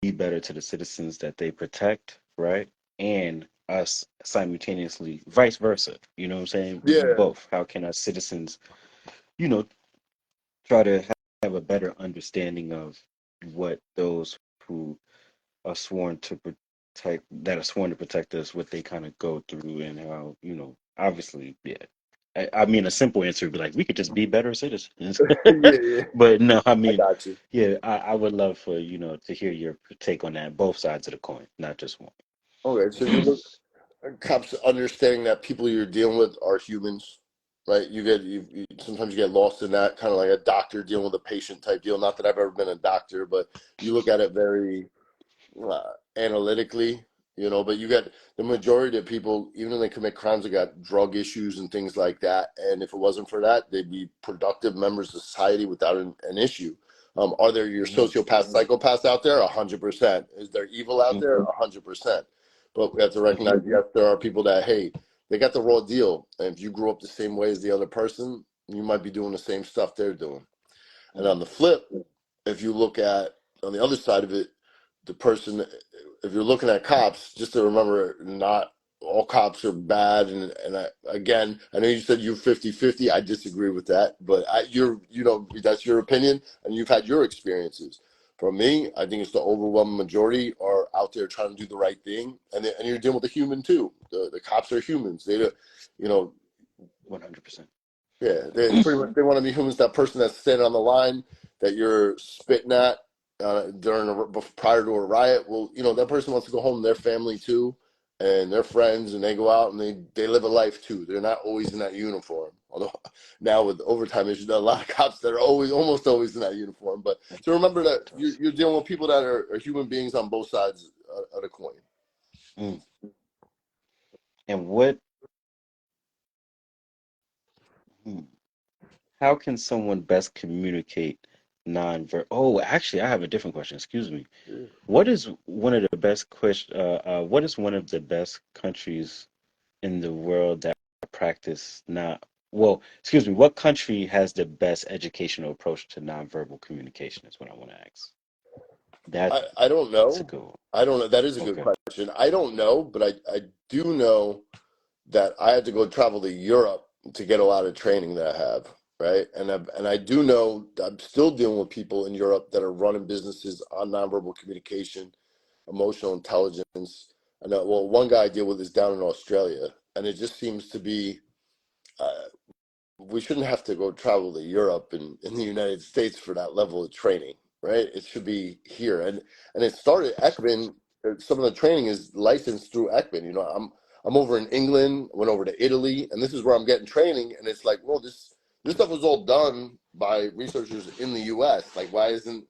be better to the citizens that they protect, right? And us simultaneously, vice versa. You know what I'm saying? We do Yeah. both. How can us citizens, you know, try to have a better understanding of what those who are sworn to protect, that are sworn to protect us, what they kind of go through, and how, obviously, yeah. I mean, a simple answer would be like, we could just be better citizens. Yeah, yeah. But no, I I mean, got you. yeah, I would love for, to hear your take on that, both sides of the coin, not just one. Okay. So you look cops understanding that people you're dealing with are humans, right? Sometimes you get lost in that kind of like a doctor dealing with a patient type deal. Not that I've ever been a doctor, but you look at it very analytically, but you got the majority of people, even when they commit crimes, they got drug issues and things like that. And if it wasn't for that, they'd be productive members of society without an issue. Are there your Mhm, sociopaths, psychopaths out there? 100%. Is there evil out there? mhm, 100%. But we have to mhm, recognize, yes, there are people that, hey, they got the raw deal. And if you grew up the same way as the other person, you might be doing the same stuff they're doing. And on the flip, if you look at on the other side of it, the person, if you're looking at cops, just to remember, not all cops are bad. And again, I know you said you're 50-50. I disagree with that, but that's your opinion and you've had your experiences. For me, I think it's the overwhelming majority are out there trying to do the right thing, and you're dealing with a human too. The cops are humans. They, you know, 100%. yeah, it's pretty much they want to be humans. That person that's standing on the line that you're spitting at prior to a riot. Well, that person wants to go home to their family too, and their friends, and they go out and they live a life too. They're not always in that uniform. Although now with overtime issues, there are a lot of cops that are almost always in that uniform. But to remember that you're dealing with people that are human beings on both sides of the coin. Mm. And what, hmm, how can someone best communicate non-verbal? Oh, actually, I have a different question. Excuse me. What is one of the best what is one of the best countries in the world that practice not, well, excuse me, what country has the best educational approach to nonverbal communication is what I want to ask. That's I don't a know. good one. I don't know. That is a good Okay. question. I don't know, but I do know that I had to go travel to Europe to get a lot of training that I have, right? And I do know I'm still dealing with people in Europe that are running businesses on nonverbal communication, emotional intelligence. I know. Well, one guy I deal with is down in Australia, and it just seems to be. Uh, we shouldn't have to go travel to Europe and in the United States for that level of training, right? It should be here. And it started ECHVMAN. Some of the training is licensed through ECHVMAN. I'm over in England, went over to Italy, and this is where I'm getting training. And it's like, well, this stuff was all done by researchers in the U.S. Like, why isn't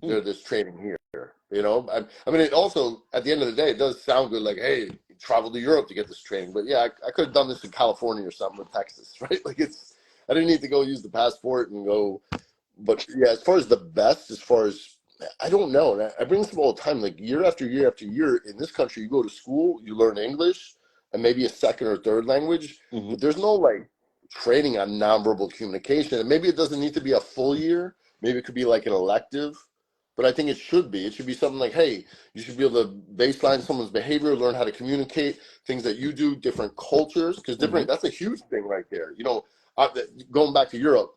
Hmm. there this training here? I mean, it also at the end of the day, it does sound good. Like, hey, travel to Europe to get this training, but yeah, I could have done this in California or something, or Texas, right? Like, I didn't need to go use the passport and go. But yeah, as far as the best, as far as I don't know, and I bring this up all the time. Like year after year after year in this country, you go to school, you learn English and maybe a second or third language, Hmm. but there's no like training on nonverbal communication. And maybe it doesn't need to be a full year. Maybe it could be like an elective. But I think it should be. It should be something like, hey, you should be able to baseline someone's behavior, learn how to communicate, things that you do, different cultures, because Hmm. that's a huge thing right there. Going back to Europe,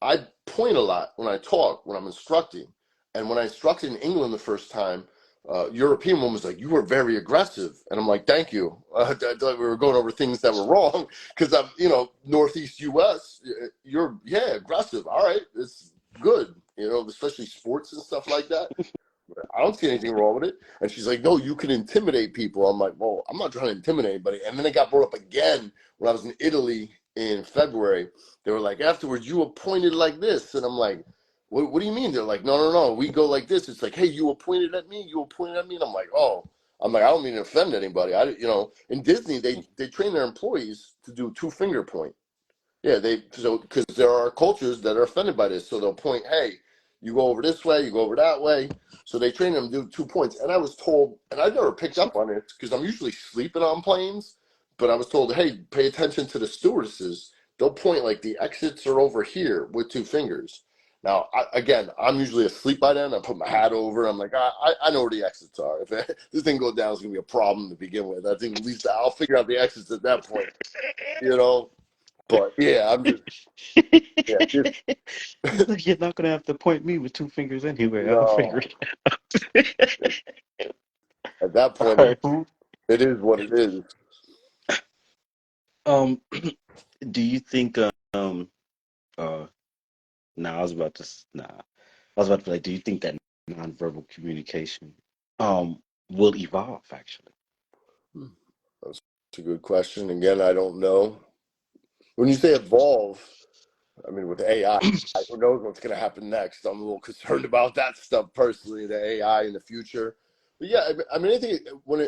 I point a lot when I talk, when I'm instructing. And when I instructed in England the first time, European woman was like, "You were very aggressive," and I'm like, "Thank you." I thought we were going over things that were wrong because I'm, Northeast U.S. You're aggressive. All right, it's good. Especially sports and stuff like that. I don't see anything wrong with it. And she's like, "No, you can intimidate people." I'm like, "Well, I'm not trying to intimidate anybody." And then it got brought up again when I was in Italy in February. They were like, "Afterwards, you were pointed like this," and I'm like, what do you mean?" They're like, "No, no, no. We go like this." It's like, "Hey, you were pointed at me. You were pointed at me." And I'm like, "Oh." I'm like, "I don't mean to offend anybody." In Disney, they train their employees to do two-finger point. Yeah, because there are cultures that are offended by this, so they'll point, "Hey, you go over this way, you go over that way." So they train them to do 2 points. And I was told, and I never picked up on it because I'm usually sleeping on planes, but I was told, "Hey, pay attention to the stewardesses. They'll point like the exits are over here with two fingers." Now, again, I'm usually asleep by then. I put my hat over. I'm like, I know where the exits are. If this thing goes down, it's gonna be a problem to begin with. I think at least I'll figure out the exits at that point. You know. But yeah, I'm just yeah, just He's like, you're not gonna have to point me with two fingers anyway. I'll figure no. it out. At that All point, right, who? it is what it is. Um, do you think uh nah, I was about to nah. I was about to be like, do you think that nonverbal communication will evolve actually? Hmm. That's a good question. Again, I don't know. When you say evolve, I mean, with AI, who knows what's going to happen next? I'm a little concerned about that stuff personally, the AI in the future. But yeah, I think when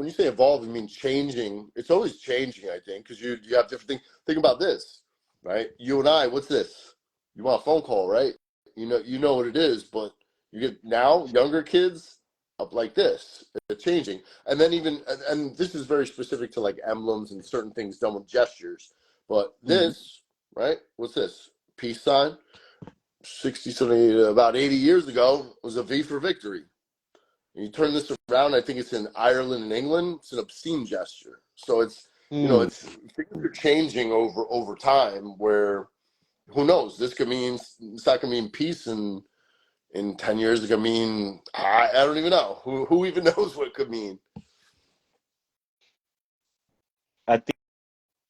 you say evolve, you mean changing. It's always changing, I think, because you have different things. Think about this, right? You and I, what's this? You want a phone call, right? You know what it is, but you get now younger kids up like this. It's changing, and then and this is very specific to like emblems and certain things done with gestures. But Hmm. this, right? What's this? Peace sign. 60, 70, about 80 years ago was a V for victory. And you turn this around, I think it's in Ireland and England. It's an obscene gesture. So it's Hmm. it's things are changing over time. Where who knows? This could mean it's not going to mean peace in 10 years. It could mean I don't even know. Who even knows what it could mean? I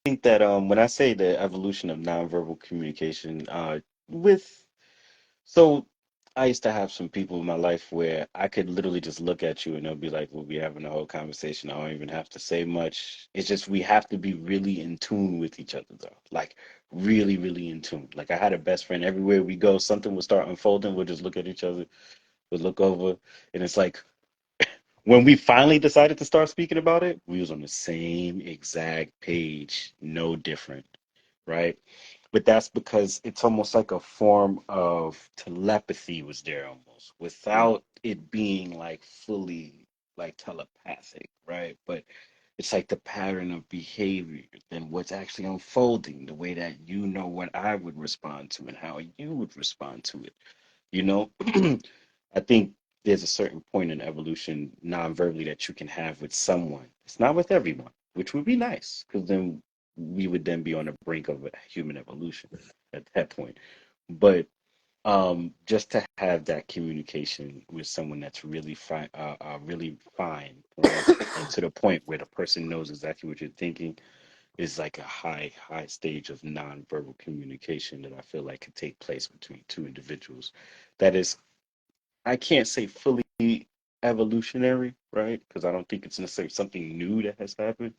think that when I say the evolution of nonverbal communication, with so I used to have some people in my life where I could literally just look at you and they'll be like, we'll be having a whole conversation. I don't even have to say much. It's just we have to be really in tune with each other though. Like really, really in tune. Like I had a best friend everywhere we go, something would start unfolding, we'll just look at each other, we'll look over, and it's like when we finally decided to start speaking about it, we was on the same exact page, no different, right? But that's because it's almost like a form of telepathy was there almost without it being like fully like telepathic, right? But it's like the pattern of behavior, then what's actually unfolding, the way that you know what I would respond to and how you would respond to it. You know, I think there's a certain point in evolution non-verbally that you can have with someone. It's not with everyone, which would be nice because then we would then be on the brink of a human evolution at that point. But just to have that communication with someone that's really fine, right? And to the point where the person knows exactly what you're thinking is like a high stage of nonverbal communication that I feel like could take place between two individuals. That is, I can't say fully evolutionary, right? Because I don't think it's necessarily something new that has happened.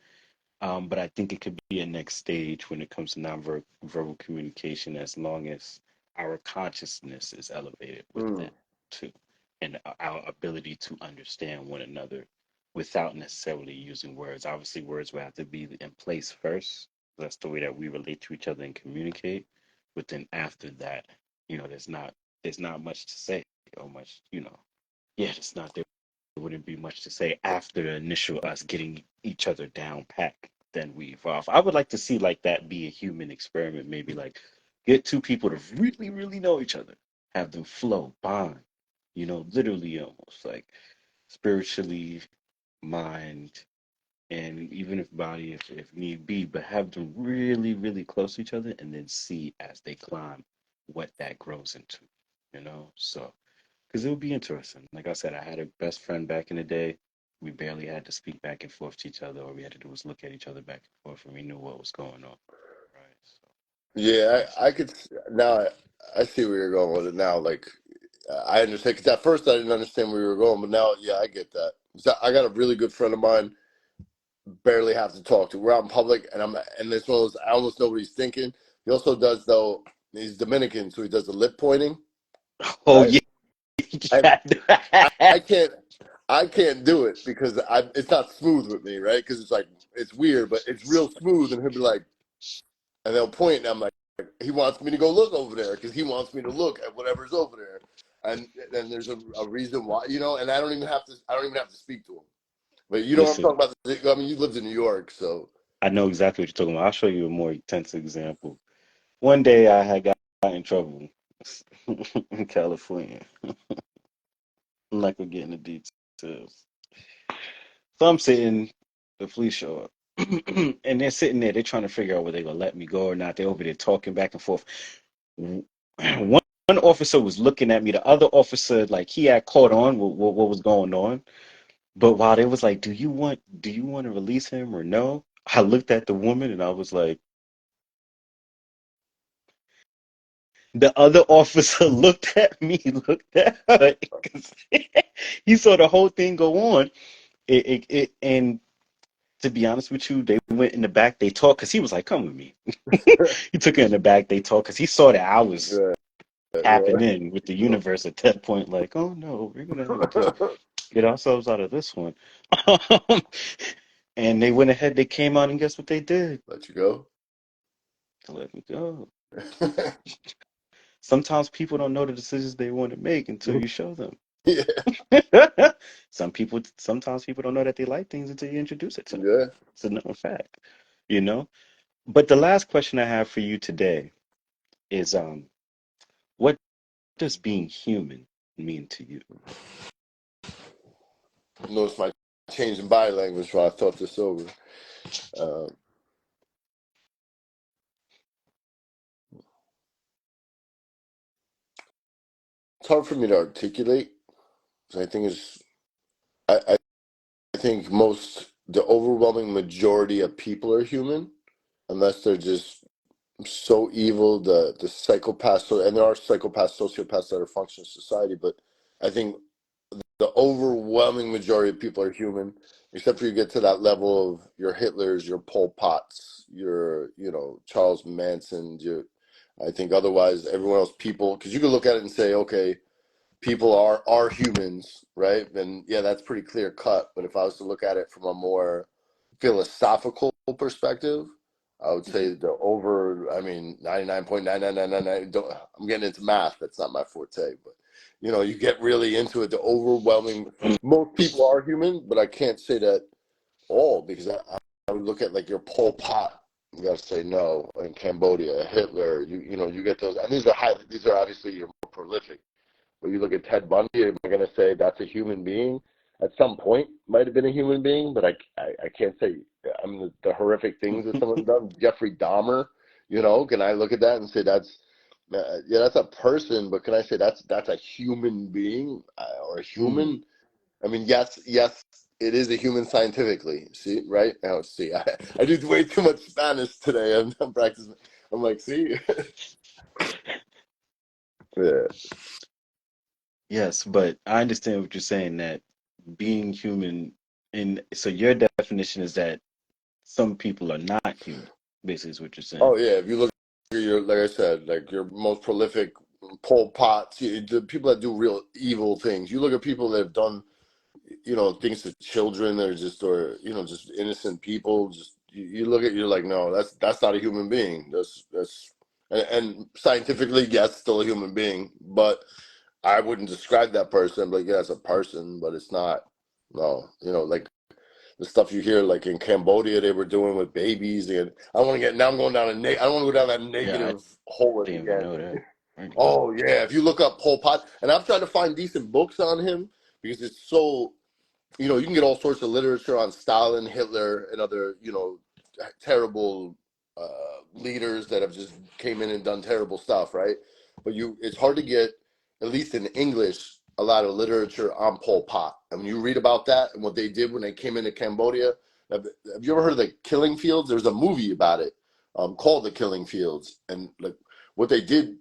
But I think it could be a next stage when it comes to nonverbal communication, as long as our consciousness is elevated with Hmm. that too, and our ability to understand one another without necessarily using words. Obviously, words will have to be in place first. That's the way that we relate to each other and communicate. But then after that, there's not much to say or much, yeah, it's not there wouldn't be much to say after the initial us getting each other down pat. Then we evolve. I would like to see like that be a human experiment. Maybe like get two people to really, really know each other, have them flow, bond. Literally almost like spiritually, mind, and even if body, if need be, but have them really, really close to each other, and then see as they climb what that grows into. So because it would be interesting. Like I said, I had a best friend back in the day. We barely had to speak back and forth to each other. All we had to do was look at each other back and forth, and we knew what was going on. Right. So Yeah, that's I could now. I see where you're going with it now. Like I understand because at first I didn't understand where you were going, but now yeah, I get that. So I got a really good friend of mine. Barely have to talk to. We're out in public, and this one was I almost know what he's thinking. He also does though. He's Dominican, so he does the lip pointing, oh right? yeah. And I can't do it because it's not smooth with me, right? Because it's like it's weird, but it's real smooth, and he'll be like, and they'll point, and I'm like, he wants me to go look over there because he wants me to look at whatever's over there, and then there's a reason why, and I don't even have to speak to him. But you know what I'm Listen, talking about? I mean, you lived in New York, so I know exactly what you're talking about. I'll show you a more intense example. One day I had got in trouble in California. I'm not gonna get into details. So I'm sitting, the police show up, and they're sitting there. They're trying to figure out whether they're gonna let me go or not. They're over there talking back and forth. One officer was looking at me. The other officer, like he had caught on what was going on. But while they was like, "Do you want to release him or no?" I looked at the woman and I was like, the other officer looked at me, looked at her, 'cause he saw the whole thing go on. And to be honest with you, they went in the back. They talked because he was like, "Come with me." He took her in the back. They talked because he saw that I was yeah, tapping in with the universe at that point. Like, oh no, we're gonna have to yeah. get ourselves out of this one. And they went ahead. They came out, and guess what they did? Let you go. They let me go. Sometimes people don't know the decisions they want to make until you show them. Yeah, Sometimes people don't know that they like things until you introduce it to them. yeah. It's a known fact, you know. But the last question I have for you today is, what does being human mean to you? Notice my change in body language while I thought this over. Uh, it's hard for me to articulate. I think I think the overwhelming majority of people are human, unless they're just so evil. The psychopaths, and there are psychopaths, sociopaths that are functioning in society, but I think the overwhelming majority of people are human, except for you get to that level of your Hitlers, your Pol Pots, your Charles Manson. I think otherwise everyone else people, because you can look at it and say, okay, people are humans, right? And yeah, that's pretty clear cut. But if I was to look at it from a more philosophical perspective, I would say I mean, 99.99999. I'm getting into math. That's not my forte, but you get really into it. The overwhelming, most people are human, but I can't say that all, because I would look at like your Pol Pot. You got to say no. In Cambodia, Hitler. You get those, and these are obviously your more prolific. But you look at Ted Bundy, am I going to say that's a human being? At some point, might have been a human being, but I can't say. I mean, the horrific things that someone done. Jeffrey Dahmer, can I look at that and say yeah, that's a person, but can I say that's a human being or a Mm. human? I mean, yes, it is a human scientifically. See, right? Now, see, I do way too much Spanish today. I'm practicing. I'm like, see, yeah. Yes, but I understand what you're saying that being human, and so your definition is that some people are not human, basically is what you're saying. Oh yeah, if you look at like I said, like your most prolific Pol Pots, the people that do real evil things. You look at people that have done, things to children, or just innocent people. Just you look at, you're like, no, that's not a human being. And scientifically, yes, still a human being, but I wouldn't describe that person like, yeah, as a person, but it's not. No, like the stuff you hear, like in Cambodia, they were doing with babies. And I don't want to get now. I'm going down I don't want to go down that Yeah, I negative hole didn't even again. know that. Right. Oh yeah, if you look up Pol Pot, and I've tried to find decent books on him because it's so, you can get all sorts of literature on Stalin, Hitler, and other, terrible leaders that have just came in and done terrible stuff, right? But it's hard to get, at least in English, a lot of literature on Pol Pot. And when you read about that and what they did when they came into Cambodia, have you ever heard of the Killing Fields? There's a movie about it, called The Killing Fields, and like what they did.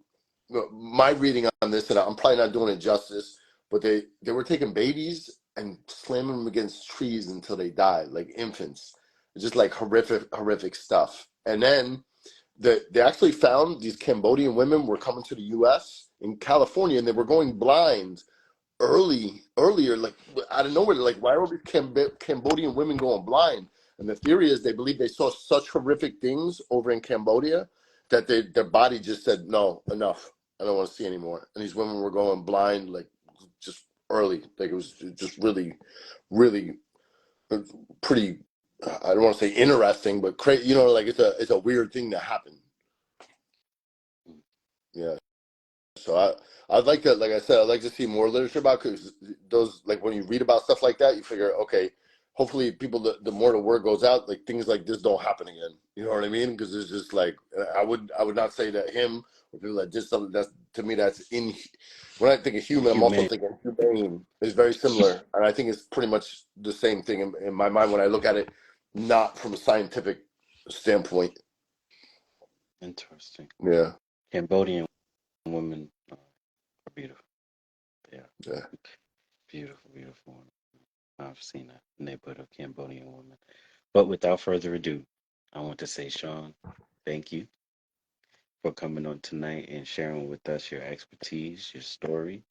My reading on this, and I'm probably not doing it justice, but they were taking babies and slamming them against trees until they died, like infants. It's just like horrific stuff. And then they actually found these Cambodian women were coming to the U.S. in California, and they were going blind earlier, like out of nowhere. They're like, why are these Cambodian women going blind? And the theory is they believe they saw such horrific things over in Cambodia that their body just said, no, enough. I don't want to see anymore. And these women were going blind, like just early. Like it was just really, really pretty. I don't want to say interesting, but crazy. Like it's a weird thing to happen. Yeah. So I'd like to, like I said, I'd like to see more literature about, because those, like when you read about stuff like that, you figure, okay, hopefully people, the more the word goes out, like things like this don't happen again. You know what I mean? Because it's just like I would not say that him or people that did something that's, to me, that's in. When I think of human, I'm also Humane. thinking humane. It's very similar, and I think it's pretty much the same thing in my mind when I look at it, not from a scientific standpoint. Interesting. Yeah, Cambodian women are beautiful. Yeah, yeah. beautiful, beautiful women. I've seen a neighborhood of Cambodian women. But without further ado, I want to say, Sean, thank you for coming on tonight and sharing with us your expertise, your story,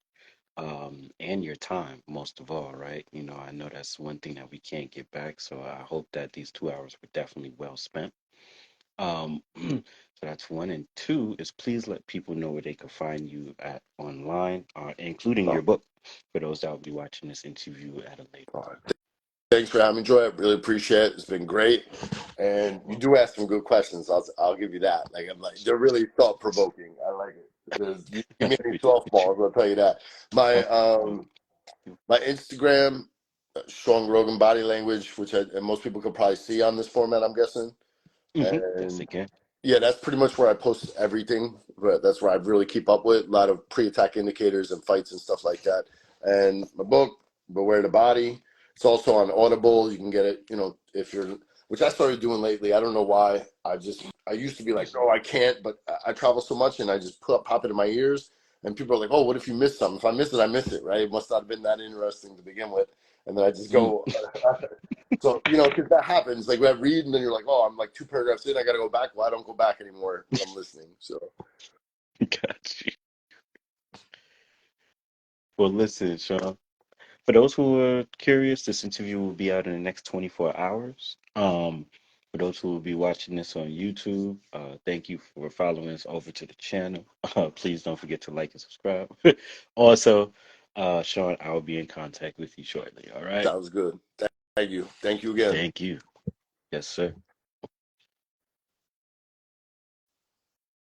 and your time, most of all, right? I know that's one thing that we can't get back. So I hope that these 2 hours were definitely well spent. So that's one. And two is please let people know where they can find you at online, including your book, for those that will be watching this interview at a later All time. right. Thanks for having me, Joy. I really appreciate it. It's been great, and you do ask some good questions. I'll give you that. Like I'm like they're really thought provoking. I like it. You give me any Appreciate you. softballs, I'll tell you that. My Okay. my Instagram. strong Grogan body language, which and most people could probably see on this format, I'm guessing. Yes, And again. yeah, that's pretty much where I post everything. But that's where I really keep up with a lot of pre-attack indicators and fights and stuff like that. And my book, Beware the Body. It's also on Audible. You can get it, if you're, which I started doing lately. I don't know why. I used to be like, no, I can't, but I travel so much and I just pop it in my ears. And people are like, oh, what if you miss something? If I miss it, I miss it, right? It must not have been that interesting to begin with. And then I just Mm. go. So, because that happens. Like, we have read, and then you're like, oh, I'm like two paragraphs in, I got to go back. Well, I don't go back anymore when I'm listening. So, Got you. Well, listen, Sean. For those who are curious, this interview will be out in the next 24 hours. For those who will be watching this on YouTube, thank you for following us over to the channel. Please don't forget to like and subscribe. Also, Sean, I will be in contact with you shortly. All right. sounds good. Thank you. Thank you again. Thank you. Yes, sir.